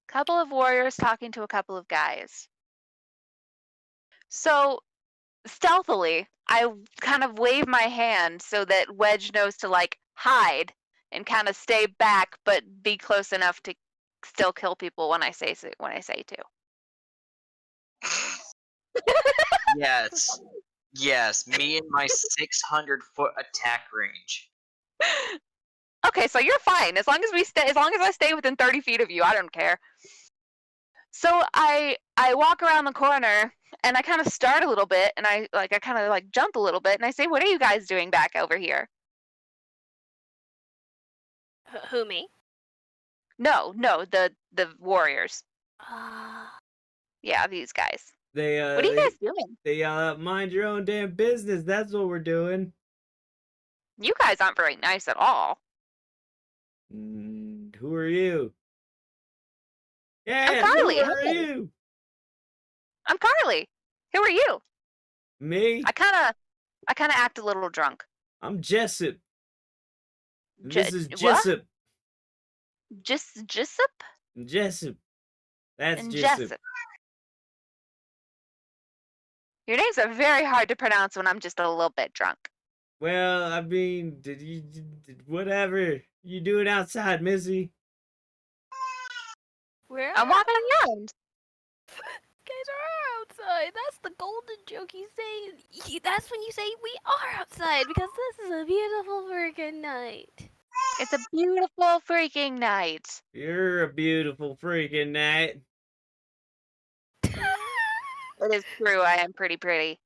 Couple of warriors talking to a couple of guys. So stealthily, I kind of wave my hand so that Wedge knows to like hide and kind of stay back, but be close enough to still kill people when I say to. Yes, me and my 600-foot attack range. Okay, so you're fine as long as I stay within 30 feet of you. I don't care. So I walk around the corner and I kind of start a little bit and I kind of jump a little bit and I say, "What are you guys doing back over here?" Who, me? No, the warriors. Ah. Yeah, these guys. They What are you guys doing? They mind your own damn business. That's what we're doing. You guys aren't very nice at all. Who are you? Yeah, Carly. who are Hey. you? I'm Carly. Who are you? Me? I kind of act a little drunk. I'm Jessup. This is What? Jessup. Jessup? Jessup. That's And Jessup. Jessup. Your names are very hard to pronounce when I'm just a little bit drunk. Well, I mean, whatever you doing outside, Missy? Where I'm walking around. guys are outside. That's the golden joke you say. That's when you say we are outside because this is a beautiful freaking night. It's a beautiful freaking night. You're a beautiful freaking night. It is true, I am pretty pretty.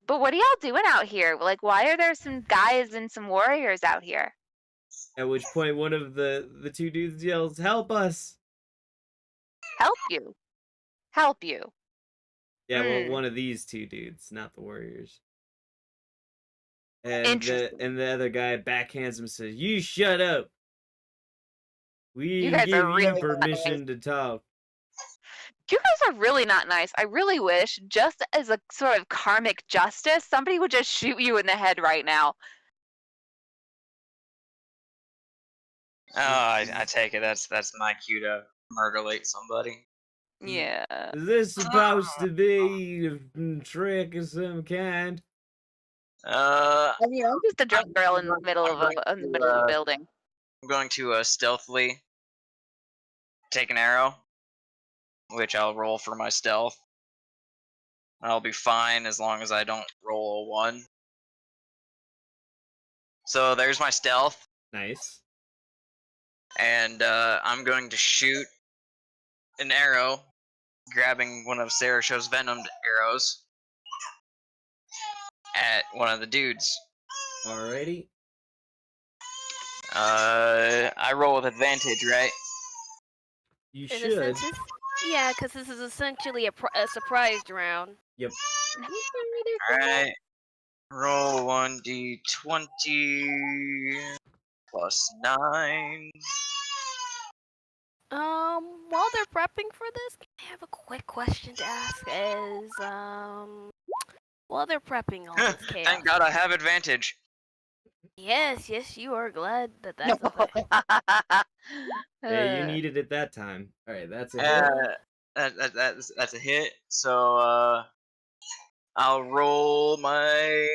But what are y'all doing out here? Like, why are there some guys and some warriors out here? At which point one of the two dudes yells, "Help us!" Help you. Help you. Yeah, well, one of these two dudes, not the warriors. And the other guy backhands him and says, "You shut up. We guys give are you really permission to talk." You guys are really not nice. I really wish, just as a sort of karmic justice, somebody would just shoot you in the head right now. Oh, I take it that's my cue to murderate somebody. Yeah. Is this supposed to be a trick of some kind? I mean, I'm just a drunk girl in the middle of a building. I'm going to stealthily take an arrow, which I'll roll for my stealth. I'll be fine as long as I don't roll a 1. So there's my stealth. Nice. And I'm going to shoot an arrow, grabbing one of Sarasho's venomed arrows at one of the dudes. Alrighty. I roll with advantage, right? You In should. a sense, yeah, because this is essentially a surprised round. Yep. Alright. Roll 1d20 plus 9. While they're prepping for this, I have a quick question to ask. While they're prepping all this chaos. Thank God I have advantage. Yes, you are glad that that's a thing. Hey, you needed it that time. Alright, that's a hit. That's a hit. So I'll roll my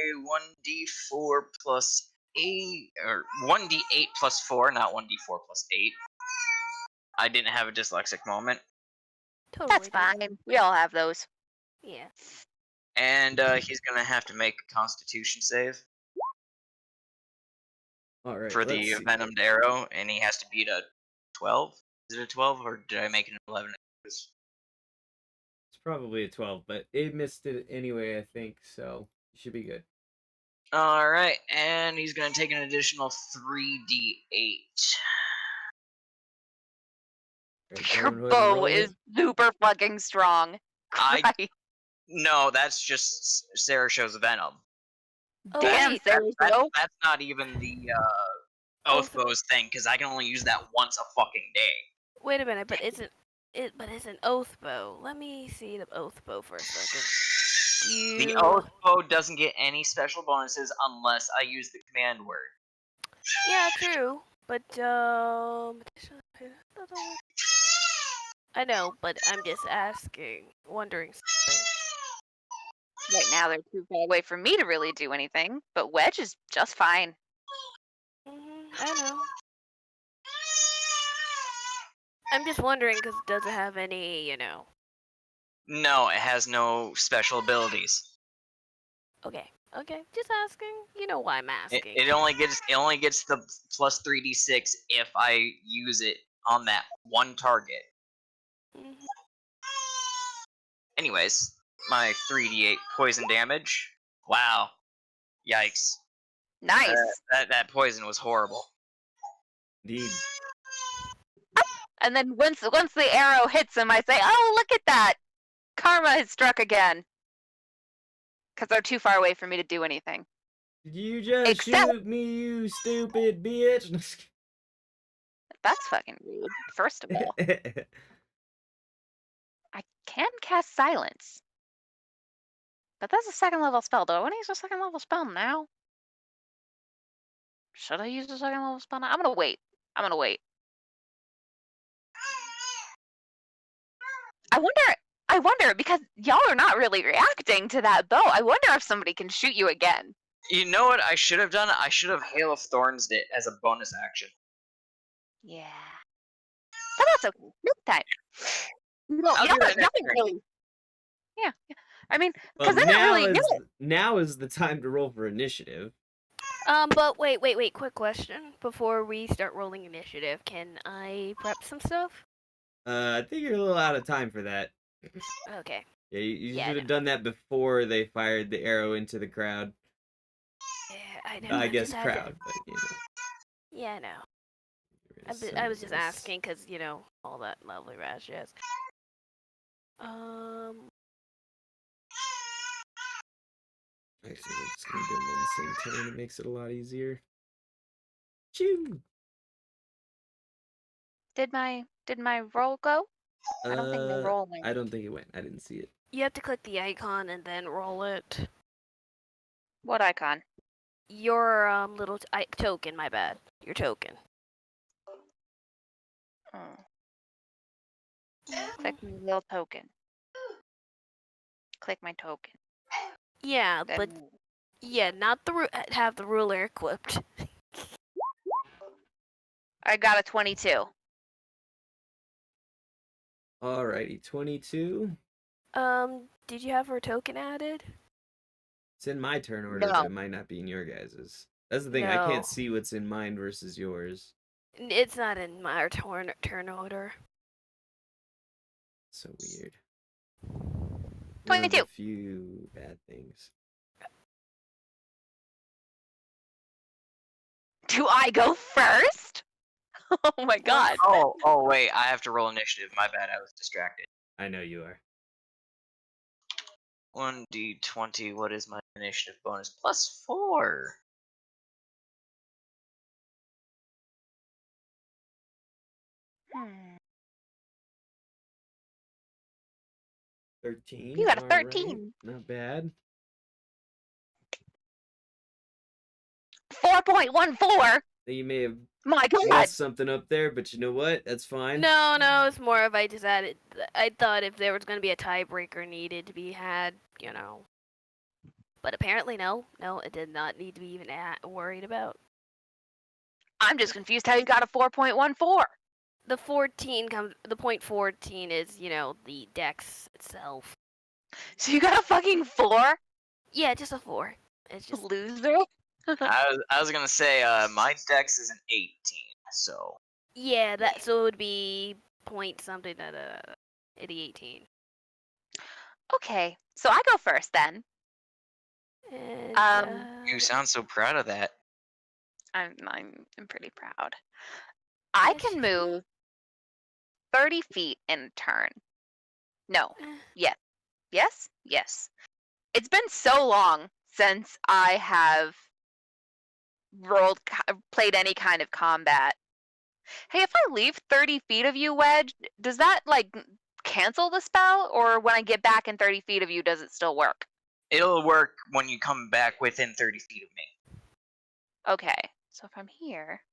1d4 plus 8, or 1d8 plus 4, not 1d4 plus 8. I didn't have a dyslexic moment. Totally That's fine. We all have those. Yeah. And he's gonna have to make a Constitution save Alright. for the venomed arrow, and he has to beat a 12. Is it a 12, or did I make it an 11? It's probably a 12, but it missed it anyway, I think, so you should be good. Alright, and he's gonna take an additional 3d8. Your bow is super fucking strong. No, that's just Sarasho's venom. Oh, Damn, wait. Sarasho. That's not even the oath bows thing, because I can only use that once a fucking day. Wait a minute, but it's an oath bow. Let me see the oath bow for a second. The oath bow doesn't get any special bonuses unless I use the command word. Yeah, true. But I know, but I'm just wondering something. Right now, they're too far away for me to really do anything, but Wedge is just fine. I know. I'm just wondering because it doesn't have any, No, it has no special abilities. Okay, just asking. You know why I'm asking. It only gets the plus 3d6 if I use it on that one target. Anyways, my 3d8 poison damage. Wow. Yikes. Nice. That poison was horrible. Indeed. And then once the arrow hits him, I say, "Oh, look at that! Karma has struck again." Because they're too far away for me to do anything. Did you just shoot me, you stupid bitch? That's fucking rude, first of all. I can cast Silence. But that's a second level spell. Do I want to use a second level spell now? Should I use a second level spell now? I'm gonna wait. I wonder, because y'all are not really reacting to that bow. I wonder if somebody can shoot you again. You know what I should have done? I should have Hail of Thorns it as a bonus action. Yeah. But that's okay. Next time. I'll do that next turn. Really... Yeah. I mean, because they don't really do it. Now is the time to roll for initiative. But wait. Quick question. Before we start rolling initiative, can I prep some stuff? I think you're a little out of time for that. Okay. Yeah, you should have done that before they fired the arrow into the crowd. Yeah, I know. I guess crowd, but you know. Yeah, I know. I was just asking because, you know, all that lovely rat jazz. Actually, we're just gonna do them on the same turn. It makes it a lot easier. Choo! Did my roll go? I don't think the roll went. I don't think it went. I didn't see it. You have to click the icon and then roll it. What icon? Your little token. My bad. Your token. Click my little token. Click my token. Yeah, Then... but yeah, not have the ruler equipped. I got a 22. Alrighty, 22. Did you have her token added? It's in my turn order, but it might not be in your guys's. That's the thing. No. I can't see what's in mine versus yours. It's not in my turn order. So weird. 22. A few bad things. Do I go first? Oh my god. Oh wait, I have to roll initiative. My bad, I was distracted. I know you are. 1d20, what is my initiative bonus? +4. Hmm. 13. You got a all 13. Right. Not bad. 4.14. You may have My god. messed something up there, but you know what? That's fine. No, it's more of I just added. I thought if there was going to be a tiebreaker needed to be had, you know. But apparently no, it did not need to be even worried about. I'm just confused how you got a 4.14. The 0.14 is, you know, the dex itself. So you got a fucking 4? Yeah, just a 4. It's just loser. I was gonna say my dex is an 18, so. Yeah, so it would be point something at 18. Okay, so I go first then. And, you sound so proud of that. I'm pretty proud. I can move 30 feet in a turn. No. Yes. It's been so long since I have played any kind of combat. Hey, if I leave 30 feet of you, Wedge, does that like cancel the spell, or when I get back in 30 feet of you, does it still work? It'll work when you come back within 30 feet of me. Okay, so if I'm here.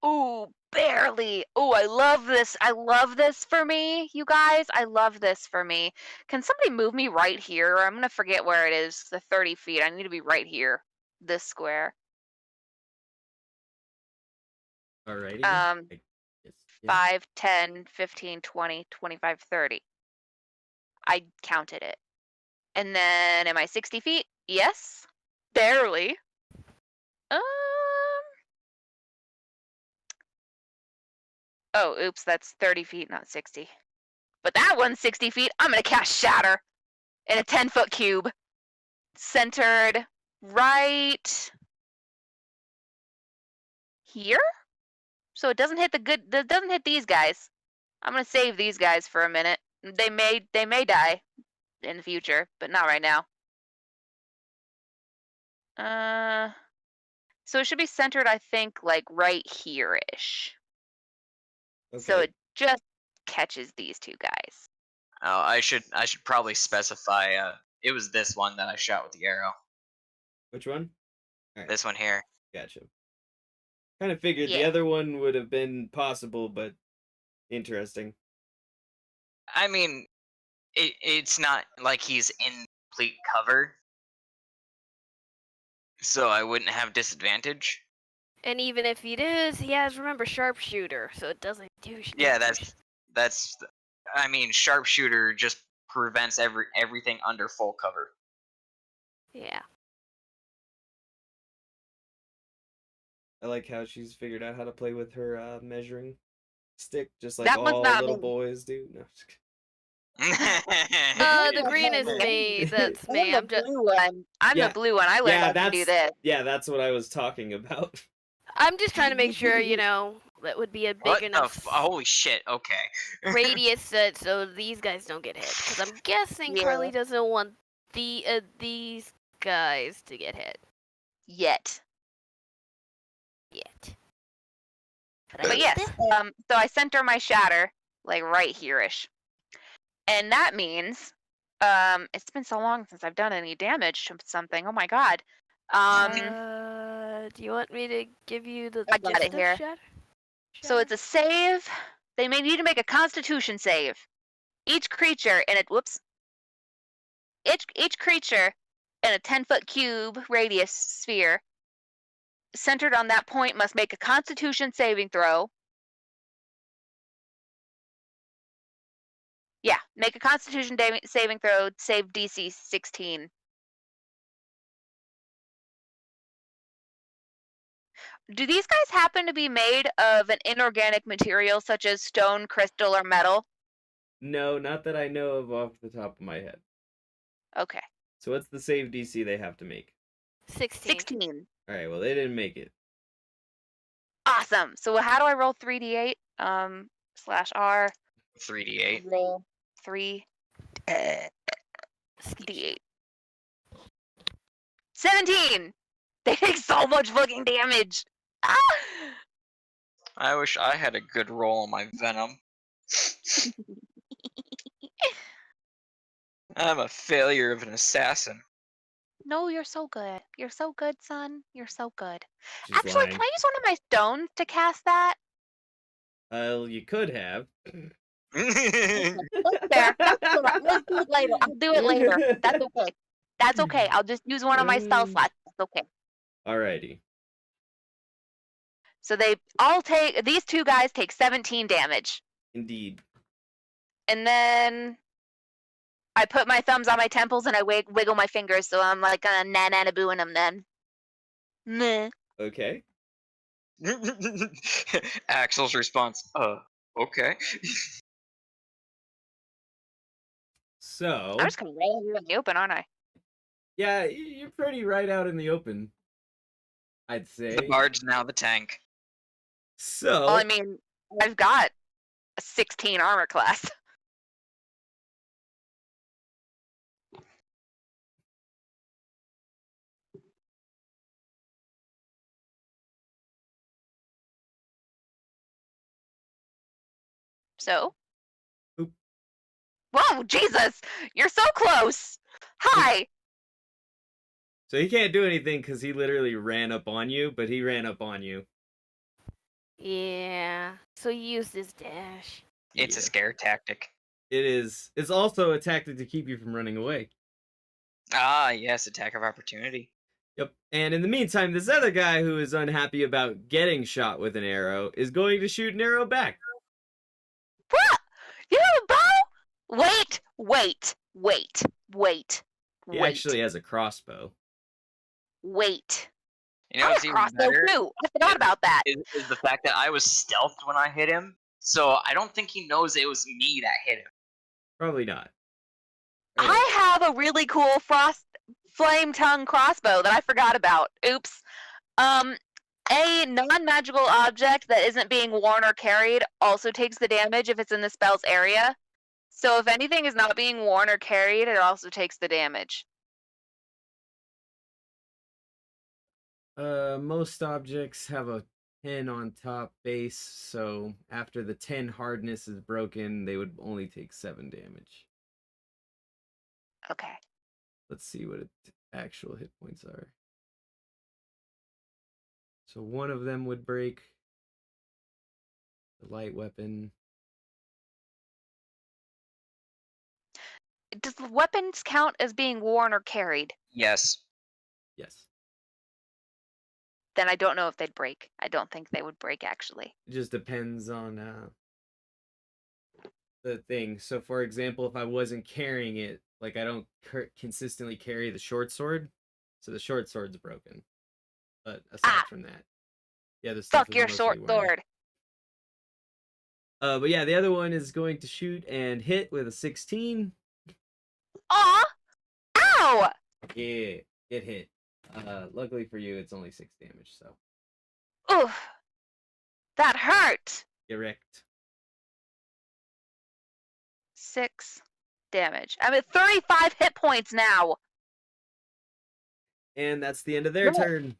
Ooh, barely. Ooh, I love this. I love this for me, you guys. I love this for me. Can somebody move me right here? I'm going to forget where it is, the 30 feet. I need to be right here, this square. Alrighty. 5, 10, 15, 20, 25, 30. I counted it. And then, am I 60 feet? Yes. Barely. Oh, oops, that's 30 feet, not 60. But that one's 60 feet. I'm going to cast Shatter in a 10-foot cube. Centered right here? So it doesn't hit it doesn't hit these guys. I'm going to save these guys for a minute. They may die in the future, but not right now. So it should be centered, I think, like right here-ish. So it just catches these two guys. Oh, I should probably specify. It was this one that I shot with the arrow. Which one? Right. This one here. Gotcha. Kind of figured the other one would have been possible, but interesting. I mean, it's not like he's in complete cover, so I wouldn't have disadvantage. And even if he is, he has, remember, sharpshooter, so it doesn't do shit. Yeah, that's. I mean, sharpshooter just prevents everything under full cover. Yeah. I like how she's figured out how to play with her measuring stick, just like That was all not little me. boys do. No, just The green is me. That's me. I'm just. Blue one. I'm Yeah. the blue one. I learned how to do this. Yeah, that's what I was talking about. I'm just trying to make sure, you know, that would be a big What enough holy shit! Okay. radius set so these guys don't get hit. Because I'm guessing Carly doesn't want these guys to get hit Yet. But yes, so I sent her my shatter, like right here-ish. And that means, it's been so long since I've done any damage to something. Oh my god. Do you want me to give you the I got it here. So it's a save. They may need to make a Constitution save. Each creature in it, each creature in a 10-foot cube radius sphere centered on that point must make a Constitution saving throw. Yeah, make a Constitution saving throw, save DC 16. Do these guys happen to be made of an inorganic material such as stone, crystal, or metal? No, not that I know of off the top of my head. Okay. So what's the save DC they have to make? 16. Alright, well they didn't make it. Awesome. So how do I roll 3d8? /R. 3d8. Roll 3 d8. 17! They take so much fucking damage! Ah! I wish I had a good roll on my venom. I'm a failure of an assassin. No, you're so good. You're so good, son. You're so good. She's Actually, lying. can I use one of my stones to cast that? You could have. There. Let's do it later. I'll do it later. That's okay. That's okay. I'll just use one of my spell slots. That's okay. Alrighty. So these two guys take 17 damage. Indeed. And then I put my thumbs on my temples and I wiggle my fingers, so I'm like na-na-na-booing them then. Meh. Okay. Axel's response, okay. So... I'm just gonna roll here in the open, aren't I? Yeah, you're pretty right out in the open, I'd say. The bard's now the tank. So... Well, I mean, I've got a 16 armor class. So? Oop. Whoa, Jesus! You're so close! Hi! So he can't do anything because he literally ran up on you, but he ran up on you. Yeah. So you use this dash. It's a scare tactic. It is. It's also a tactic to keep you from running away. Ah, yes, attack of opportunity. Yep. And in the meantime, this other guy who is unhappy about getting shot with an arrow is going to shoot an arrow back. What? You have a bow? Wait. He actually has a crossbow. Wait. You know I what's have even crossbow better too. I forgot about that. is the fact that I was stealthed when I hit him, so I don't think he knows it was me that hit him. Probably not. I have a really cool flame tongue crossbow that I forgot about. Oops. A non-magical object that isn't being worn or carried also takes the damage if it's in the spell's area. So if anything is not being worn or carried, it also takes the damage. Most objects have a 10 on top base, so after the 10 hardness is broken, they would only take 7 damage. Okay. Let's see what actual hit points are. So one of them would break. The light weapon. Does the weapons count as being worn or carried? Yes. Yes. Then I don't know if they'd break. I don't think they would break, actually. It just depends on the thing. So, for example, if I wasn't carrying it, like I don't consistently carry the short sword, so the short sword's broken. But aside from that, yeah, the stuff Fuck your short sword. But yeah, the other one is going to shoot and hit with a 16. Aw! Ow! Yeah, it hit. Luckily for you, it's only 6 damage, so. Oof. That hurt! Get wrecked. 6 damage. I'm at 35 hit points now. And that's the end of their turn.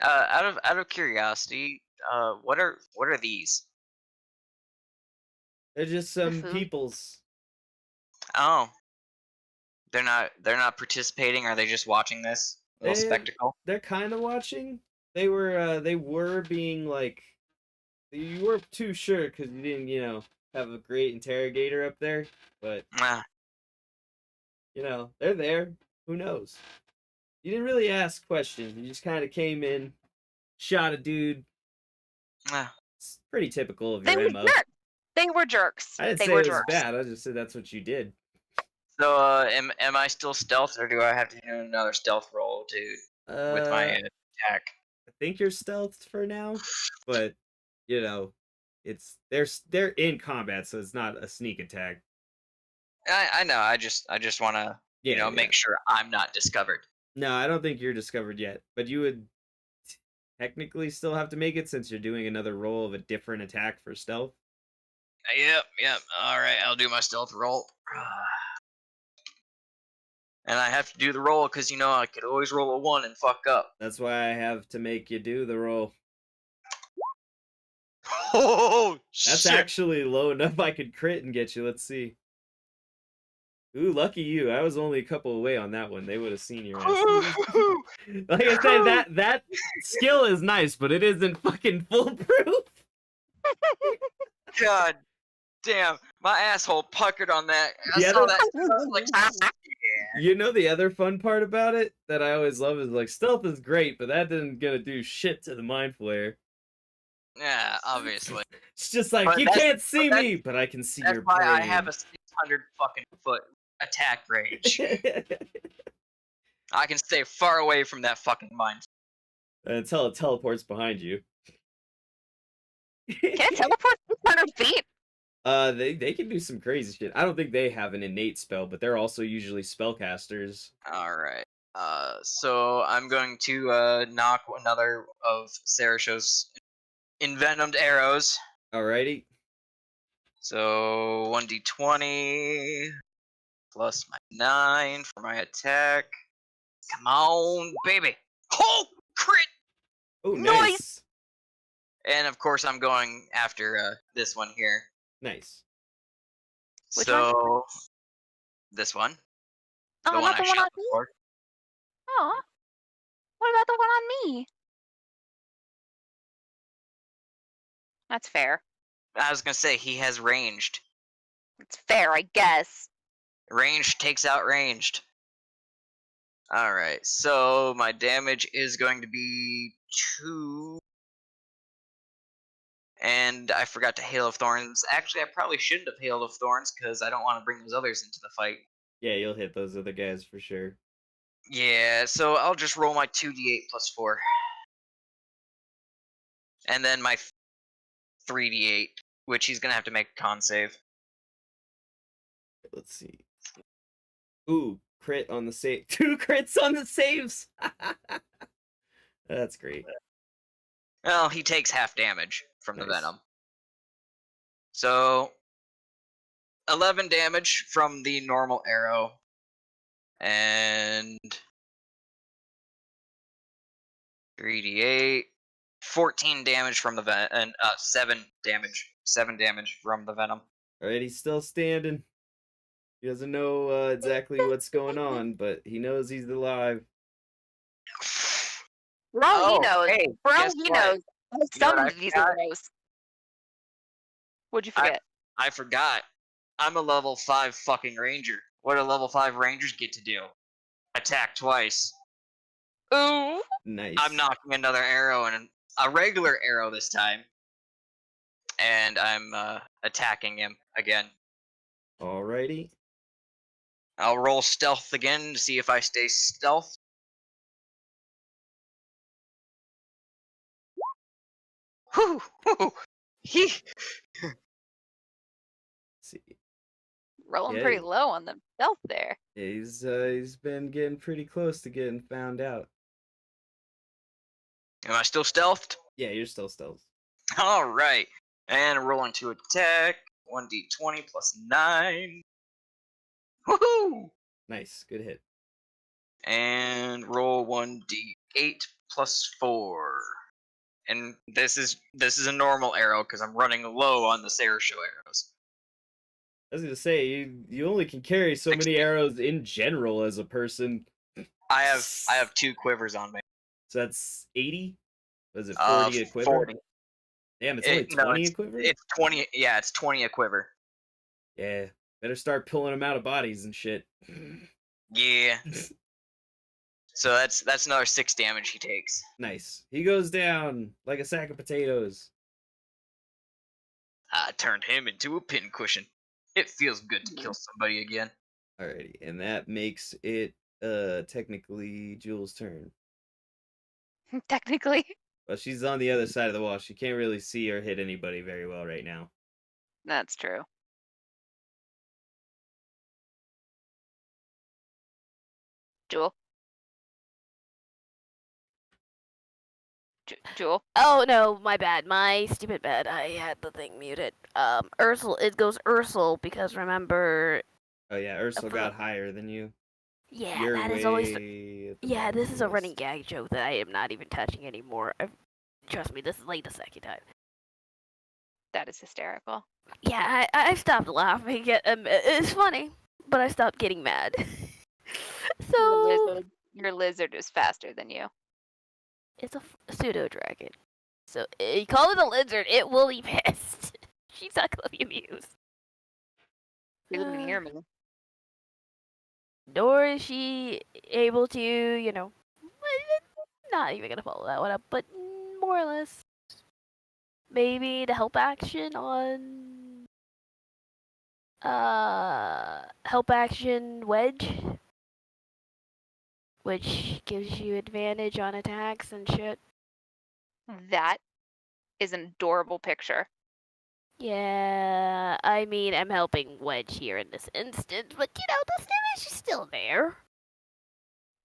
Out of curiosity, what are these? They're just some peoples. Oh. They're not participating, are they just watching this little spectacle? They're kind of watching. They were being like, you weren't too sure because you didn't, have a great interrogator up there, but they're there. Who knows? You didn't really ask questions. You just kind of came in, shot a dude. It's pretty typical of your MO. They were jerks. I didn't say it was bad. I just said that's what you did. So, am I still stealth, or do I have to do another stealth roll with my attack? I think you're stealthed for now, but they're in combat, so it's not a sneak attack. I know. I just want to make sure I'm not discovered. No, I don't think you're discovered yet, but you would technically still have to make it since you're doing another roll of a different attack for stealth. Yep. All right, I'll do my stealth roll. And I have to do the roll because, I could always roll a 1 and fuck up. That's why I have to make you do the roll. Oh, That's shit. actually low enough I could crit and get you. Let's see. Ooh, lucky you. I was only a couple away on that one. They would have seen your ass. Like I said, that skill is nice, but it isn't fucking foolproof. God damn. My asshole puckered on that. I saw that. I was like, yeah. The other fun part about it that I always love is like stealth is great, but that isn't gonna do shit to the mind flayer. Yeah, obviously. It's just like you can't see me, but I can see your brain. That's why I have a 600 fucking foot attack range. I can stay far away from that fucking mind. Until it teleports behind you. Can it teleport 600 feet? They can do some crazy shit. I don't think they have an innate spell, but they're also usually spellcasters. Alright. So I'm going to knock another of Sarasho's envenomed arrows. Alrighty. So 1d20 plus my 9 for my attack. Come on, baby. Oh, crit! Oh, nice. And of course I'm going after this one here. Nice. Which one? This one. Oh, not the one on me? Oh. What about the one on me? That's fair. I was gonna say, he has ranged. It's fair, I guess. Ranged takes out ranged. Alright, so my damage is going to be 2. And I forgot to Hail of Thorns. Actually, I probably shouldn't have Hail of Thorns, because I don't want to bring those others into the fight. Yeah, you'll hit those other guys for sure. Yeah, so I'll just roll my 2d8 plus 4. And then my 3d8, which he's going to have to make a con save. Let's see. Ooh, crit on the save. 2 crits on the saves! That's great. Well, he takes half damage from the venom. So, 11 damage from the normal arrow. And 3d8 14 damage from the venom, and 7 damage. 7 damage from the venom. Alright, he's still standing. He doesn't know exactly what's going on, but he knows he's alive. Bro, he knows. Hey, Bro, guess he what? knows. You know what Some I of these forgot? heroes. What'd you forget? I forgot. I'm a level 5 fucking ranger. What do level 5 rangers get to do? Attack twice. Ooh. Nice. I'm knocking another arrow and a regular arrow this time. And I'm attacking him again. Alrighty. I'll roll stealth again to see if I stay stealth. Whew, whew. He. See. Rolling Yeah. pretty low on the stealth there. Yeah, he's been getting pretty close to getting found out. Am I still stealthed? Yeah, you're still stealth. Alright. And rolling to attack. 1d20 plus 9. Woohoo! Nice, good hit. And roll 1d8 plus 4. And this is a normal arrow because I'm running low on the Sarah Show arrows. I was gonna say you only can carry so many arrows in general as a person. I have 2 quivers on me. So that's 80? Was it 40 a quiver? 40. Damn, it's only 20 a quiver? It's 20. Yeah, it's 20 a quiver. Yeah, better start pulling them out of bodies and shit. Yeah. So that's another 6 damage he takes. Nice. He goes down like a sack of potatoes. I turned him into a pincushion. It feels good to kill somebody again. Alrighty, and that makes it technically Jules' turn. Technically. Well, she's on the other side of the wall. She can't really see or hit anybody very well right now. That's true. Jewel. Jewel. Oh no, my bad. My stupid bad. I had the thing muted. Ursula. It goes Ursula because remember. Oh yeah, Ursula got higher than you. Yeah, You're that is always. Yeah, this is a running gag joke that I am not even touching anymore. Trust me, this is like the second time. That is hysterical. Yeah, I stopped laughing. It's funny, but I stopped getting mad. So your lizard is faster than you. It's a pseudo dragon. So you call it a lizard, it will be pissed. She's not gonna be amused. She doesn't hear me. Nor is she able to, not even gonna follow that one up, but more or less. Maybe the help action on help action wedge, which gives you advantage on attacks and shit. That is an adorable picture. Yeah, I mean, I'm helping Wedge here in this instance, but the damage is still there.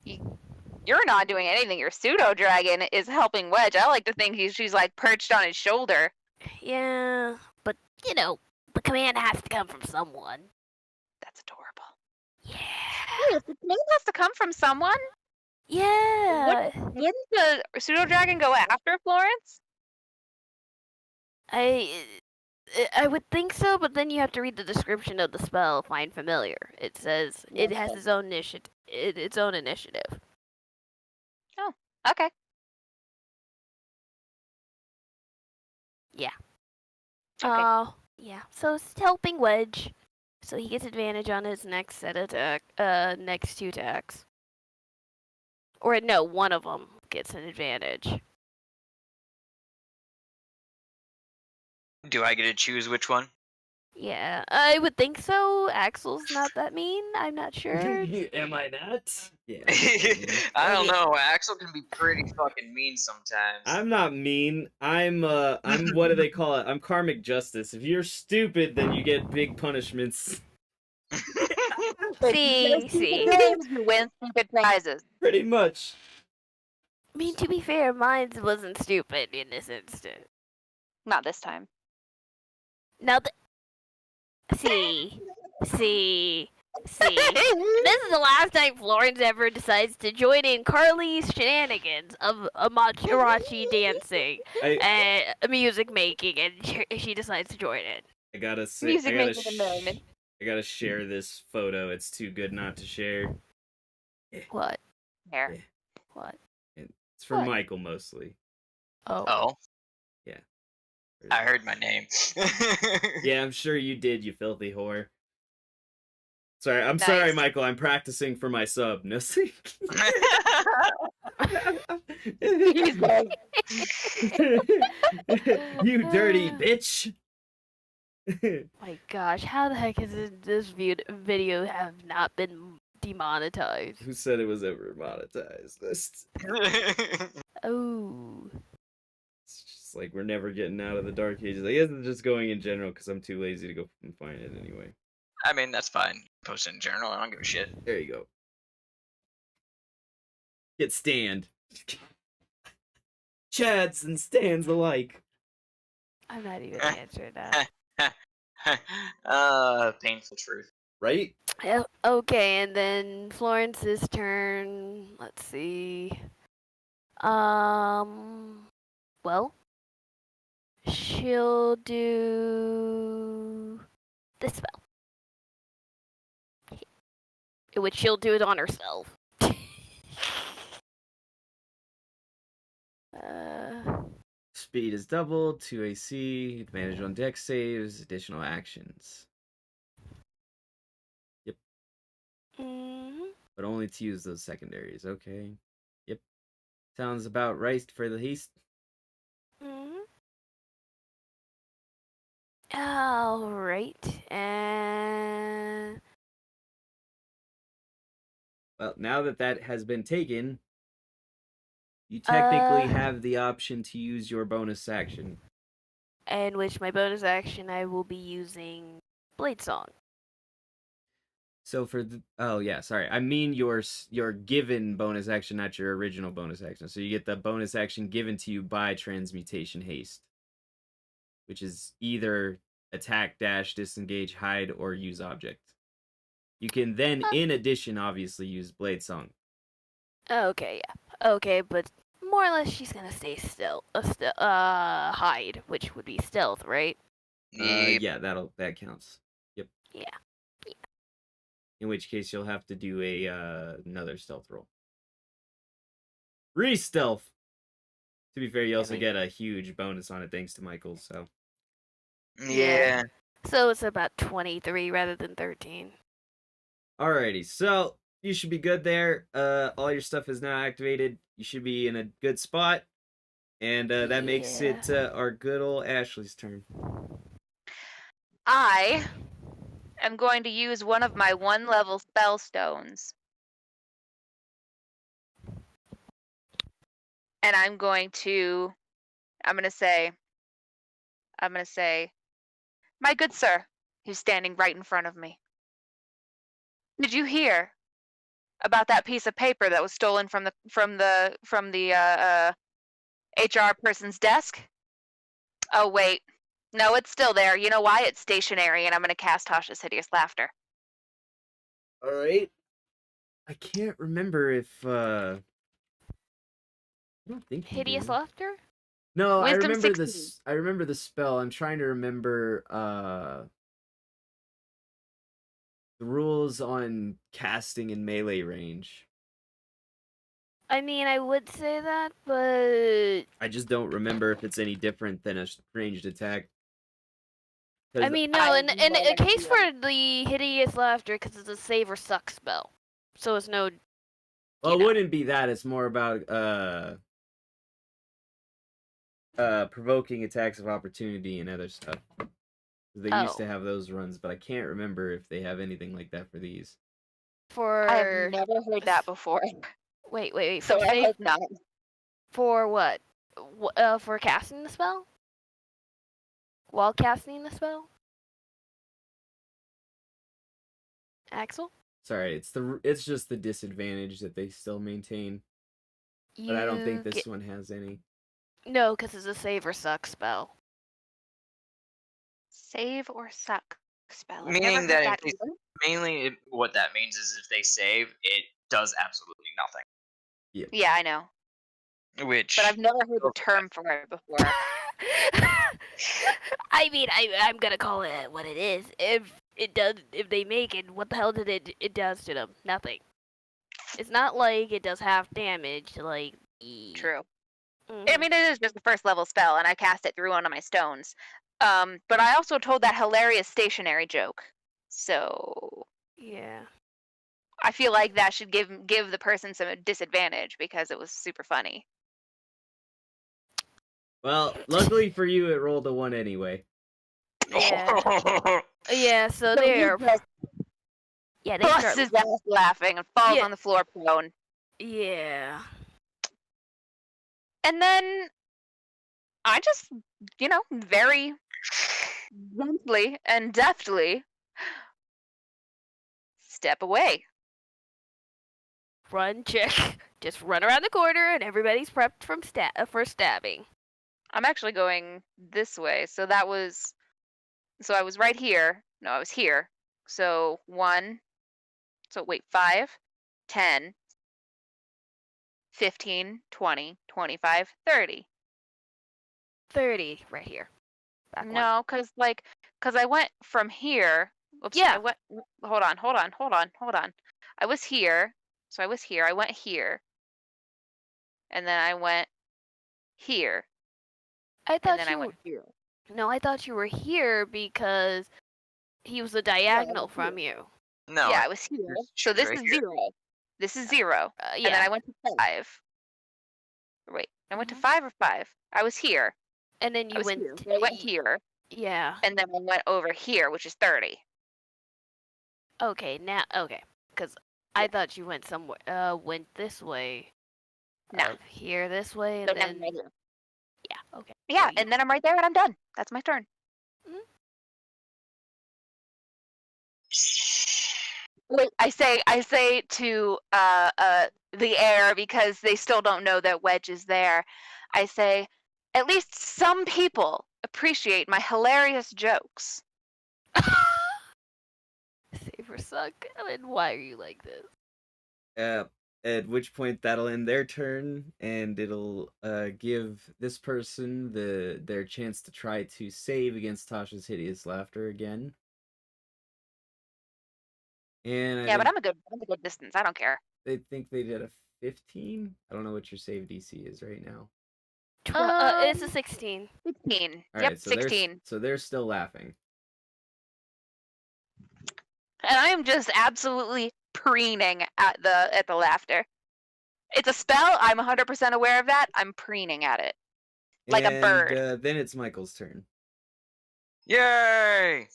You're not doing anything. Your pseudo dragon is helping Wedge. I like to think she's like perched on his shoulder. Yeah, but the command has to come from someone. That's adorable. Yeah. Wait, the command has to come from someone? Yeah. Wouldn't the pseudo dragon go after Florence? I would think so, but then you have to read the description of the spell. Find familiar. It says it has its own initiative. Oh, okay. Yeah. Okay. Yeah. So it's helping Wedge, so he gets advantage on his next set attack. Next 2 attacks. Or no, one of them gets an advantage. Do I get to choose which one? Yeah, I would think so. Axel's not that mean. I'm not sure. Am I not? Yeah. I don't know. Axel can be pretty fucking mean sometimes. I'm not mean. I'm what do they call it? I'm karmic justice. If you're stupid, then you get big punishments. See. You win stupid prizes. Pretty much. I mean, to be fair, mine wasn't stupid in this instant. Not this time. Now, see, See, this is the last time Florence ever decides to join in Carly's shenanigans of amachirachi dancing and music making, and she decides to join it. I gotta say, Music making and merriment. I gotta share this photo. It's too good not to share. What? Here. What? It's for Michael mostly. Oh. Yeah. I heard my name. Yeah, I'm sure you did, you filthy whore. Sorry, I'm sorry, Michael. I'm practicing for my sub. No, see. You dirty bitch. My gosh, how the heck is this video have not been demonetized? Who said it was ever monetized? Oh. It's just like we're never getting out of the dark ages. I guess it's just going in general because I'm too lazy to go and find it anyway. I mean, that's fine. Post it in journal. I don't give a shit. There you go. Get stand. Chads and stands alike. I'm not even answering that. Painful truth. Right? Okay, and then Florence's turn. Let's see. Well, she'll do this spell. Which she'll do it on herself. Speed is doubled, 2 AC, advantage on dex saves, additional actions. Yep. But only to use those secondaries, okay. Yep. Sounds about right for the haste. Alright, and... Well, now that that has been taken, you technically have the option to use your bonus action. And which my bonus action, I will be using Blade Song. So for the... Oh, yeah, sorry. I mean your given bonus action, not your original bonus action. So you get the bonus action given to you by Transmutation Haste, which is either attack, dash, disengage, hide, or use object. You can then, in addition, obviously, use Blade Song. Okay, yeah. Okay, but more or less she's gonna stay still. Hide, which would be stealth, right? Yeah, that counts. Yep. Yeah. In which case, you'll have to do another stealth roll. Re-stealth! To be fair, you also get a huge bonus on it thanks to Michael, so... Yeah. So it's about 23 rather than 13. Alrighty, so you should be good there. All your stuff is now activated. You should be in a good spot. And that makes it our good old Ashley's turn. I am going to use one of my 1-level spell stones. And I'm gonna say, my good sir, who's standing right in front of me. Did you hear about that piece of paper that was stolen from the HR person's desk? Oh wait, no, it's still there. You know why? It's stationary, and I'm gonna cast Tasha's Hideous Laughter. All right. I can't remember if I don't think Hideous Laughter? No, Wisdom I remember 16. this. I remember the spell. I'm trying to remember the rules on casting in melee range. I mean, I would say that, but... I just don't remember if it's any different than a ranged attack. I mean, no, in a case for the Hideous Laughter, because it's a save or suck spell. So it's no... Well, it wouldn't be that. It's more about provoking attacks of opportunity and other stuff. They used to have those runs, but I can't remember if they have anything like that for these. I've never heard that before. Wait. So I hope not. For what? For casting the spell? While casting the spell? Axel? Sorry, it's just the disadvantage that they still maintain. But I don't think this one has any. No, because it's a save or suck spell. Save or suck. Spell. I've never Meaning heard that that if they, either. mainly what that means is if they save, it does absolutely nothing. Yeah, I know. Which. But I've never heard the term for it before. I mean, I'm gonna call it what it is. If they make it, what the hell did it does to them? Nothing. It's not like it does half damage. Like True. Mhm. I mean, it is just the first level spell, and I cast it through one of my stones. But I also told that hilarious stationary joke. So Yeah. I feel like that should give the person some disadvantage because it was super funny. Well, luckily for you, it rolled a 1 anyway. Yeah. Yeah. So So they're. he just Yeah, they busts start. his ass laughing and falls Yeah. on the floor prone. Yeah. And then I just, very gently and deftly step away. Run, check. Just run around the corner, and everybody's prepped for stabbing. I'm actually going this way. So I was right here. No, I was here. So 1, 5, 10, 15, 20, 25, 30. 30 right here. Back one. No, because I went from here. Oops, Yeah. Hold on. I was here. So I was here. I went here. And then I went here. I And thought then I you went were. here. No, I thought you were here because he was a diagonal from you. No. Yeah, I was here. So this is 0. This is 0. Yeah. And then I went to 5. Wait, I went to 5 or 5? I was here. And then you went. I went here. Yeah. And then I went over here, which is 30. Okay, now because I thought you went somewhere. Went this way. No. Here this way, and So now then. I'm right here. Yeah. Okay. Yeah, So you- and then I'm right there and I'm done. That's my turn. Wait, I say to the air because they still don't know that Wedge is there. I say, at least some people appreciate my hilarious jokes. Saber suck. And why are you like this? At which point that'll end their turn, and it'll give this person their chance to try to save against Tasha's hideous laughter again. And Yeah, but I'm a good distance. I don't care. I think they did a 15. I don't know what your save DC is right now. It's a 16. 16. All Yep, right, so 16. they're still laughing. And I am just absolutely preening at the laughter. It's a spell. I'm 100% aware of that. I'm preening at it like a bird. Then it's Michael's turn. Yay!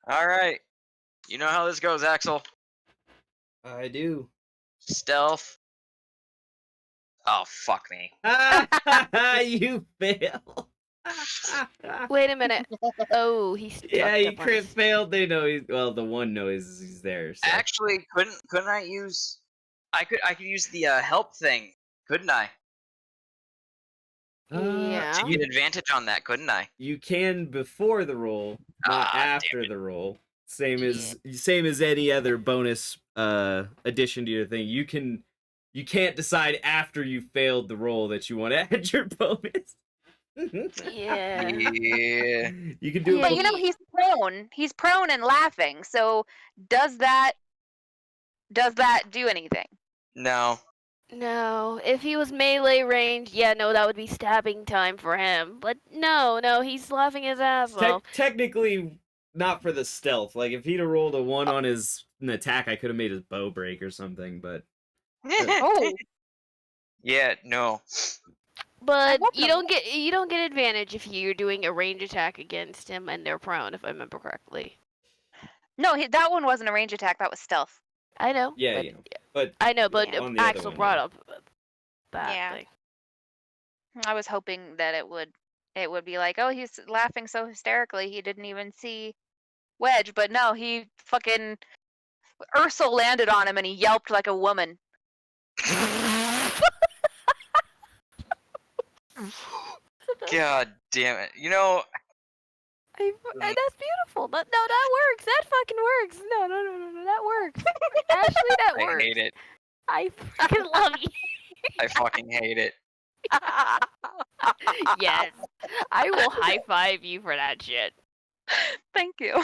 All right. You know how this goes, Axel. I do. Stealth. Oh, fuck me. You fail. Wait a minute. Oh, he's. Yeah, he crit failed. They know the one knows he's there. So. Actually, couldn't I use? I could use the help thing, couldn't I? Yeah. To get advantage on that, couldn't I? You can before the roll, not after the roll. Same as any other bonus addition to your thing. You can't decide after you failed the roll that you want to add your bonus. Yeah. Yeah. You can do it. But he's prone. He's prone and laughing. So does that do anything? No. No, if he was melee range, that would be stabbing time for him. But no, he's laughing his ass off. Technically, not for the stealth. Like, if he'd have rolled a 1 on an attack, I could have made his bow break or something, but... Oh. Yeah, no. But you don't get advantage if you're doing a range attack against him and they're prone, if I remember correctly. No, that one wasn't a range attack. That was stealth. I know. Yeah, but I know, but on the Axel other one, brought yeah. up that thing. I was hoping that it would be like, oh, he's laughing so hysterically he didn't even see Wedge, but no, he fucking Ursel landed on him and he yelped like a woman. God damn it. That's beautiful. No, that works. That fucking works. No, that works. Ashley, that I works. hate it. I fucking love you. I fucking hate it. Yes, I will high five you for that shit. Thank you.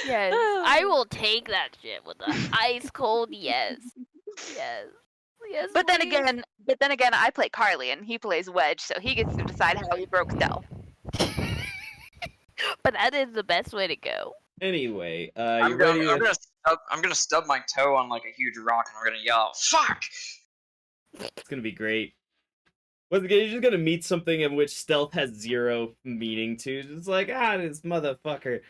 Yes, I will take that shit with an ice cold yes. Yes. Yes. But then please. again, I play Carly and he plays Wedge, so he gets to decide how he broke Stealth. But that is the best way to go. Anyway, I'm gonna stub my toe on like a huge rock and I'm gonna yell, "Fuck!" It's gonna be great. Once again, you're just gonna meet something in which stealth has zero meaning to. It's like, this motherfucker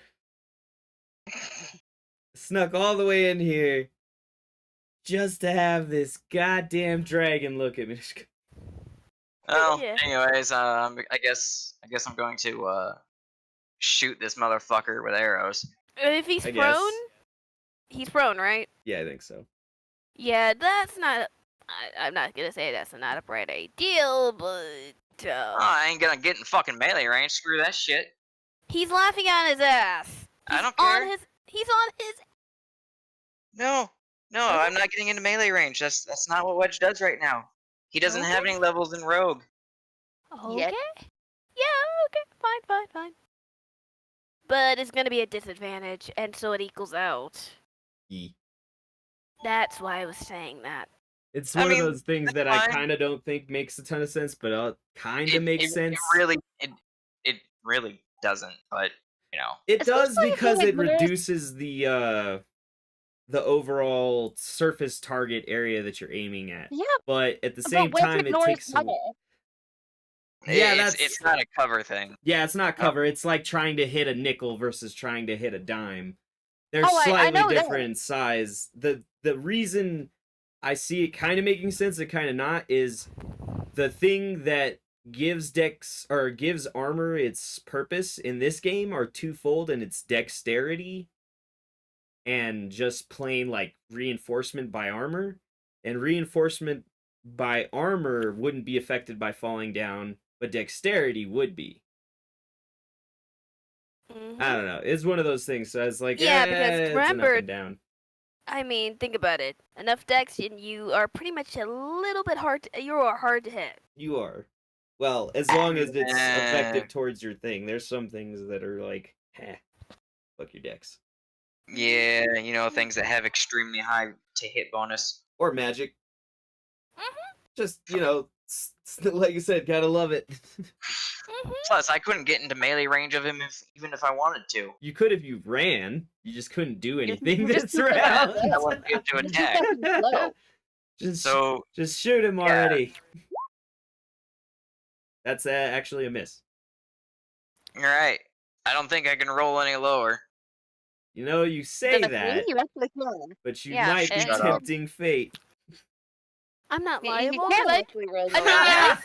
snuck all the way in here just to have this goddamn dragon look at me. Well, Yeah. anyways, I guess I'm going to shoot this motherfucker with arrows. If he's I guess. prone, he's prone, right? Yeah, I think so. Yeah, that's not. I'm not gonna say that's not a bright idea, but Oh, I ain't gonna get in fucking melee range. Screw that shit. he's laughing on his ass. I don't care. He's on his. No, I'm not getting into melee range. That's not what Wedge does right now. He doesn't have any levels in Rogue. Okay. Yet. Yeah. Okay. Fine. But it's gonna be a disadvantage, and so it equals out. That's why I was saying that. It's one of those things that I fine. kind of don't think makes a ton of sense, but kind of makes sense. It really doesn't, but you know. It does Especially if because you, it like, reduces the overall surface target area that you're aiming at. Yeah. But at the same time, it takes. Yeah, it's not a cover thing. Yeah, it's not cover. It's like trying to hit a nickel versus trying to hit a dime. They're I slightly know different that. in size. The reason I see it kind of making sense and kind of not is the thing that gives gives armor its purpose in this game are twofold, and it's dexterity and just plain like reinforcement by armor. And reinforcement by armor wouldn't be affected by falling down, but dexterity would be. Mm-hmm. I don't know. It's one of those things. So I was like, Yeah, because it's remember- an up and down. I mean, think about it. Enough dex, and you are pretty much a little bit hard. You are hard to hit. You are. Well, as long as it's effective towards your thing. There's some things that are like, fuck your dex. Yeah, things that have extremely high to hit bonus. Or magic. Mm-hmm. Just, like you said, gotta love it. Mm-hmm. Plus, I couldn't get into melee range of him even if I wanted to. You could if you ran. You just couldn't do anything just this keep it round. up. I wouldn't be able to attack. Just shoot him yeah. already. That's actually a miss. Alright. I don't think I can roll any lower. You say that, You actually can. but you Yeah, might be shut up. tempting fate. I'm not You liable can because I. actually roll I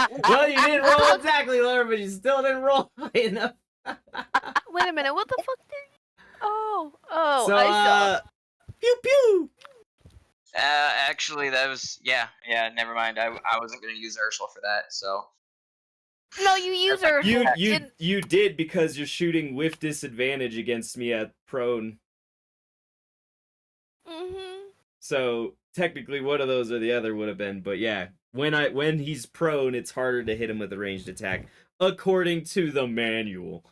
lower. Well, you didn't roll exactly lower, but you still didn't roll high enough. Wait a minute. What the fuck did? Oh, So, I saw. pew pew. Actually, that was never mind. I wasn't gonna use Ursula for that, so No, you use her. You did because you're shooting with disadvantage against me at prone. Mm-hmm. So technically, one of those or the other would have been. But yeah, when he's prone, it's harder to hit him with a ranged attack, according to the manual.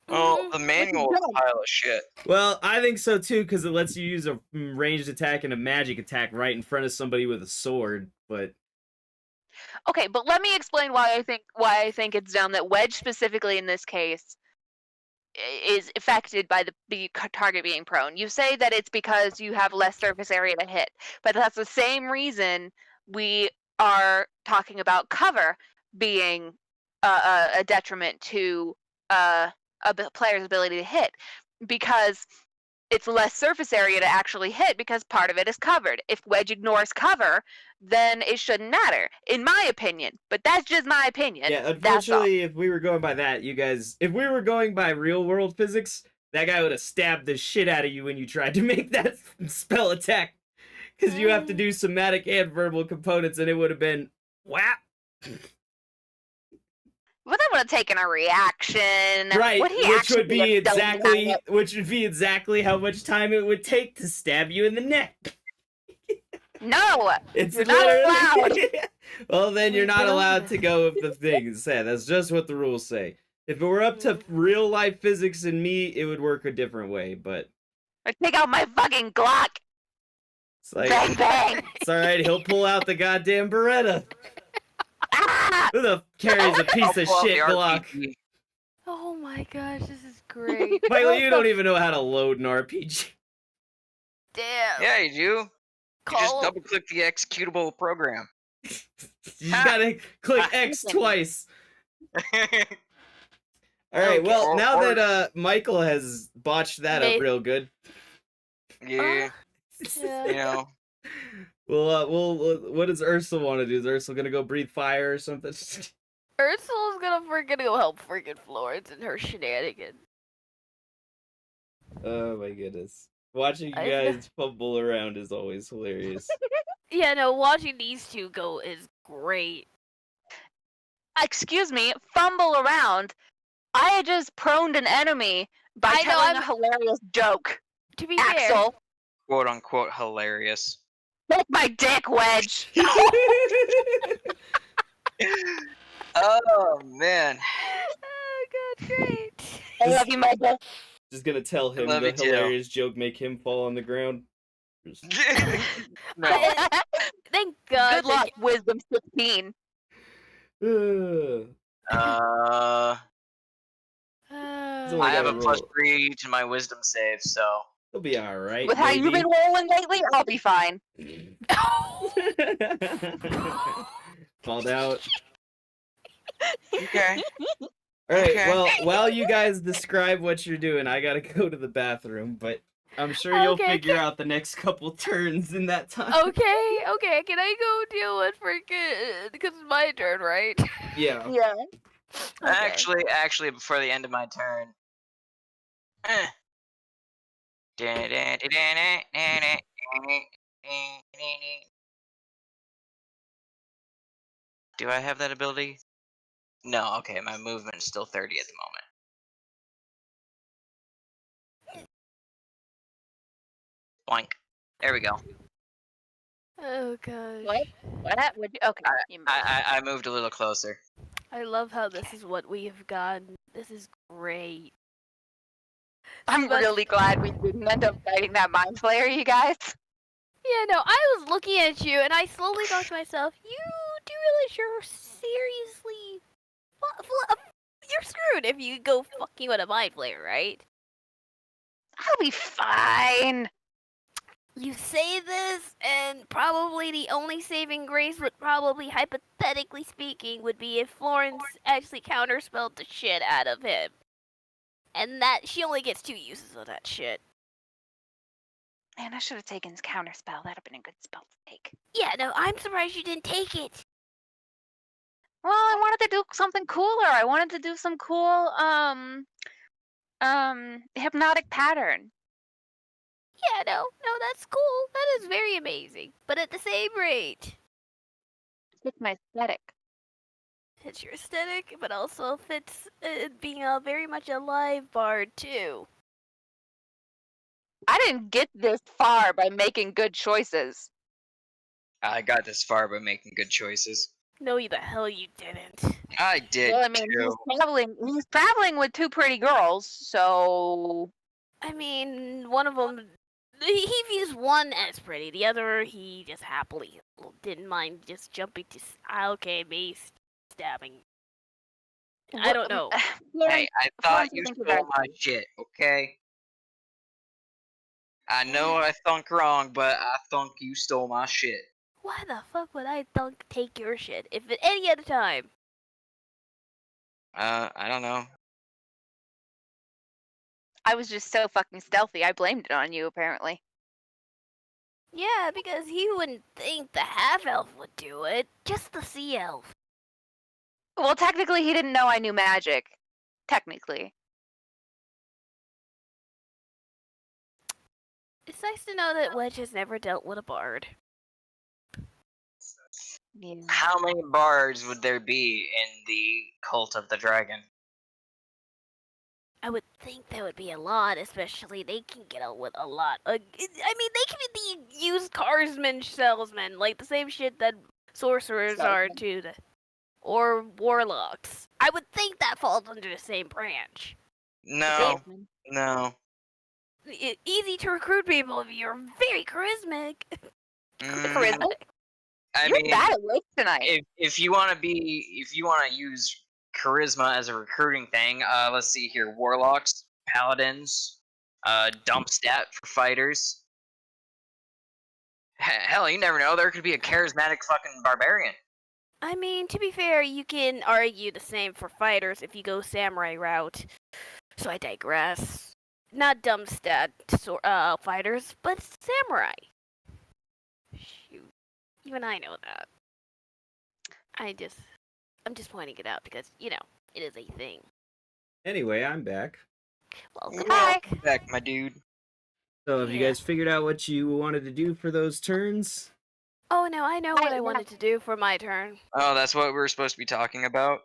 well, the manual is a pile of shit. Well, I think so too, because it lets you use a ranged attack and a magic attack right in front of somebody with a sword. But Okay, but let me explain why I think it's dumb that Wedge specifically in this case is affected by the target being prone. You say that it's because you have less surface area to hit, but that's the same reason we are talking about cover being a detriment to a player's ability to hit, because it's less surface area to actually hit because part of it is covered. If Wedge ignores cover, then it shouldn't matter, in my opinion. But that's just my opinion. yeah, unfortunately, if we were going by that, if we were going by real world physics, that guy would have stabbed the shit out of you when you tried to make that spell attack. Because you have to do somatic and verbal components, and it would have been whap. Well, that would have taken a reaction. Right, Would he which actually would be have done exactly how much time it would take to stab you in the neck. that? No, It's you're not allowed. Well, then you're We not know allowed to that. go with the things say. That's just what the rules say. If it were up to real life physics and me, it would work a different way. But Or take out my fucking Glock. it's like, Bang bang. it's all right. He'll pull out the goddamn Beretta. Ah! Who the carries a I'll piece of pull out shit the Glock? RPG. Oh my gosh, this is great. Michael, you don't even know how to load an RPG. Damn. Yeah, you do. You just Call- double click the executable program. You just gotta click X twice. All right. Well, Or- now or- that Michael has botched that up Made- real good. Yeah, Yeah. you know. Well, what does Ursula want to do? Is Ursula gonna go breathe fire or something? Ursula's gonna freaking go help freaking Florence and her shenanigans. Oh my goodness. Watching you I- guys fumble around is always hilarious. Yeah, no, watching these two go is great. Excuse me, fumble around. I just proned an enemy by I know, telling a hilarious joke. To be fair, Axel, Quote unquote hilarious. take my dick, Wedge. Oh man. oh god, great. I love you, Michael. Just gonna tell him Love the you too. hilarious joke, make him fall on the ground. No. Thank God. Good luck, Wisdom 16. Ugh. Uh, only I have gotta a plus roll. 3 to my wisdom save, so. He'll be alright. With how you've been rolling lately, I'll be fine. Called out. Okay. Alright, Okay. well, while you guys describe what you're doing, I gotta go to the bathroom, but I'm sure you'll Okay, figure out the next couple turns in that time. Okay, can I go deal with freaking? Because it's my turn, right? Yeah. Yeah. Okay. Actually, before the end of my turn. Do I have that ability? No, okay, my movement is still 30 at the moment. Blank. There we go. Oh gosh. What? What happened? Would you? Okay. you moved. I moved a little closer. I love how this is what we have gotten. This is great. I'm but- really glad we didn't end up fighting that mind flayer, you guys. Yeah, no, I was looking at you and I slowly thought to myself, you do realize you're seriously. You're screwed if you go fucking with a mind flayer, right? I'll be fine. You say this, and probably the only saving grace would probably, hypothetically speaking, would be if Florence actually counterspelled the shit out of him. And that, she only gets 2 uses of that shit. Man, I should have taken his counterspell. That'd have been a good spell to take. Yeah, no, I'm surprised you didn't take it. Well, I wanted to do something cooler. I wanted to do some cool, hypnotic pattern. Yeah, no, that's cool. That is very amazing. But at the same rate, It's my aesthetic. it's your aesthetic, but also fits being a very much a live bard, too. I didn't get this far by making good choices. I got this far by making good choices. No, the hell you didn't. I did Well, I mean, too. he's traveling with 2 pretty girls, so I mean, one of them, he views one as pretty. The other, he just happily didn't mind just jumping to, okay, me stabbing. I don't know. Hey, I thought Florence, I you think you're stole very my shit, okay? I know I thunk wrong, but I thunk you stole my shit. Why the fuck would I take your shit if at any other time? I don't know. I was just so fucking stealthy. I blamed it on you, apparently. Yeah, because he wouldn't think the half-elf would do it. Just the sea elf. Well, technically, he didn't know I knew magic. Technically. It's nice to know that Wedge has never dealt with a bard. Yeah. How many bards would there be in the Cult of the Dragon? I would think that would be a lot, especially they can get out with a lot. I mean, they can be used carsman salesmen, like the same shit that sorcerers are too, or warlocks. I would think that falls under the same branch. No, no. Easy to recruit people if you're very charismatic. Charisma? I You're mean, bad at work tonight. if you want to use charisma as a recruiting thing, let's see here: warlocks, paladins, dump stat for fighters. Hell, you never know. There could be a charismatic fucking barbarian. I mean, to be fair, you can argue the same for fighters if you go samurai route. So I digress. Not dumb stat fighters, but samurai. Shoot. Even I know that. I'm just pointing it out because, you know, it is a thing. Anyway, I'm back. Welcome Welcome back, my dude. So have you guys figured out what you wanted to do for those turns? Oh no, I know what I wanted to do for my turn. Oh, that's what we were supposed to be talking about?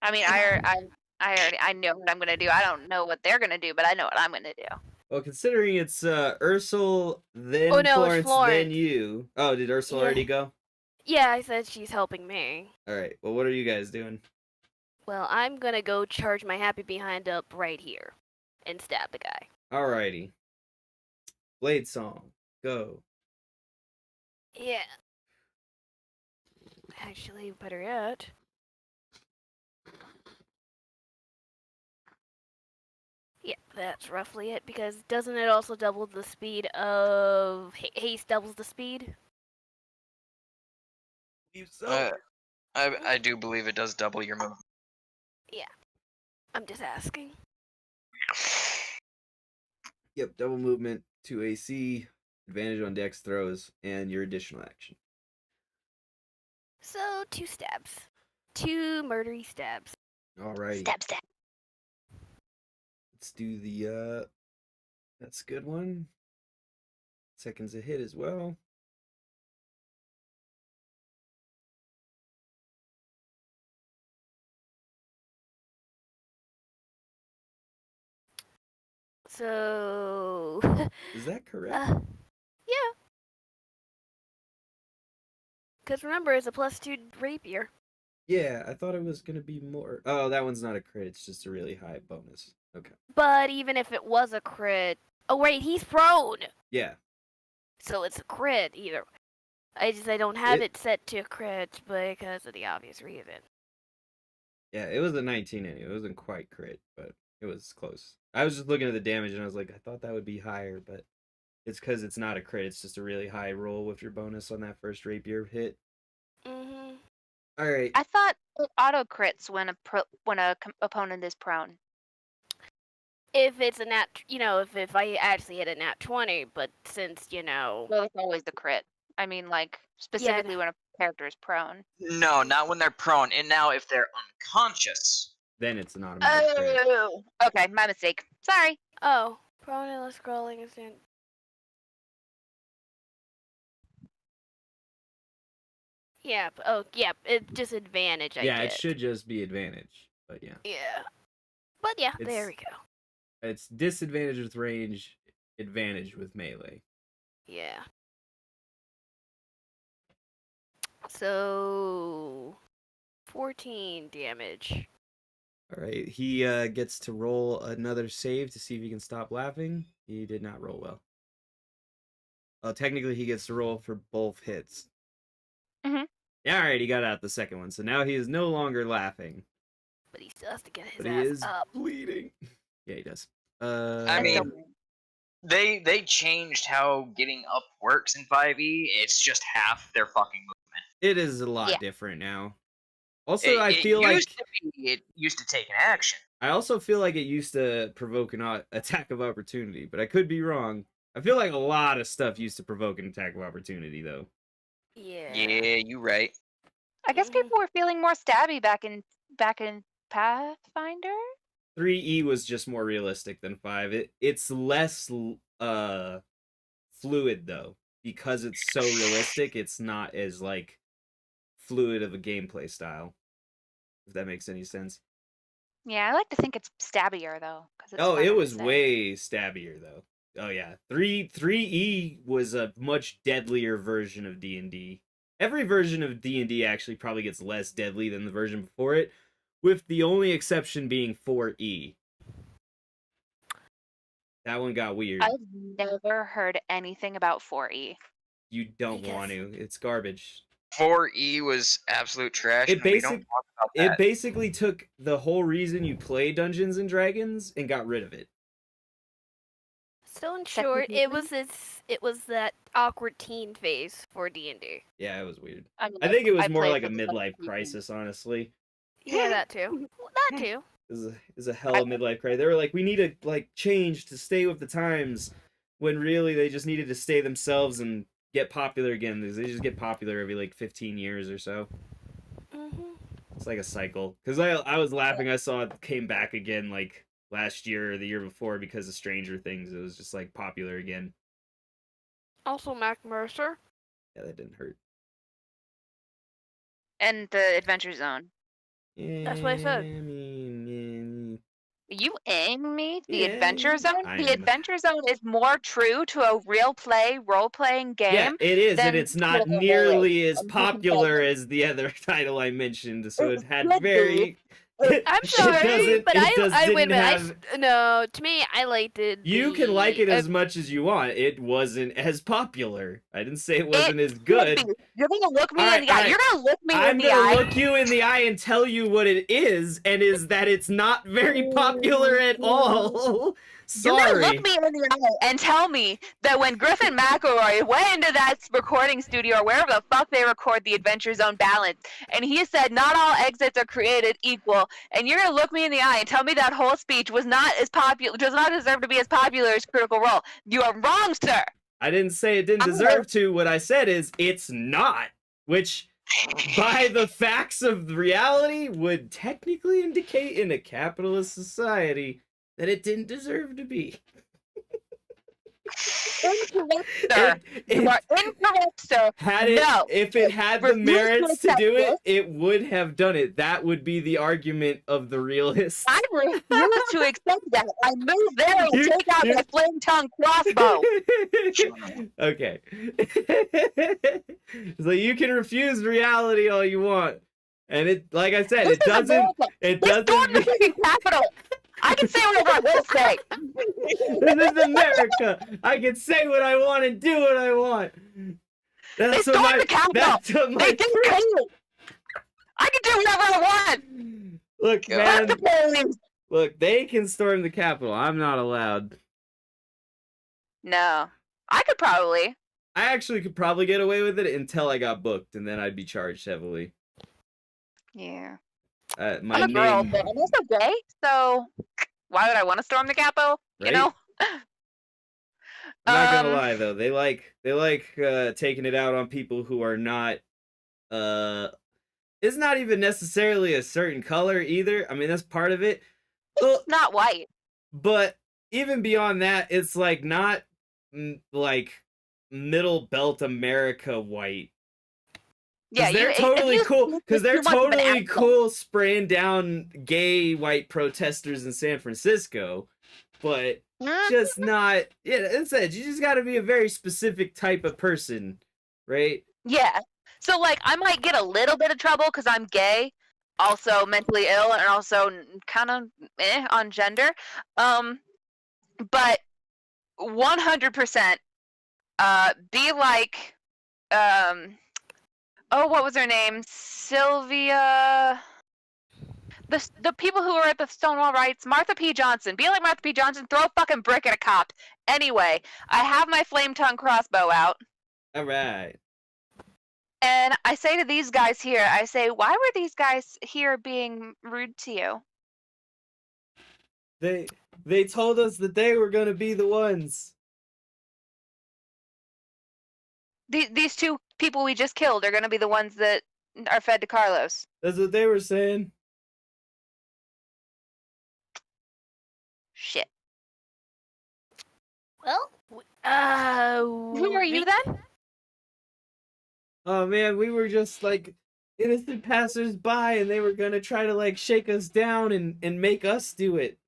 I mean, I know what I'm gonna do. I don't know what they're gonna do, but I know what I'm gonna do. Well, considering it's Ursula, then Florence, then you. Oh, did Ursula already go? Yeah, I said she's helping me. Alright, well, what are you guys doing? Well, I'm gonna go charge my happy behind up right here and stab the guy. Alrighty. Blade Song, go. Yeah. Actually, better yet. Yeah, that's roughly it, because doesn't it also double the speed of... Haste doubles the speed? I do believe it does double your movement. Yeah. I'm just asking. Yep, double movement, 2 AC, advantage on dex throws, and your additional action. So, 2 stabs. 2 murdery stabs. Alrighty. Stab. Let's do the, that's a good one. Second's a hit as well. So... Is that correct? Yeah. Because remember, it's a +2 rapier. Yeah, I thought it was gonna be more. Oh, that one's not a crit, it's just a really high bonus. Okay. But even if it was a crit... Oh wait, he's prone! Yeah. So it's a crit, either. I don't have it set to crit because of the obvious reason. Yeah, it was a 19 anyway. It wasn't quite crit, but it was close. I was just looking at the damage and I was like, I thought that would be higher, but it's because it's not a crit. It's just a really high roll with your bonus on that first rapier hit. Mm-hmm. All right. I thought it auto crits when a opponent is prone. If it's a if I actually hit a nat 20, but since, Well, it's always the crit. I mean, like, specifically when a character is prone. No, not when they're prone. And now if they're unconscious. Then it's an automatic crit. Oh, okay, my mistake. Sorry. Oh, prone and scrolling is in. Yeah. Oh, yeah. It's just advantage. Yeah, it should just be advantage, but yeah. Yeah. But yeah, there we go. It's disadvantage with range, advantage with melee. Yeah. So 14 damage. All right, he gets to roll another save to see if he can stop laughing. He did not roll well. Technically, he gets to roll for both hits. Mm-hmm. Yeah, all right, he got out the second one, so now he is no longer laughing. But he still has to get his But he ass is up. bleeding. Yeah, he does. I mean, they changed how getting up works in 5e. It's just half their fucking movement. It is a lot different now. Also, I feel like it used to take an action. I also feel like it used to provoke an attack of opportunity, but I could be wrong. I feel like a lot of stuff used to provoke an attack of opportunity, though. Yeah. Yeah, you right. I guess people were feeling more stabby back in Pathfinder. 3E was just more realistic than 5. It's less fluid though. because it's so realistic, it's not as like fluid of a gameplay style. If that makes any sense. Yeah, I like to think it's stabbier though, because it's. Oh, it funner to was say. way stabbier though. Oh yeah, 3E was a much deadlier version of D&D. Every version of D&D actually probably gets less deadly than the version before it, with the only exception being 4E. That one got weird. I've never heard anything about 4E. You don't want to. It's garbage. 4E was absolute trash, and we don't talk about that. It basically took the whole reason you play Dungeons and Dragons and got rid of it. So in short, it was that awkward teen phase for D&D. Yeah, it was weird. I think it was more played like a for the midlife fucking crisis, honestly. Yeah, that too. That too. It was a hell of a midlife crisis. They were like, we need to like change to stay with the times, when really they just needed to stay themselves and get popular again. They just get popular every like 15 years or so. It's like a cycle. Because I was laughing. I saw it came back again like last year or the year before because of Stranger Things. It was just like popular again. Also, Mac Mercer. Yeah, that didn't hurt. And the Adventure Zone. Yeah, That's what I said. I mean, You and me? The Yeah, Adventure Zone? I The am. Adventure Zone is more true to a real play, role-playing game. yeah, it is, then and it's not Critical Role nearly is. as popular as the other title I mentioned. So it had could very. I'm sorry, but I wait a minute. Have... No, to me, I liked it. You can like it as much as you want. It wasn't as popular. I didn't say it wasn't as good. You're gonna look me in the eye. Alright. You're gonna look me I'm in the eye. gonna look you in the eye and tell you what it is, and is that it's not very popular at all. You're gonna Sorry. look me in the eye and tell me that when Griffin McElroy went into that recording studio or wherever the fuck they record the Adventure Zone balance, and he said not all exits are created equal, and you're gonna look me in the eye and tell me that whole speech was not as popular, does not deserve to be as popular as Critical Role. You are wrong, sir. I didn't say it didn't deserve to. What I said is it's not, which by the facts of reality would technically indicate in a capitalist society that it didn't deserve to be. Incorrect, sir. You are incorrect, sir. If it had the merits to do it, it would have done it. That would be the argument of the realists. I refuse to accept that. I move there and take out my flame tongue crossbow. Okay. So you can refuse reality all you want. And it, like I said, it doesn't mean Capital. I can say whatever I want to say. This is America. I can say what I want and do what I want. That's they stormed the Capitol. They didn't kill. I can do whatever I want. Look, man. Look, they can storm the Capitol. I'm not allowed. No. I could probably. I actually could probably get away with it until I got booked, and then I'd be charged heavily. Yeah. My I'm a girl, but I'm also gay, so why would I want to storm the Capitol? Right? You know? I'm not gonna lie though, they like taking it out on people who are not it's not even necessarily a certain color either. I mean, that's part of it. It's not white. But even beyond that, it's like not like middle belt America white. Yeah, they're totally cool. Because they're totally cool spraying down gay white protesters in San Francisco, but just not. Yeah, it's it. You just got to be a very specific type of person, right? Yeah. So like, I might get a little bit of trouble because I'm gay, also mentally ill, and also kind of on gender. But 100%, be like, oh, what was her name? Sylvia. The people who were at the Stonewall riots, Martha P. Johnson. Be like Martha P. Johnson, throw a fucking brick at a cop. Anyway, I have my flame tongue crossbow out. All right. And I say to these guys here, I say, why were these guys here being rude to you? They told us that they were going to be the ones. These two people we just killed are going to be the ones that are fed to Carlos. That's what they were saying. Shit. Well, who are you then? Oh man, we were just like innocent passers-by, and they were gonna try to like shake us down and make us do it.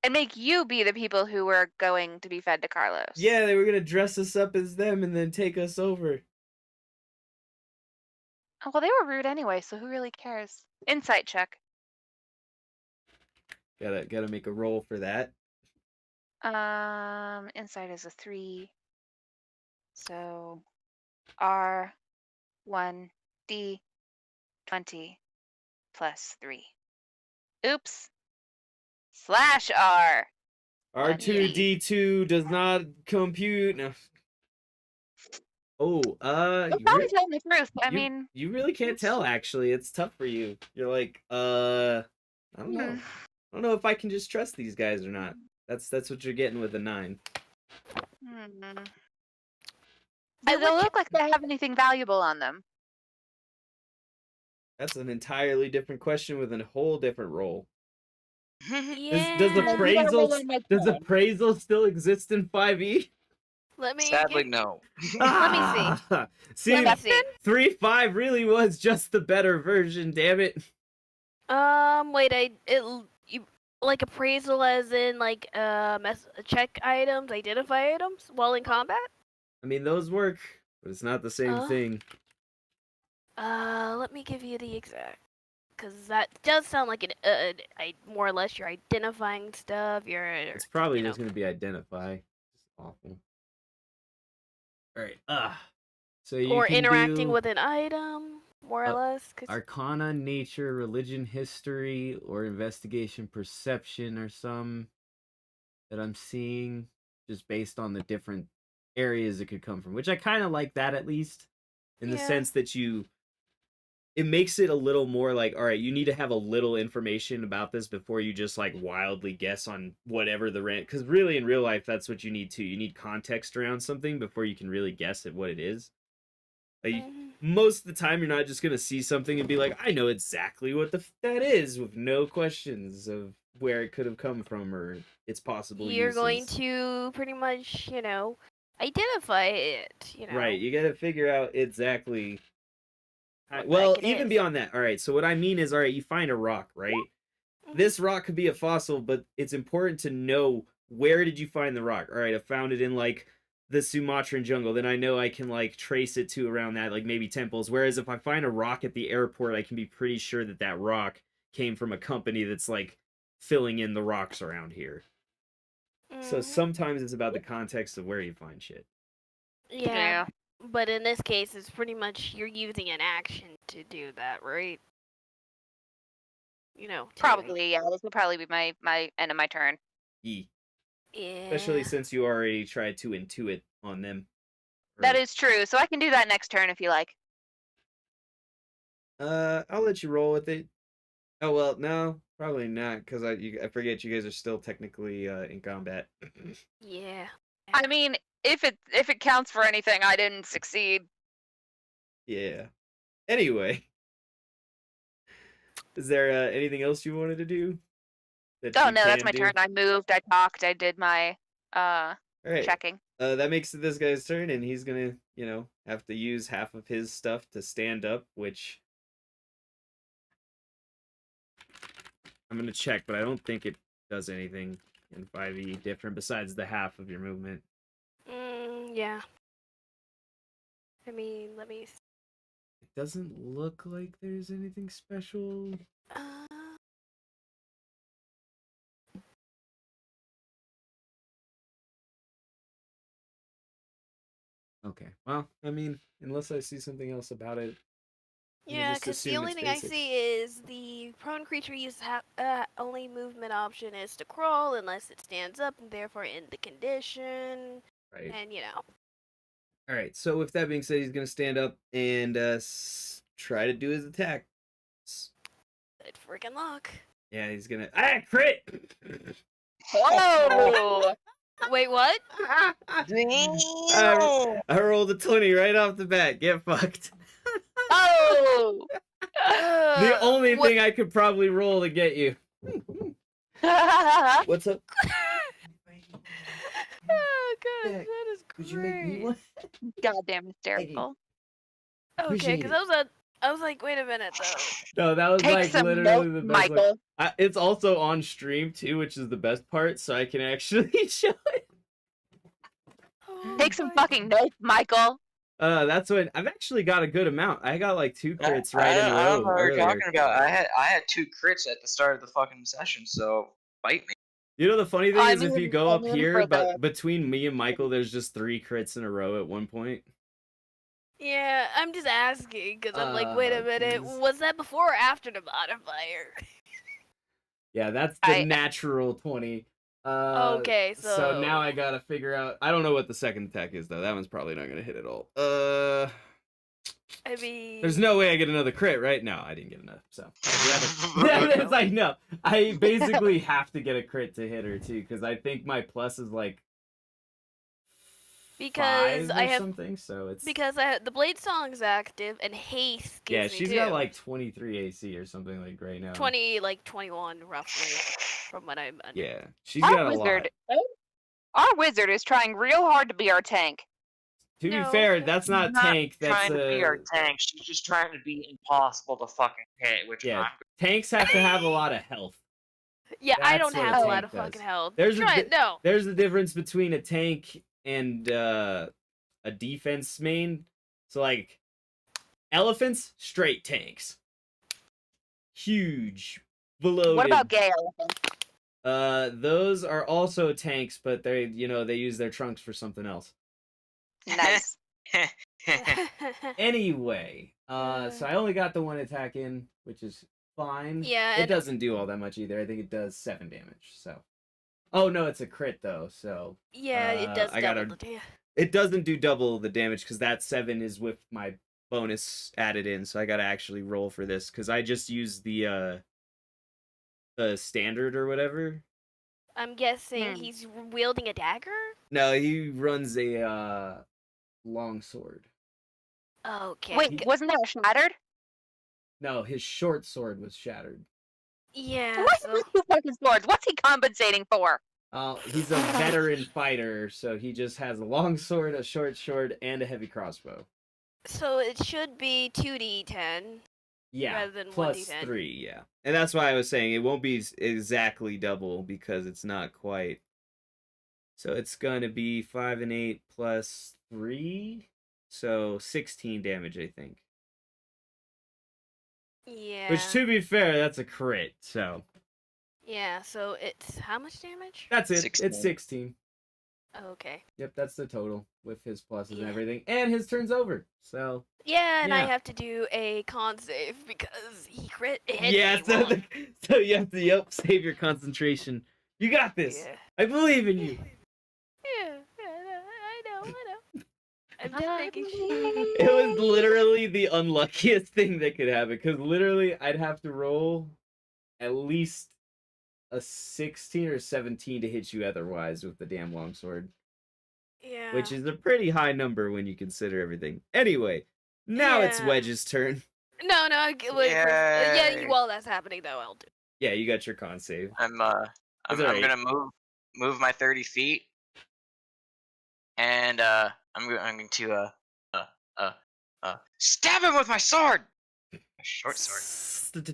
And make you be the people who were going to be fed to Carlos. Yeah, they were gonna dress us up as them and then take us over. Oh, well, they were rude anyway, so who really cares? Insight check. Gotta make a roll for that. Insight is a 3. So R1 D20 plus 3. Oops. /R. R2D2 does not compute. No. Oh, You're probably telling the truth. I mean, you really can't tell. Actually, it's tough for you. You're like, I don't know. I don't know if I can just trust these guys or not. That's what you're getting with a 9. They don't look like they have anything valuable on them. That's an entirely different question with a whole different role. Yeah. Does appraisal still exist in 5e? Sadly, no. Let me see. See, 3.5 really was just the better version. Damn it. Wait, you like appraisal as in like check items, identify items while in combat? I mean, those work, but it's not the same thing. Let me give you the exact, because that does sound like more or less you're identifying stuff. It's probably just gonna be identify. It's awful. All right. So you or can interacting do with an item, more or less. Arcana, nature, religion, history, or investigation, perception, or some that I'm seeing, just based on the different areas it could come from. Which I kind of like that, at least, in the sense that it makes it a little more like, all right, you need to have a little information about this before you just like wildly guess on whatever the rent. Because really, in real life, that's what you need too. You need context around something before you can really guess at what it is. Like, most of the time, you're not just gonna see something and be like, I know exactly what that is, with no questions of where it could have come from or its possible uses. You're going to pretty much, identify it. Right. You got to figure out exactly. Well, even beyond that. All right. So what I mean is, all right, you find a rock, right? This rock could be a fossil, but it's important to know, where did you find the rock? All right, I found it in like the Sumatran jungle. Then I know I can like trace it to around that, like maybe temples. Whereas if I find a rock at the airport, I can be pretty sure that that rock came from a company that's like filling in the rocks around here. So sometimes it's about the context of where you find shit. Yeah. But in this case, it's pretty much you're using an action to do that, right? Probably, yeah. This will probably be my end of my turn. Yeah. Yeah. Especially since you already tried to intuit on them. That is true. So I can do that next turn if you like. I'll let you roll with it. Oh well, no, probably not, because I forget you guys are still technically in combat. Yeah. I mean, if it counts for anything, I didn't succeed. Yeah. Anyway, is there anything else you wanted to do? Oh no, that's my turn. I moved. I talked. I did my checking. That makes it this guy's turn, and he's gonna, have to use half of his stuff to stand up, which I'm gonna check, but I don't think it does anything in 5e different besides the half of your movement. Yeah. I mean, let me. It doesn't look like there's anything special. Okay. Well, I mean, unless I see something else about it. Yeah, because the only thing I see is the prone creature uses only movement option is to crawl unless it stands up and therefore end the condition. Right. And All right. So with that being said, he's gonna stand up and try to do his attack. Good freaking luck. Yeah, he's gonna crit. Whoa! Wait, what? I rolled a 20 right off the bat. Get fucked. Oh! The only thing I could probably roll to get you. What's up? gosh, Yeah, that is great. Could you make me one? Goddamn hysterical. Okay, Appreciate because I was like, wait a minute though. No, that was Take like some literally milk, the best. Michael. It's also on stream too, which is the best part, so I can actually show it. Take some fucking notes, Michael. That's what I've actually got a good amount. I got like 2 crits right in a I don't row know what you're earlier. talking about. I had 2 crits at the start of the fucking session, so bite me. You know the funny thing is if you go up here, for but between me and Michael, there's just 3 crits in a row at one point. Yeah, I'm just asking because I'm like, wait a minute, geez. was that before or after the modifier? Yeah, that's the natural 20. Okay, so now I gotta figure out. I don't know what the second attack is though. That one's probably not gonna hit at all. I mean, There's no way I get another crit, right? No, I didn't get enough. So it's like no. I basically have to get a crit to hit her too, because I think my plus is like because 5 I or have something. So it's because I have the blade song's active and haste gives yeah. me She's two. got like 23 AC or something like right now. 21 roughly from what I'm. Yeah, she's got a lot. Our wizard is trying real hard to be our tank. To be fair, that's not tank. That's trying to be our tank. She's just trying to be impossible to fucking hit. Which tanks have to have a lot of health. Yeah, I That's don't what a have a tank lot of does. fucking health. There's There's the difference between a tank and a defense main. So like elephants, straight tanks. Huge, bloated. What about gay elephants? Those are also tanks, but they use their trunks for something else. Nice. Anyway, so I only got the 1 attack in, which is fine. Yeah, it doesn't do all that much either. I think it does 7 damage. So, oh no, it's a crit though. So yeah, it does double the damage. It doesn't do double the damage because that 7 is with my bonus added in. So I gotta actually roll for this because I just used the standard or whatever. I'm guessing he's wielding a dagger. No, he runs a long sword. Okay. Wait, wasn't that shattered? No, his short sword was shattered. Yeah. What's with the fucking swords? What's he compensating for? He's a veteran fighter, so he just has a long sword, a short sword, and a heavy crossbow. So it should be 2d10. Yeah, rather than plus 1d10. 3, yeah. And that's why I was saying it won't be exactly double because it's not quite. So it's going to be 5 and 8 plus 3, so 16 damage, I think. Yeah. Which, to be fair, that's a crit, so. Yeah, so it's how much damage? That's it. 16. It's 16. Okay. Yep, that's the total with his pluses and everything. And his turn's over, so. Yeah, and I Yeah. have to do a con save because he crit hit Yeah, me so, once. so you have to, save your concentration. You got this. Yeah. I believe in you. Yeah, I know. I'm just making sure. It was literally the unluckiest thing that could happen, because literally I'd have to roll at least a 16 or 17 to hit you otherwise with the damn longsword. Yeah. Which is a pretty high number when you consider everything. Anyway, now it's Yeah. Wedge's turn. No, wait. Yeah, while that's happening though, I'll do. Yeah, you got your con save. I'm That's all right. gonna move my 30 feet, and I'm going to stab him with my sword, a short sword.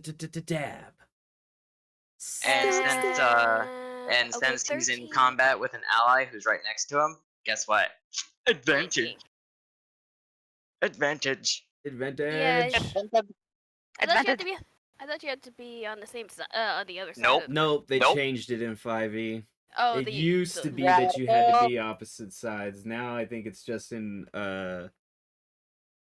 Dab. And since he's in combat with an ally who's right next to him, guess what? Advantage. Advantage. Advantage. I thought you had to be on the same side, on the other side. Nope. Nope, they Nope. changed it in 5e. Oh, It used to be that you had to be opposite sides. Now I think it's just in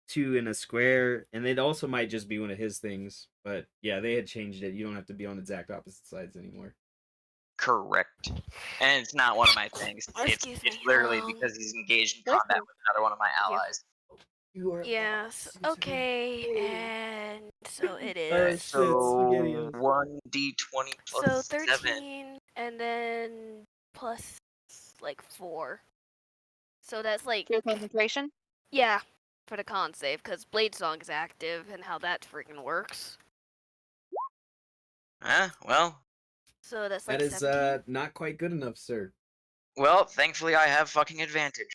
2 in a square, and it also might just be one of his things. But yeah, they had changed it. You don't have to be on exact opposite sides anymore. Correct. And it's not one of my things. It's literally because he's engaged in combat with another one of my allies. Yes. Okay, and so it Oh, is. shit, SpaghettiOs. 1d20 So plus 13, 7. and then plus like 4. So that's like Your concentration? yeah for the con save because Blade Song is active and how that freaking works. Well. So that's like That is 17. not quite good enough, sir. Well, thankfully I have fucking advantage.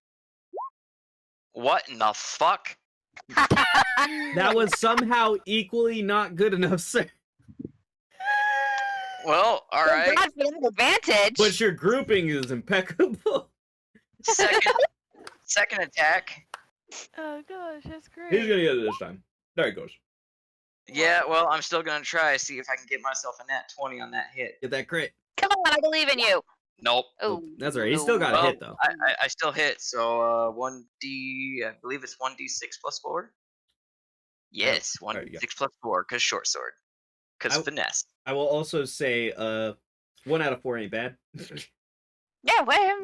What in the fuck? That was somehow equally not good enough, sir. Well, alright. God for that advantage. But your grouping is impeccable. Second attack. Oh gosh, that's great. He's gonna get it this time. There he goes. Yeah, well, I'm still gonna try see if I can get myself a nat 20 on that hit. Get that crit. Come on, I believe in you. Nope. Oh, That's alright. He still got a hit though. I still hit, so 1d, I believe it's 1d6 plus 4? Yes, 1d6 plus 4, because short sword. Because finesse. I will also say, 1 out of 4 ain't bad. Yeah, well.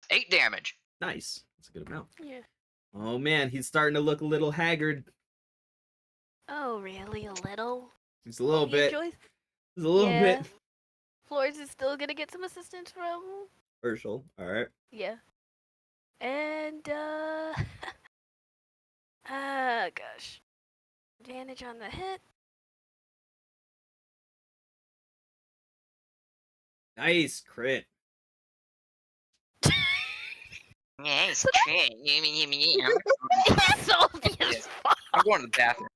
8 damage. Nice. That's a good amount. Yeah. Oh man, he's starting to look a little haggard. Oh, really? A little? Just a little bit. Joyce? Just a little bit. Flores is still gonna get some assistance from Herschel. Alright. Yeah. And, gosh. Advantage on the hit. Nice crit. Nice crit. Salty as fuck. I'm going to the bathroom.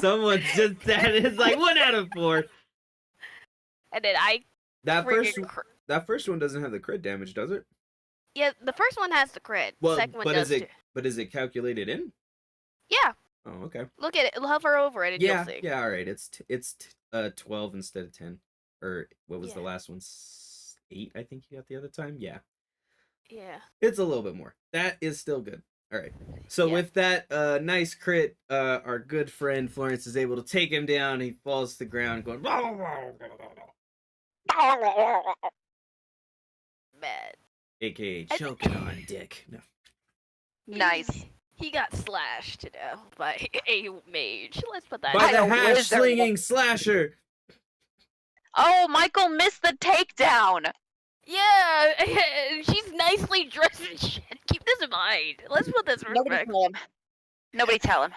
Someone just said it's like 1 out of 4. And then I That freaking first one doesn't have the crit damage, does it? Yeah, the first one has the crit. Well, the second one but does is it too. but is it calculated in? Yeah. Oh, okay. Look at it. Hover over it and Yeah, you'll see. yeah, all right. It's 12 instead of 10. Or what was the last one? 8, I think you got the other time. Yeah. Yeah. It's a little bit more. That is still good. All right. So with that nice crit, our good friend Florence is able to take him down. He falls to the ground going Bad. AKA choking on dick. No. Nice. He got slashed to death by a mage. Let's put that By in. the a hash wizard. slinging slasher. Oh, Michael missed the takedown. Yeah, she's nicely dressed and shit. Keep this in mind. Let's put this in Nobody respect. tell him. Nobody tell him.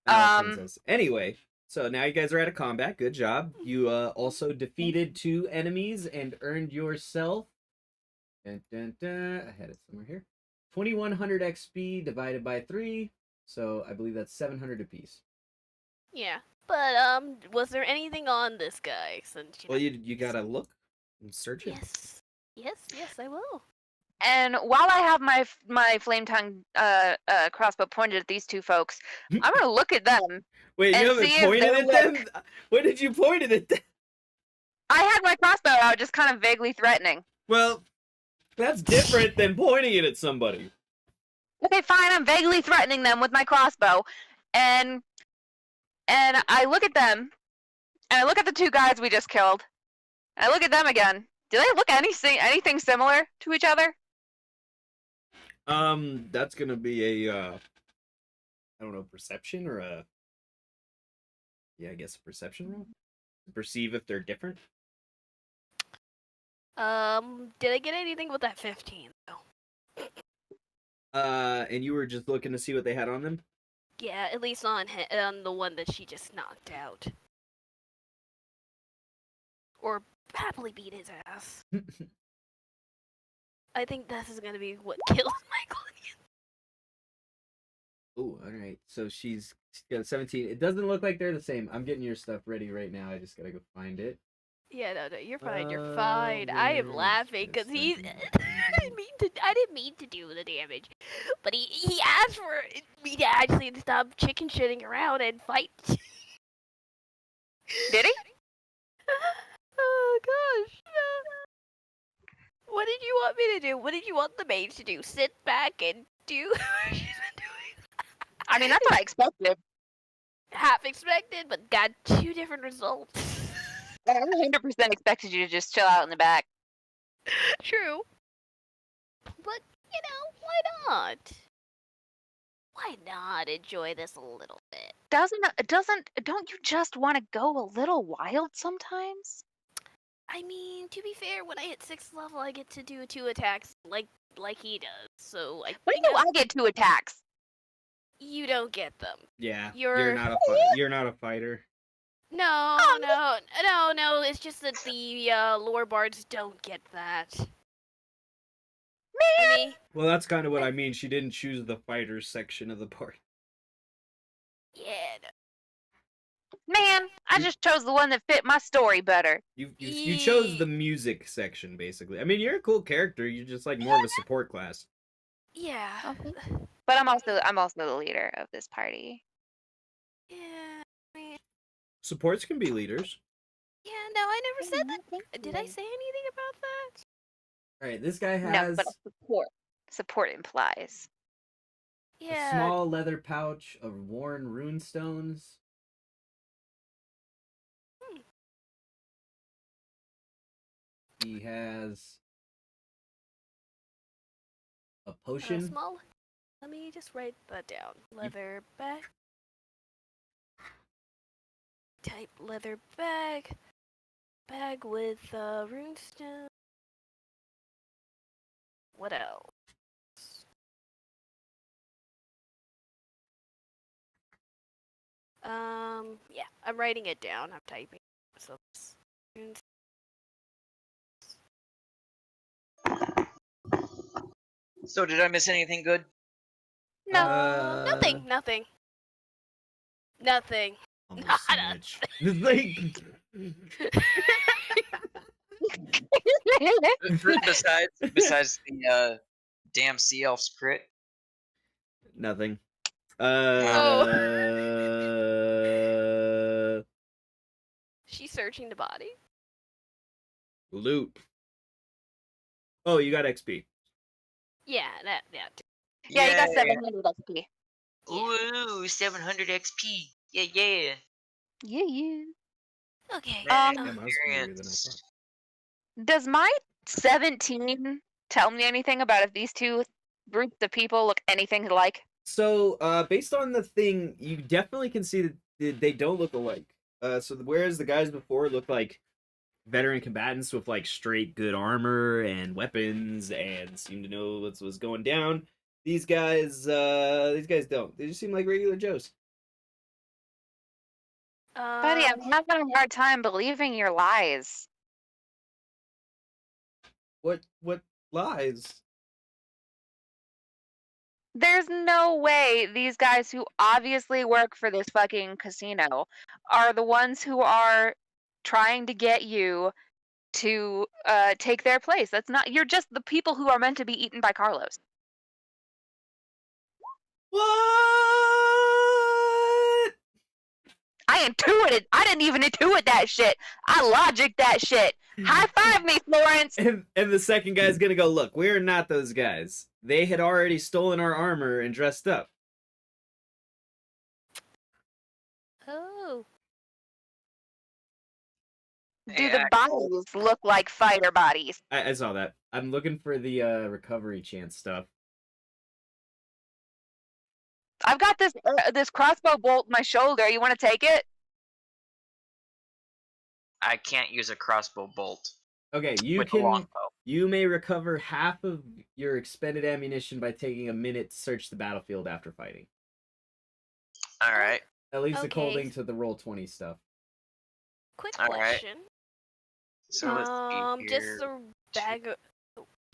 Princess. Anyway, so now you guys are out of combat. Good job. You also defeated 2 enemies and earned yourself. I had it somewhere here. 2100 XP divided by 3. So I believe that's 700 apiece. Yeah, but was there anything on this guy? Since Well, you gotta look and search it. Yes, I will. And while I have my flame tongue crossbow pointed at these 2 folks, I'm gonna look at them. Wait, you and haven't see if pointed they at them? When did you point it at them? I had my crossbow out, just kind of vaguely threatening. Well, that's different than pointing it at somebody. Okay, fine. I'm vaguely threatening them with my crossbow, and I look at them, and I look at the 2 guys we just killed, and I look at them again. Do they look anything similar to each other? That's gonna be a I don't know, perception or a I guess a perception roll. Perceive if they're different. Did I get anything with that 15 though? And you were just looking to see what they had on them? Yeah, at least on the one that she just knocked out. Or happily beat his ass. I think this is gonna be what kills Michael. Oh, alright. So she's got a 17. It doesn't look like they're the same. I'm getting your stuff ready right now. I just gotta go find it. Yeah, no, you're fine. You're fine. I am where laughing is because this? he's. I didn't mean to do the damage, but he asked for me to actually stop chicken shitting around and fight. Did he? Oh gosh. What did you want me to do? What did you want the mage to do? Sit back and do what she's been doing? I mean, that's what I expected. Half expected, but got 2 different results. I 100% expected you to just chill out in the back. True. But, why not? Why not enjoy this a little bit? Don't you just want to go a little wild sometimes? I mean, to be fair, when I hit 6th level, I get to do 2 attacks like he does. So When do I get 2 attacks? You don't get them. Yeah. You're You're not a fighter. No, Oh, no. It's just that the lore bards don't get that. I man! mean, Well, that's kind of what I mean. She didn't choose the fighters section of the party. yeah. Man, I just chose the one that fit my story better. You chose the music section, basically. I mean, you're a cool character. You're just like more of a support class. Yeah. Okay. But I'm also the leader of this party. Yeah. I mean, Supports can be leaders. yeah. No, I never said that. Did I say anything about that? All right, this guy No, has but support implies. a Yeah. small leather pouch of worn rune stones. He has a potion. Small. Let me just write that down. Leather bag. Type leather bag. Bag with runestone. What else? Yeah, I'm writing it down. I'm typing. So, So did I miss anything good? No. nothing. Almost Not us. snitch. Like, besides the damn sea elf's crit. nothing. She's searching the body. Loot. Oh, you got XP. Yeah, that. Yeah, you got 700 XP. Ooh, 700 XP. Yeah. Yeah. Okay. Yeah, must be bigger than I thought. Does my 17 tell me anything about if these two groups of people look anything alike? So, based on the thing, you definitely can see that they don't look alike. So whereas the guys before looked like veteran combatants with like straight good armor and weapons and seem to know what's going down, these guys don't. They just seem like regular Joes. Buddy, I'm having a hard time believing your lies. What lies? There's no way these guys who obviously work for this fucking casino are the ones who are trying to get you to take their place. That's not. You're just the people who are meant to be eaten by Carlos. What? I didn't even intuit that shit. I logicked that shit. High five me, Florence. And the second guy's gonna go, look, we're not those guys. They had already stolen our armor and dressed up. Oh. Do the bodies look like fighter bodies? I saw that. I'm looking for the recovery chance stuff. I've got this crossbow bolt in my shoulder. You want to take it? I can't use a crossbow bolt. Okay, you may recover half of your expended ammunition by taking a minute to search the battlefield after fighting. Alright. At least Okay. according to the Roll20 stuff. Quick All right. question. So let's see here.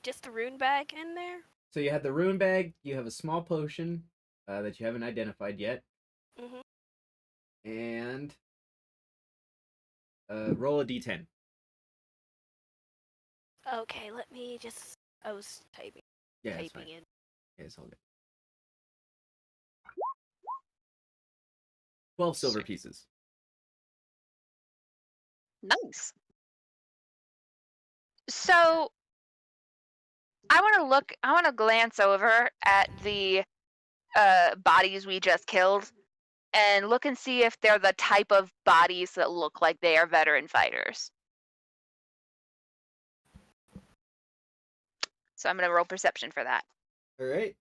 Just the rune bag in there? So you had the rune bag, you have a small potion that you haven't identified yet. Mm-hmm. And roll a d10. Okay, let me just. I was typing. Yeah, that's fine. Typing in. Yeah, it's all good. 12 silver pieces. Nice. So I want to glance over at the bodies we just killed and look and see if they're the type of bodies that look like they are veteran fighters. So I'm going to roll perception for that. All right.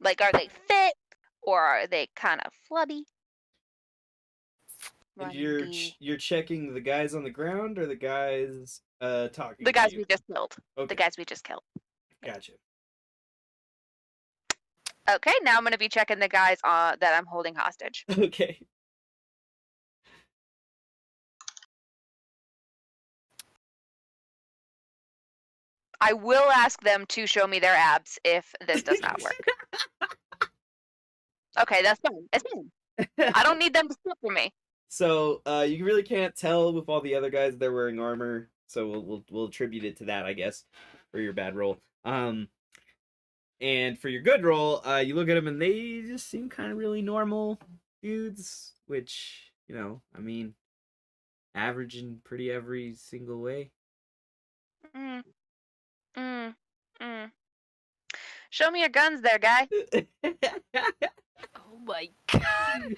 Like, are they fit or are they kind of flubby? And you're checking the guys on the ground or the guys talking? The guys to you? we just killed. Okay. The guys we just killed. Gotcha. Okay, now I'm going to be checking the guys that I'm holding hostage. Okay. I will ask them to show me their abs if this does not work. Okay, that's fine. It's fine. I don't need them to step for me. So you really can't tell with all the other guys they're wearing armor, so we'll attribute it to that, I guess, for your bad roll. And for your good roll, you look at them and they just seem kind of really normal dudes, which, you know, I mean, average in pretty every single way. Show me your guns there, guy. Oh my god.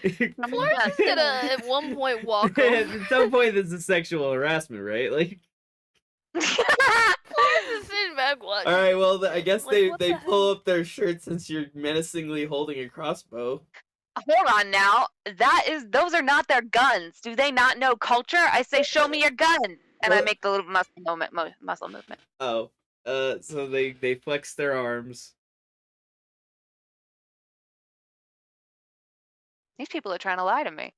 Florence is gonna at one point walk over. At some point, this is sexual harassment, right? Like, Florence is sitting back watching. all right, well, I guess Like, they pull up their shirts since you're menacingly holding a crossbow. Hold on now. Those are not their guns. Do they not know culture? I say, show me your gun, and I make the little muscle movement. Oh, so they flex their arms. These people are trying to lie to me.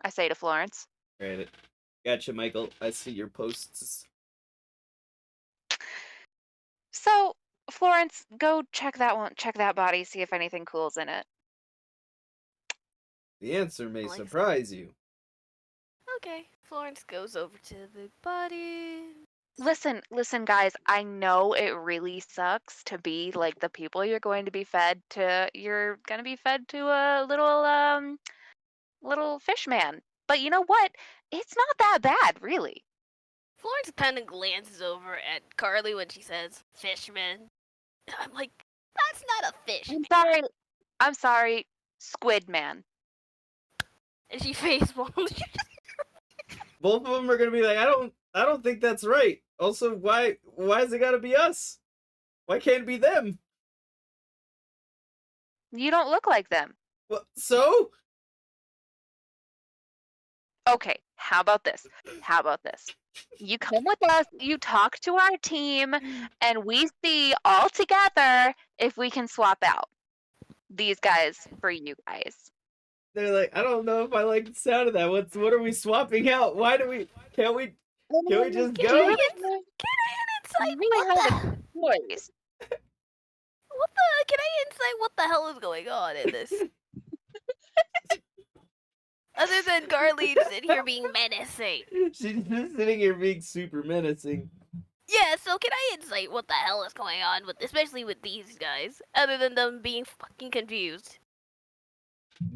I say to Florence. Right. Gotcha, Michael. I see your posts. So, Florence, go check that body, see if anything cool's in it. The answer may surprise you. Okay, Florence goes over to the body. Listen, guys. I know it really sucks to be like the people you're going to be fed to. You're gonna be fed to a little fish man. But you know what? It's not that bad, really. Florence kind of glances over at Carly when she says "fishman." I'm like, that's not a fish. I'm sorry, squid man. And she face palms. Both of them are gonna be like, I don't think that's right. Also, why is it gotta be us? Why can't it be them? You don't look like them. Well, so? Okay, how about this? You come with us, you talk to our team, and we see all together if we can swap out these guys for you guys. They're like, I don't know if I like the sound of that. What are we swapping out? Why do we can't we just go? Can I get an insight? Boys. Can I insight what the hell is going on in this? Other than Carly sitting here being menacing. She's just sitting here being super menacing. Yeah, so can I insight what the hell is going on especially with these guys, other than them being fucking confused?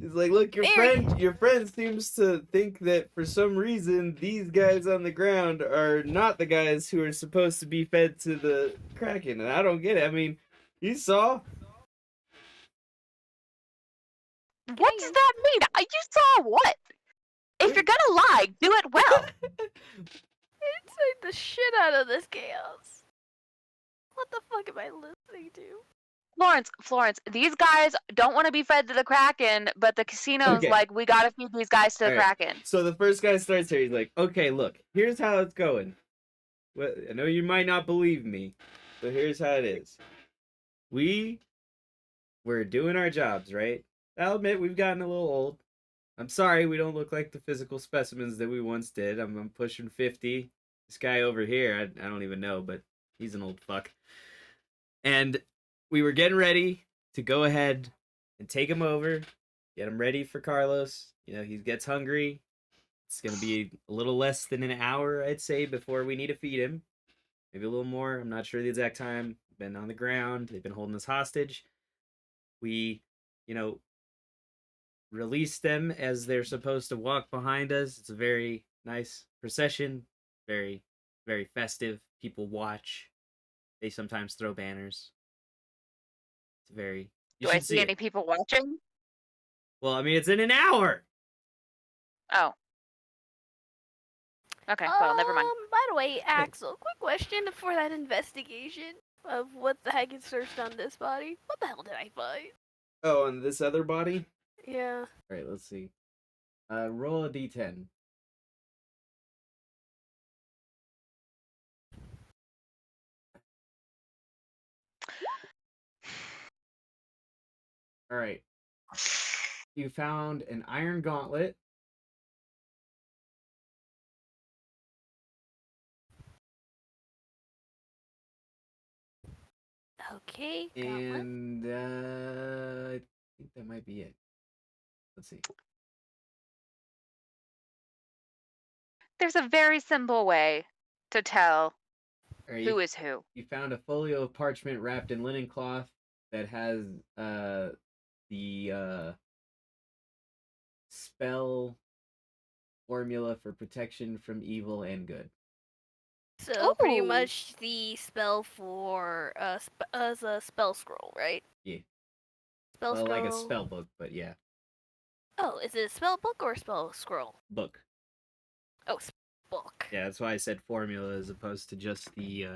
It's like, look, your friend seems to think that for some reason these guys on the ground are not the guys who are supposed to be fed to the Kraken, and I don't get it. I mean, you saw. What does that mean? You saw what? If you're gonna lie, do it well. Insight the shit out of this chaos. What the fuck am I listening to? Florence, these guys don't want to be fed to the Kraken, but the casino's like, we gotta feed these guys to the Kraken. So the first guy starts here, he's like, okay, look, here's how it's going. Well, I know you might not believe me, but here's how it is. We're doing our jobs, right? I'll admit we've gotten a little old. I'm sorry we don't look like the physical specimens that we once did. I'm pushing 50. This guy over here, I don't even know, but he's an old fuck. And we were getting ready to go ahead and take him over, get him ready for Carlos. You know, he gets hungry. It's going to be a little less than an hour, I'd say, before we need to feed him. Maybe a little more. I'm not sure the exact time. Been on the ground. They've been holding us hostage. We, release them as they're supposed to walk behind us. It's a very nice procession. Very, very festive. People watch. They sometimes throw banners. It's very... Do I see any people watching? Well, I mean, it's in an hour! Oh. Okay, well, never mind. By the way, Axel, quick question for that investigation of what the heck is searched on this body. What the hell did I find? Oh, on this other body? Yeah. Alright, let's see. Roll a d10. Alright. You found an iron gauntlet. Okay, got one. And I think that might be it. Let's see. There's a very simple way to tell Right, who is who. You found a folio of parchment wrapped in linen cloth that has the spell formula for protection from evil and good. So pretty Ooh. much the spell for as a spell scroll, right? Yeah. Spell Well, scroll. like a spell book, but yeah. Oh, is it a spell book or a spell scroll? Book. Oh, book. Yeah, that's why I said formula as opposed to just the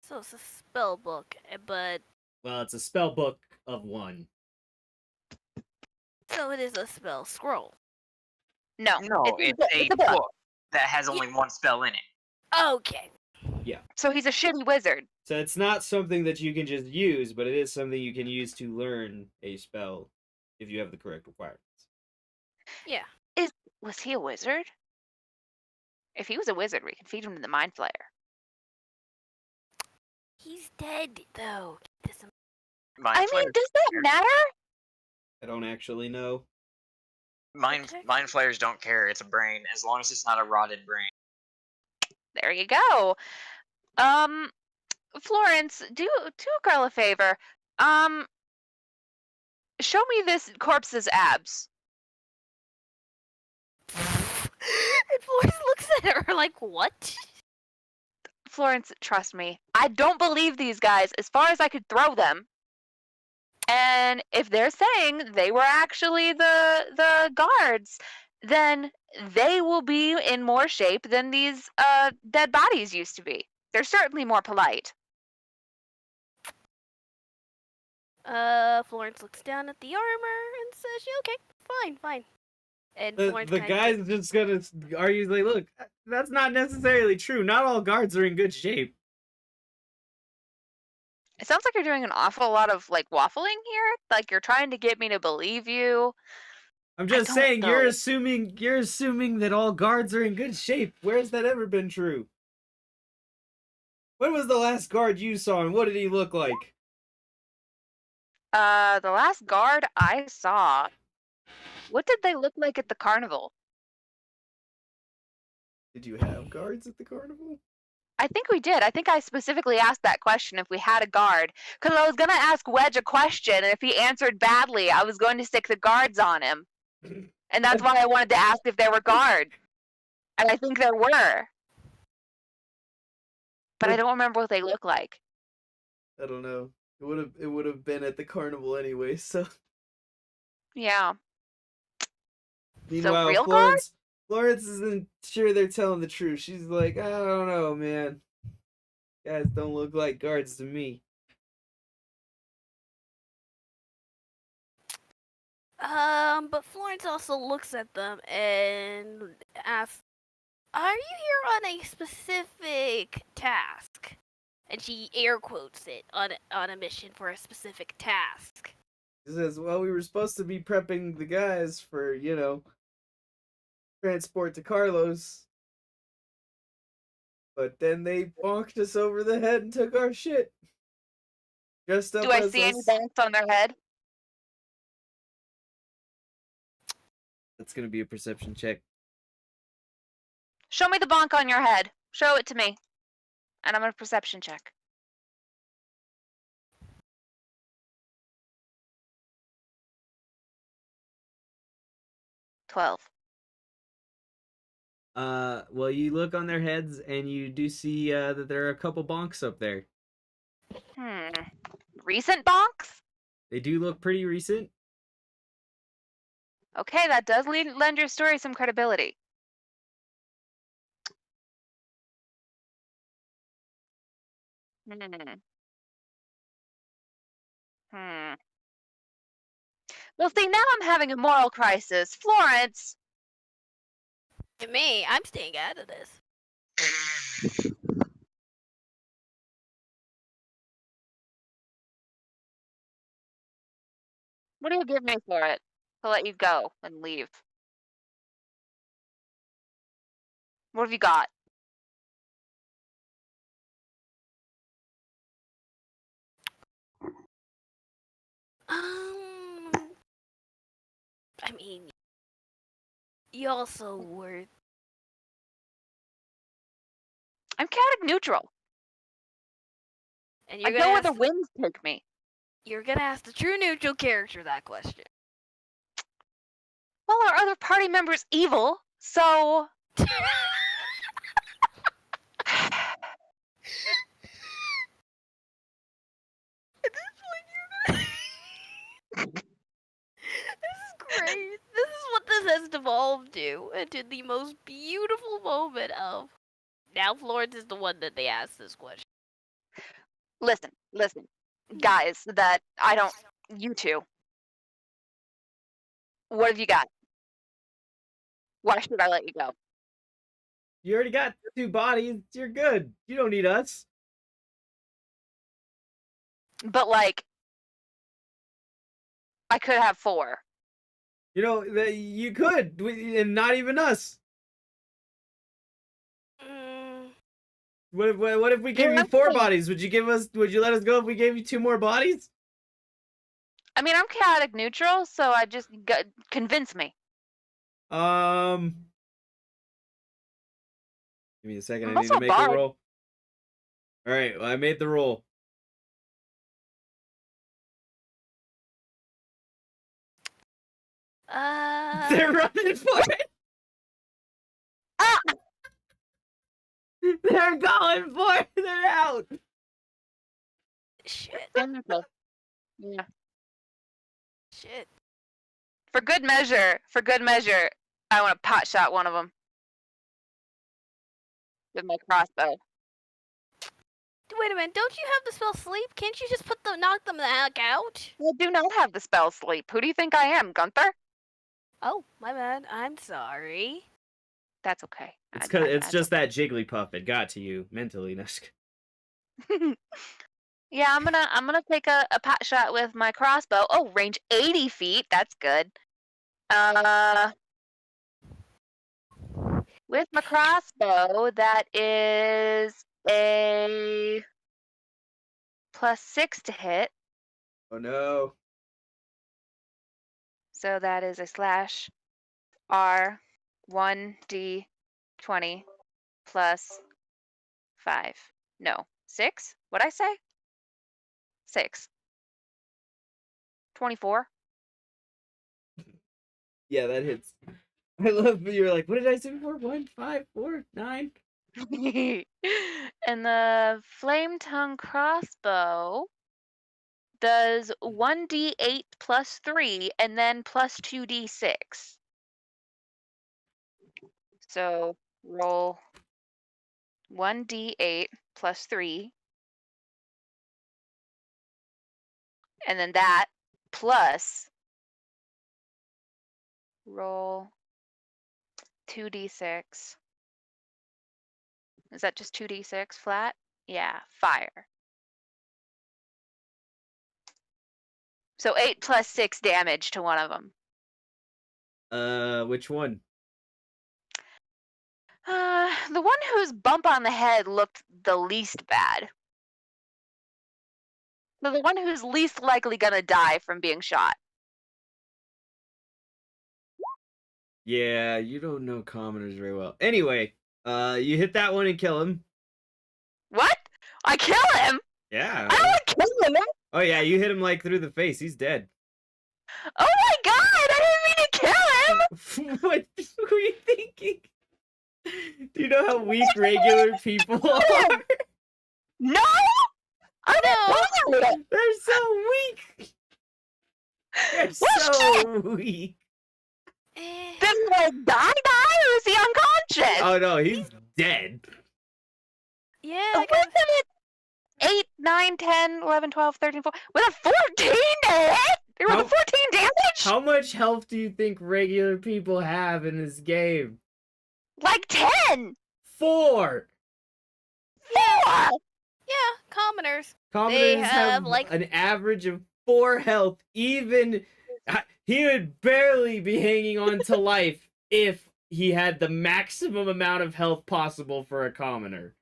So it's a spell book, but well, it's a spell book of one. so it is a spell scroll. No, No, it's a book that has only one spell in it. Okay. Yeah. So he's a shitty wizard. So it's not something that you can just use, but it is something you can use to learn a spell if you have the correct requirements. Yeah. Was he a wizard? If he was a wizard, we could feed him to the Mind Flayer. He's dead though. Mind does that matter? I don't actually know. Mind flayers don't care. It's a brain, as long as it's not a rotted brain. There you go. Florence, do Carl a favor. Show me this corpse's abs. And Florence looks at her like, what? Florence, trust me. I don't believe these guys as far as I could throw them. And if they're saying they were actually the guards, then they will be in more shape than these dead bodies used to be. They're certainly more polite. Florence looks down at the armor and says, okay, fine. And The guy's just gonna argue, like, look, that's not necessarily true. Not all guards are in good shape. It sounds like you're doing an awful lot of like waffling here. Like you're trying to get me to believe you. I'm just saying, you're assuming that all guards are in good shape. Where's that ever been true? When was the last guard you saw, and what did he look like? The last guard I saw. What did they look like at the carnival? Did you have guards at the carnival? I think we did. I think I specifically asked that question if we had a guard. Because I was going to ask Wedge a question, and if he answered badly, I was going to stick the guards on him. And that's why I wanted to ask if there were guards. And I think there were. But I don't remember what they look like. I don't know. It would have been at the carnival anyway, so. Yeah. Meanwhile, So real Florence isn't sure they're telling the truth. She's like, I don't know, man. Guys don't look like guards to me. But Florence also looks at them and asks, are you here on a specific task? And she air quotes it, on a mission for a specific task. She says, well, we were supposed to be prepping the guys for, transport to Carlos. But then they bonked us over the head and took our shit. Dressed up Do I as see us. any banks on their head? That's gonna be a perception check. Show me the bonk on your head. Show it to me. And I'm going to perception check. 12. Well, you look on their heads and you do see that there are a couple bonks up there. Recent bonks? They do look pretty recent. Okay, that does lend your story some credibility. Well, see, now I'm having a moral crisis. Florence! And me, I'm staying out of this. What do you give me for it? To let you go and leave. What have you got? I mean, you also were. I'm chaotic neutral. And I you're go gonna where the ask, winds take me. you're gonna ask the true neutral character that question. Well, our other party member's evil, so. This is great. This is what this has devolved to, into the most beautiful moment of. Now Florence is the one that they asked this question. Listen, guys. That I don't. You two. What have you got? Why should I let you go? You already got 2 bodies. You're good. You don't need us. But like, I could have 4. You know, you could, and not even us. What if we gave you 4 bodies? Would you let us go if we gave you 2 more bodies? I mean, I'm chaotic neutral, so I just convince me. Give me a second. I need to make a roll. All right, well, I made the roll. They're running for it. Ah! They're going for it. They're out. Shit. Yeah. Shit. For good measure, I want to pot shot one of them with my crossbow. Wait a minute, don't you have the spell sleep? Can't you just knock them the heck out? I do not have the spell sleep. Who do you think I am, Gunther? Oh, my bad. I'm sorry. That's okay. It's just that Jigglypuff. It got to you mentally, Nusk. Yeah, I'm gonna take a pot shot with my crossbow. Oh, range 80 feet. That's good. With my crossbow, that is a +6 to hit. Oh no. So that is a slash R 1d20 plus 5. No, 6? What'd I say? 6. 24. Yeah, that hits. I love you're like, what did I say before? 1, 5, 4, 9. And the flame tongue crossbow does 1d8 plus 3 and then plus 2d6. So roll 1d8 plus 3. And then that plus roll 2d6. Is that just 2d6 flat? Yeah, fire. So 8 plus 6 damage to one of them. Which one? The one whose bump on the head looked the least bad. So the one who's least likely gonna die from being shot. Yeah, you don't know commoners very well. Anyway, you hit that one and kill him. What? I kill him? Yeah. I don't want to kill him. Oh yeah, you hit him like through the face. He's dead. Oh my god! I didn't mean to kill him. What were you thinking? Do you know how weak regular people are? No! I don't know. They're so weak. They're so weak. Did he like die or is he unconscious? Oh no, he's dead. Yeah, I got him at 8, 9, 10, 11, 12, 13, 14. With a 14 to hit? With a 14 damage? How much health do you think regular people have in this game? Like 10. 4. 4. Yeah, commoners. Commoners have like an average of 4 health. Even he would barely be hanging on to life if he had the maximum amount of health possible for a commoner.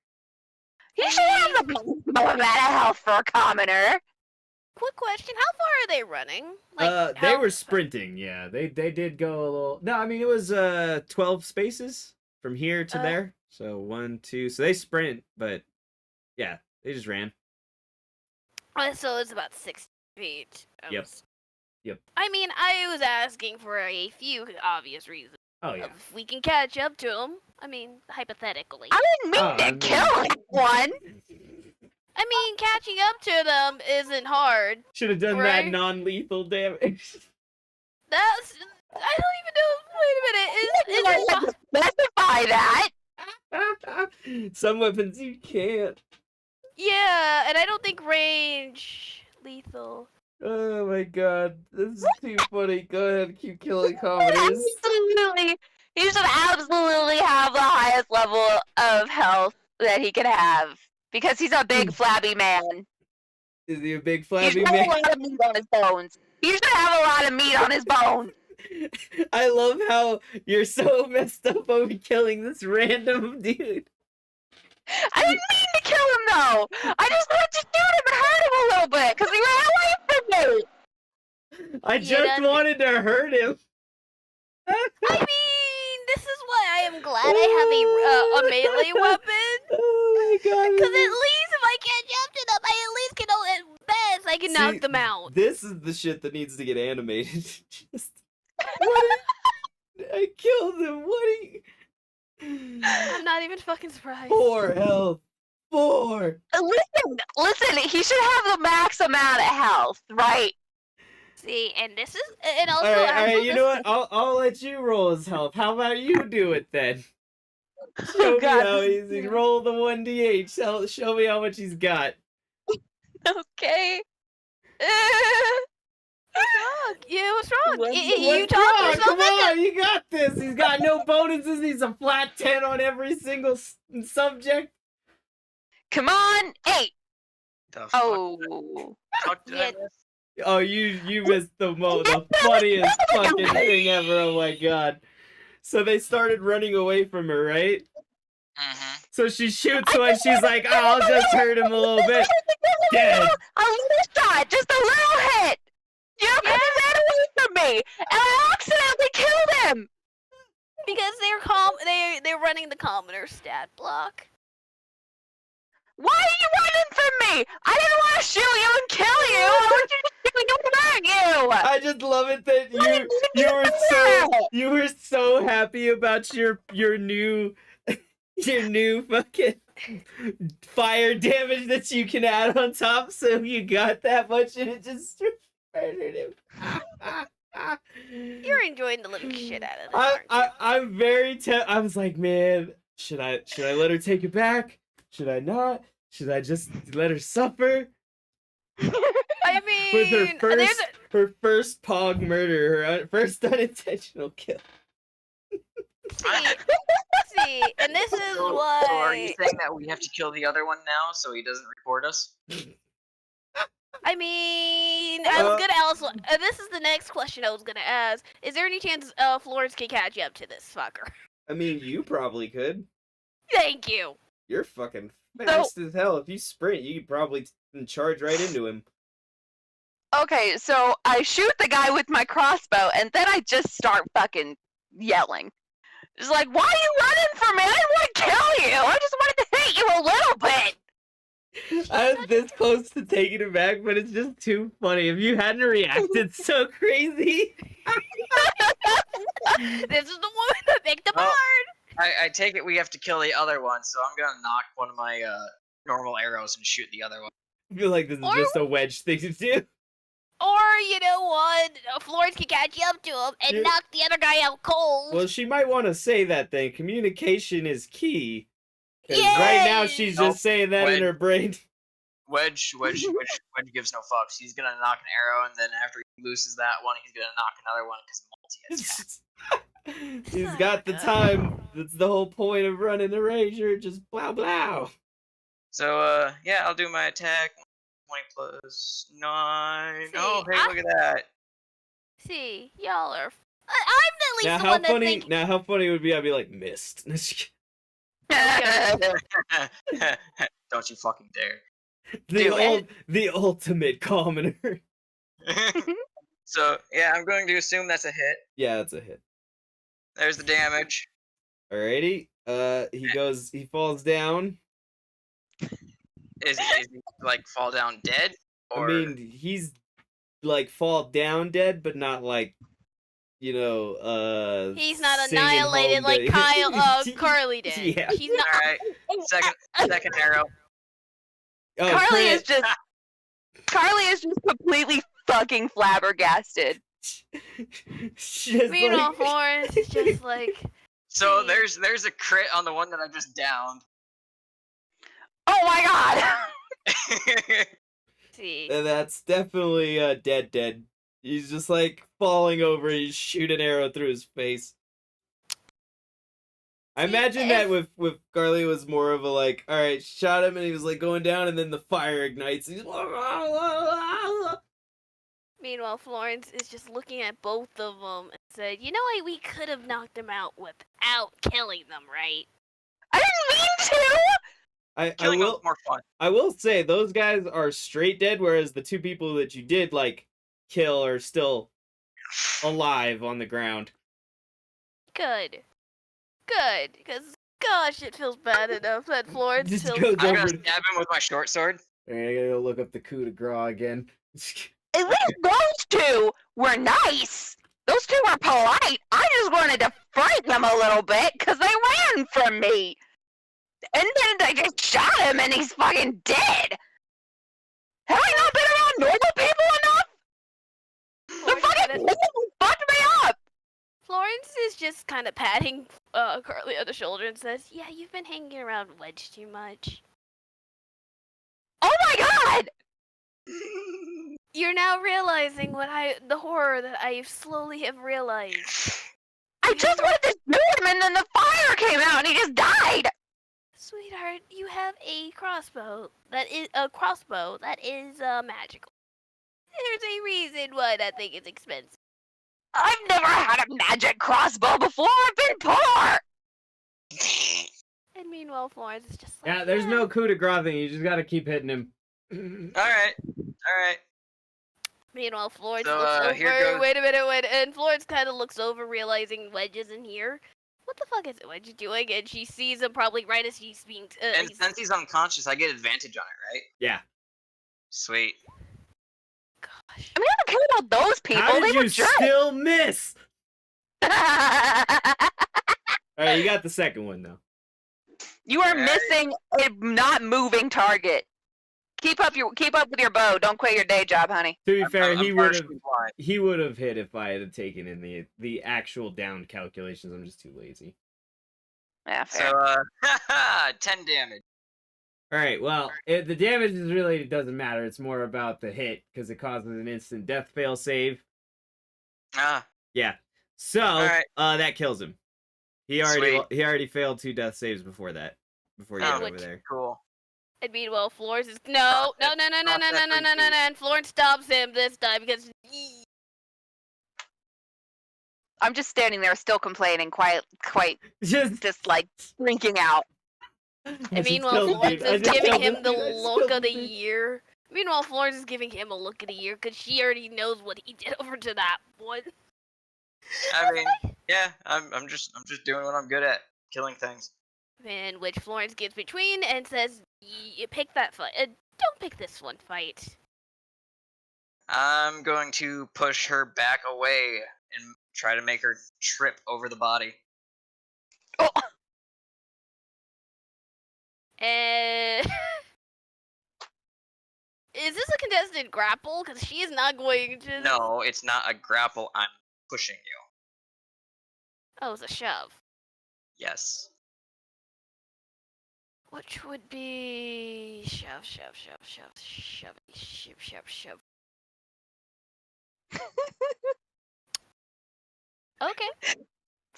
He should have the maximum amount of health for a commoner. quick question: how far are they running? Like, They were sprinting. Yeah, they did go a little. No, I mean it was 12 spaces from here to there. So 1, 2. So they sprint, but yeah, they just ran. So it's about 6 feet. Yep. Yep. I mean, I was asking for a few obvious reasons. Oh yeah. If we can catch up to them, I mean, hypothetically. I didn't mean to kill anyone. I mean, catching up to them isn't hard. Should have done that non-lethal damage. That's. I don't even know. Wait a minute. Is Specify that. Some weapons you can't. Yeah, and I don't think range lethal. Oh my god, this is too funny. Go ahead, keep killing commoners. He should absolutely have the highest level of health that he could have. Because he's a big flabby man. Is he a big He flabby should have man? a lot of meat on his bones. He should have a lot of meat on his bones. I love how you're so messed up over killing this random dude. I didn't mean to kill him though. I just wanted to shoot him and hurt him a little bit because he ran away from me. I just wanted to hurt him. I mean, this is why I am glad I have a melee weapon. Oh my god. Because at least if I can't jump to them, I at least can, at best, I can knock them out. This is the shit that needs to get animated. Just, what? I killed him. What are you... I'm not even fucking surprised. 4 health. 4. Listen, he should have the max amount of health, right? See, and this is, and also, all right, you know what? I'll let you roll his health. How about you do it then? Show me how easy. Roll the 1d8. Show me how much he's got. Okay. Yeah, what's wrong? You talk yourself Come on, you got this. He's got no bonuses. He's a flat 10 on every single subject. Come on, 8. Oh. Oh, you missed the funniest fucking thing ever. Oh my god. So they started running away from her, right? Mm-hmm. So she shoots one. She's like, oh, I'll just hurt him a little bit. Dead. A little shot, just a little hit. You know, because he ran away from me, and I accidentally killed him. Because they're running the commoner stat block. Why are you running from me? I didn't want to shoot you and kill you. I want you to shoot you and hurt you. I just love it that you were so happy about your new fucking fire damage that you can add on top, so you got that much and it just murdered him. You're enjoying the living shit out of this, I'm very I was like, man, should I let her take it back? Should I not? Should I just let her suffer? I mean, with her first pog murder, her first unintentional kill. See, and this is why. So are you saying that we have to kill the other one now so he doesn't report us? I mean, I was gonna also. This is the next question I was gonna ask. Is there any chance Florence can catch up to this fucker? I mean, you probably could. Thank you. You're fucking fast as hell. If you sprint, you could probably charge right into him. Okay, so I shoot the guy with my crossbow, and then I just start fucking yelling. It's like, why are you running from me? I didn't want to kill you. I just wanted to hit you a little bit. I was this close to taking it back, but it's just too funny. If you hadn't reacted so crazy. This is the woman that picked the barn. I take it we have to kill the other one, so I'm gonna knock one of my normal arrows and shoot the other one. I feel like this is just a wedge thing to do. Or, you know what, Florence can catch up to him and knock the other guy out cold. Well, she might want to say that thing. Communication is key. Because right now she's just saying that in her brain. Wedge gives no fucks. He's gonna knock an arrow, and then after he loses that one, he's gonna knock another one because multi-attack. He's got the time. That's the whole point of running the Ranger. Just blah blah. So, yeah, I'll do my attack. 20 plus 9. See, oh, hey, look at that. See, y'all are. I'm at least now, the how one funny? that think. Now, how funny would it be? I'd be like, missed. Don't you fucking dare. The ultimate commoner. So, yeah, I'm going to assume that's a hit. Yeah, that's a hit. There's the damage. Alrighty. He falls down. Is he like fall down dead? Or... I mean, he's like fall down dead, but not like, he's not singing annihilated home like to- Carly did. Yeah. She's not. Alright, second arrow. Oh, Carly crit. is just completely fucking flabbergasted. Just Meanwhile, like- Florence is just like. So there's a crit on the one that I just downed. Oh my god! See. And that's definitely dead. He's just like falling over. You shoot an arrow through his face. I imagine that with Carly was more of a like, all right, shot him, and he was like going down, and then the fire ignites. He's Meanwhile, Florence is just looking at both of them and said, "You know what? We could have knocked them out without killing them, right?" I didn't mean to! Killing was more fun. I will say those guys are straight dead, whereas the two people that you did like kill are still alive on the ground. Good, because gosh, it feels bad enough that Florence Just feels. goes I'm over. gonna stab him with my short sword. I gotta go look up the coup de grace again. At least those two were nice. Those two were polite. I just wanted to frighten them a little bit because they ran from me. And then they just shot him and he's fucking dead. Have I not been around normal people enough? The fucking people fucked me up. Florence is just kind of patting Carly on the shoulder and says, "Yeah, you've been hanging around Wedge too much. Oh my god! You're now realizing the horror that I slowly have realized. I just wanted to shoot him and then the fire came out and he just died. Sweetheart, you have a crossbow that is magical. There's a reason why that thing is expensive." I've never had a magic crossbow before. I've been poor. And meanwhile, Florence is just like, Yeah, there's no coup de grace thing. You just gotta keep hitting him. Alright. Meanwhile, Florence So, looks over. here goes- Wait a minute. And Florence kind of looks over, realizing Wedge isn't here. What the fuck is Wedge doing? And she sees him probably right as he's being. And since he's unconscious, I get advantage on it, right? Yeah. Sweet. Gosh. I mean, I don't care about those people. How They did were you jerks. still miss? Alright, you got the second one though. You are Alright. missing a not moving target. Keep up with your bow. Don't quit your day job, honey. To be fair, I'm he would have partially blind. hit if I had taken in the actual down calculations. I'm just too lazy. Yeah, fair. So, 10 damage. Alright, well, the damage doesn't matter. It's more about the hit, because it causes an instant death fail save. Ah, Yeah. So, Alright. that kills him. He already failed 2 death saves before that. Before you Oh, got over which- there. cool. And meanwhile, Florence is no. And Florence stops him this time because. I'm just standing there, still complaining, quite, Just like freaking out. And meanwhile, Florence is giving him the look of the year. Meanwhile, Florence is giving him a look of the year because she already knows what he did over to that one. I mean, yeah, I'm just doing what I'm good at, killing things. In which Florence gets between and says, "You pick that fight. Don't pick this one fight." I'm going to push her back away and try to make her trip over the body. Oh, And is this a contested grapple? Because she is not going to. No, it's not a grapple. I'm pushing you. Oh, it's a shove. Yes. Which would be shove. Okay. it's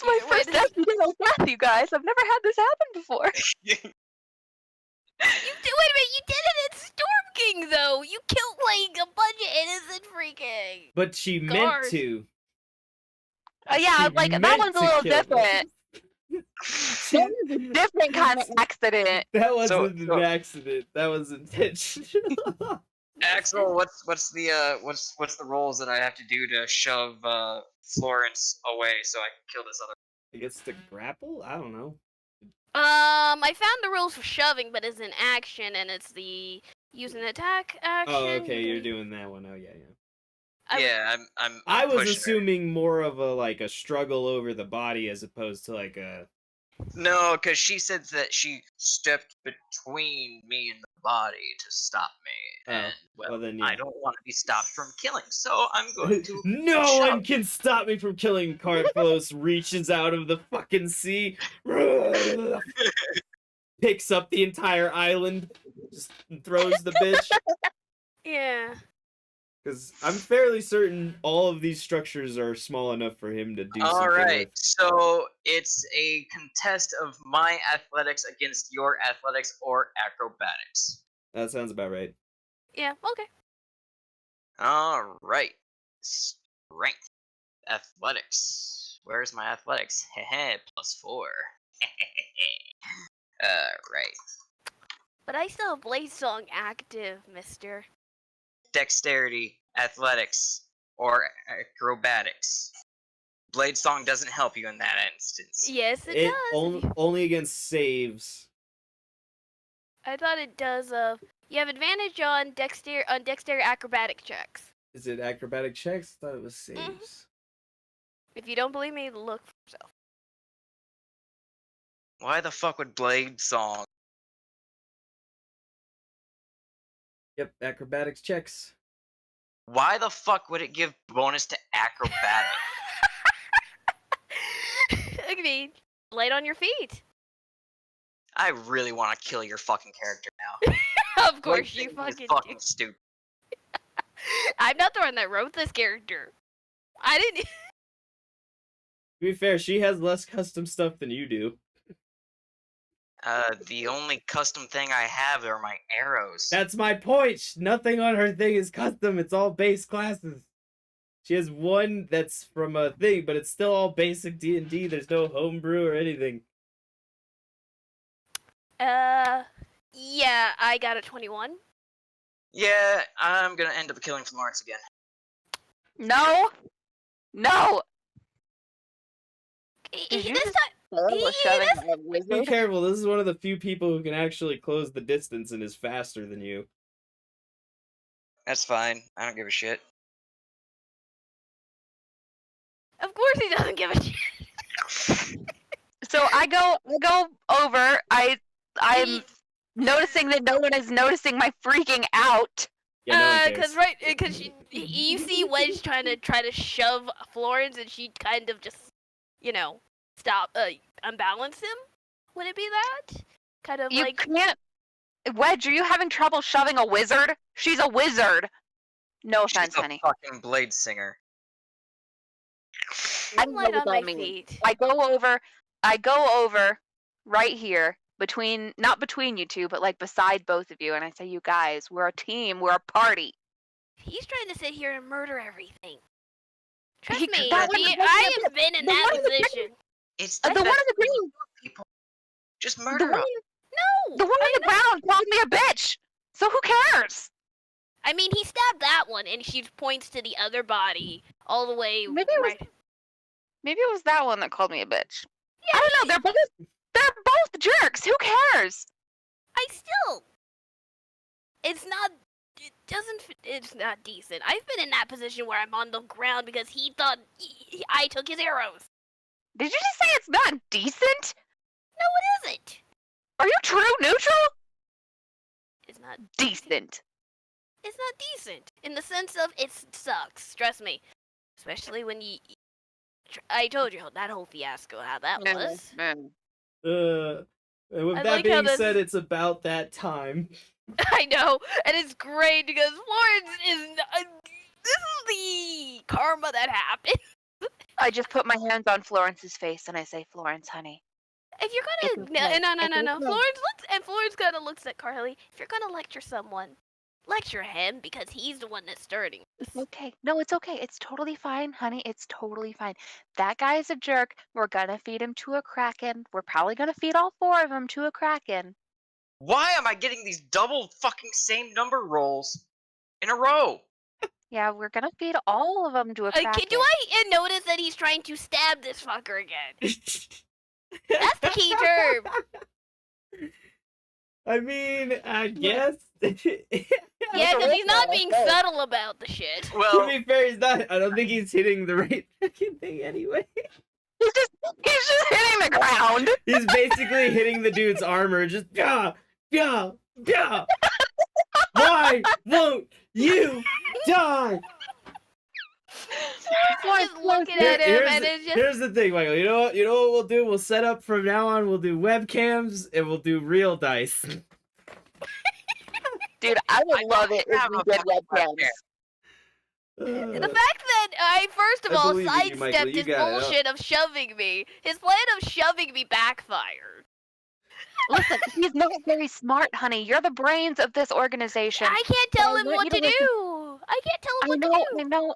my Wait, first is- accidental death, you guys. I've never had this happen before. Wait a minute, you did it in Storm King though. You killed like a bunch of innocent freaking. But she meant Guards. to. Yeah, She like that meant one's a to little kill them. different. That was a different kind of accident. That wasn't an accident. That was intentional. Axel, what's the rolls that I have to do to shove Florence away so I can kill this other? I guess to grapple? I don't know. I found the rules for shoving, but it's an action, and it's the use an attack action. Oh, okay, you're doing that one. Oh, yeah. I was assuming more of a struggle over the body as opposed to like a. No, because she said that she stepped between me and the body to stop me, and then, yeah. I don't want to be stopped from killing, so I'm going to. No one can stop me from killing. Carlos reaches out of the fucking sea, picks up the entire island, just throws the bitch. Yeah. Because I'm fairly certain all of these structures are small enough for him to do something. Alright, with. So it's a contest of my athletics against your athletics or acrobatics. That sounds about right. Yeah, okay. Alright. Strength. Athletics. Where's my athletics? Heh, +4. Alright. But I still have Blade Song active, mister. Dexterity, athletics, or acrobatics. Blade Song doesn't help you in that instance. Yes, it does. Only against saves. I thought it does. You have advantage on dexterity acrobatic checks. Is it acrobatic checks? I thought it was saves. Mm-hmm. If you don't believe me, look for yourself. Why the fuck would Blade Song? Yep, acrobatics checks. Why the fuck would it give bonus to acrobatic? I mean, light on your feet. I really want to kill your fucking character now. Of course you fucking do. Stupid. I'm not the one that wrote this character. I didn't. To be fair, she has less custom stuff than you do. The only custom thing I have are my arrows. That's my point. Nothing on her thing is custom. It's all base classes. She has one that's from a thing, but it's still all basic D&D. There's no homebrew or anything. Yeah, I got a 21. Yeah, I'm gonna end up killing Florence again. No! This time, Be careful, this is one of the few people who can actually close the distance and is faster than you. That's fine. I don't give a shit. Of course he doesn't give a shit. So I go over. I'm noticing that no one is noticing my freaking out. Yeah, no because you see Wedge trying to shove Florence, and she kind of just, unbalance him. Would it be that? Kind of you can't. Wedge, are you having trouble shoving a wizard? She's a wizard. No offense, honey. She's a fucking blade singer. I'm light on my feet. I go over right here not between you two, but like beside both of you, and I say, you guys, we're a team, we're a party. He's trying to sit here and murder everything. Trust me, I have been in that position. It's the one in the green. People. Just murder them. No! The one in the brown called me a bitch! So who cares? I mean, he stabbed that one, and she points to the other body, all the way Maybe it was that one that called me a bitch. Yeah, I don't know, they're both jerks! Who cares? It's not decent. I've been in that position where I'm on the ground because he thought I took his arrows. Did you just say it's not decent? No, it isn't. Are you true neutral? It's not decent. It's not decent in the sense of it sucks. Trust me, especially when I told you that whole fiasco how that was. With that being said, it's about that time. I know, and it's great because Florence is. This is the karma that happened. I just put my hands on Florence's face and I say, Florence, honey. If you're gonna no. Florence looks at Carly. If you're gonna lecture someone, lecture him because he's the one that's starting. Okay. No, it's okay. It's totally fine, honey. It's totally fine. That guy is a jerk. We're gonna feed him to a kraken. We're probably gonna feed all 4 of them to a kraken. Why am I getting these double fucking same number rolls in a row? Yeah, we're gonna feed all of them to a kraken. Do I notice that he's trying to stab this fucker again? That's the key term. I mean, I guess. Yeah, because he's not being subtle about the shit. Well, to be fair, he's not. I don't think he's hitting the right fucking thing anyway. He's just hitting the ground. He's basically hitting the dude's armor. Just yeah. Why won't you die? Just looking at him, and it's just. Here's the thing, Michael. You know what we'll do? We'll set up from now on. We'll do webcams and we'll do real dice. Dude, I would love it if we did webcams. The fact that I, first of all, believe in you, Michael. sidestepped You his got it. bullshit of shoving me, his plan of shoving me backfired. Listen, he's not very smart, honey. You're the brains of this organization. I can't tell I him want what you to to listen. do. I can't tell him what to do.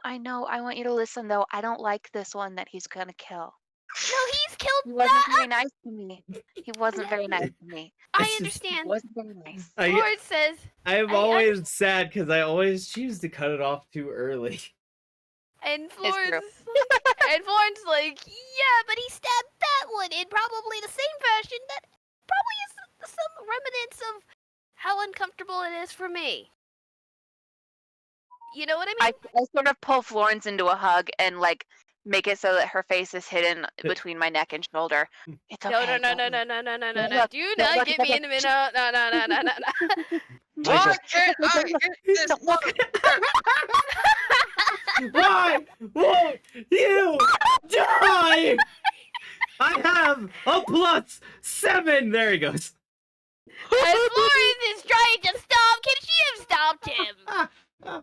I know. I want you to listen, though. I don't like this one that he's gonna kill. No, he's He killed wasn't that. very nice to me. He wasn't very nice to me. I He He understand. wasn't very nice. Lord says, I am I always sad because I always choose to cut it off too early. and true. Florence, Florence like, yeah, but he stabbed that one in probably the same fashion that probably is some remnants of how uncomfortable it is for me. You know what I mean? I sort of pull Florence into a hug and like make it so that her face is hidden between my neck and shoulder. It's okay. No. don't Do look, not get me look. in the middle. No. why can't I hit this Don't look. Why won't you die? I have a +7. There he goes. And Florence is trying to stop. Can she have stopped him? Oh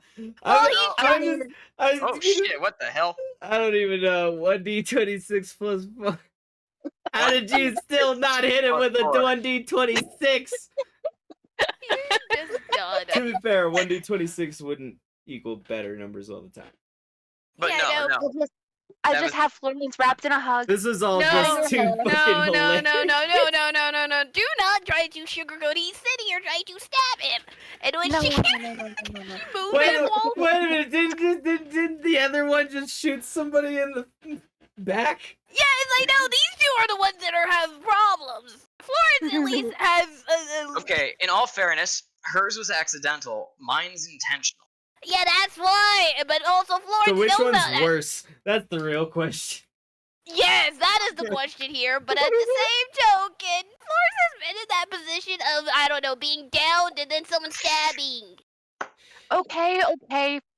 shit, what the hell? I don't even know. 1d26 + 4. How did you still not hit him with a 1d26? You're just done. To be fair, 1d26 wouldn't equal better numbers all the time. But Yeah, no. I That just was- have Florence wrapped in a hug. This is all No, just too fucking No. hilarious. Do not try to sugarcoat. He's sitting here trying to stab him. And when No, she no. move Wait, him, wait a minute, didn't the other one just shoot somebody in the back? yes, I know. These two are the ones that have problems. Florence at least has. Okay, in all fairness, hers was accidental. Mine's intentional. Yeah, that's why. But also Florence So which knows one's about that. worse? That's the real question. Yes, that is the question here. But at the same token, Florence has been in that position of, I don't know, being downed and then someone stabbing. Okay,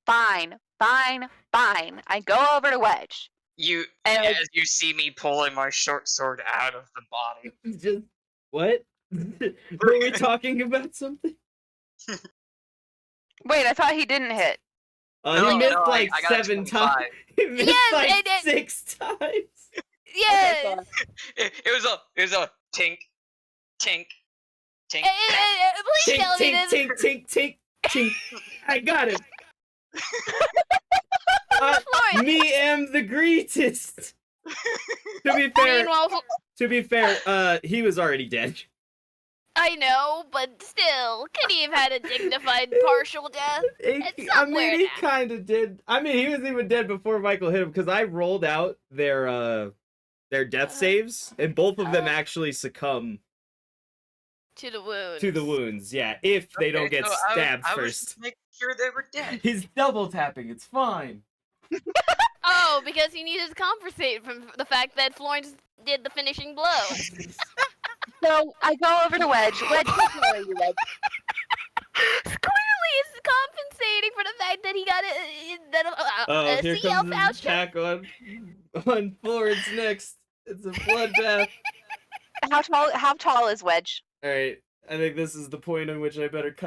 fine. I go over to Wedge. As you see me pulling my short sword out of the body. Just what? Were we talking about something? Wait, I thought he didn't hit. He missed like I got a 7 25. times. He missed Yes, like and 6 times. Yes. It was a tink. Please tell me this. Tink. I got it. Florence. Me am the greatest. To be fair, he was already dead. I know, but still, could he have had a dignified partial death? It's I mean, somewhere he now. kind of did. I mean, he was even dead before Michael hit him because I rolled out their death saves, and both of them actually succumb To the wound. to the wounds. Yeah, if they don't get stabbed I was first. just making sure they were dead. He's double tapping. It's fine. Oh, because he needed to compensate from the fact that Florence did the finishing blow. So I go over to Wedge. Wedge, where are you, Wedge? Clearly, it's compensating for the fact that he got Oh, here CL comes the voucher. attack on Florence next. It's a bloodbath. How tall is Wedge? All right, I think this is the point in which I better cut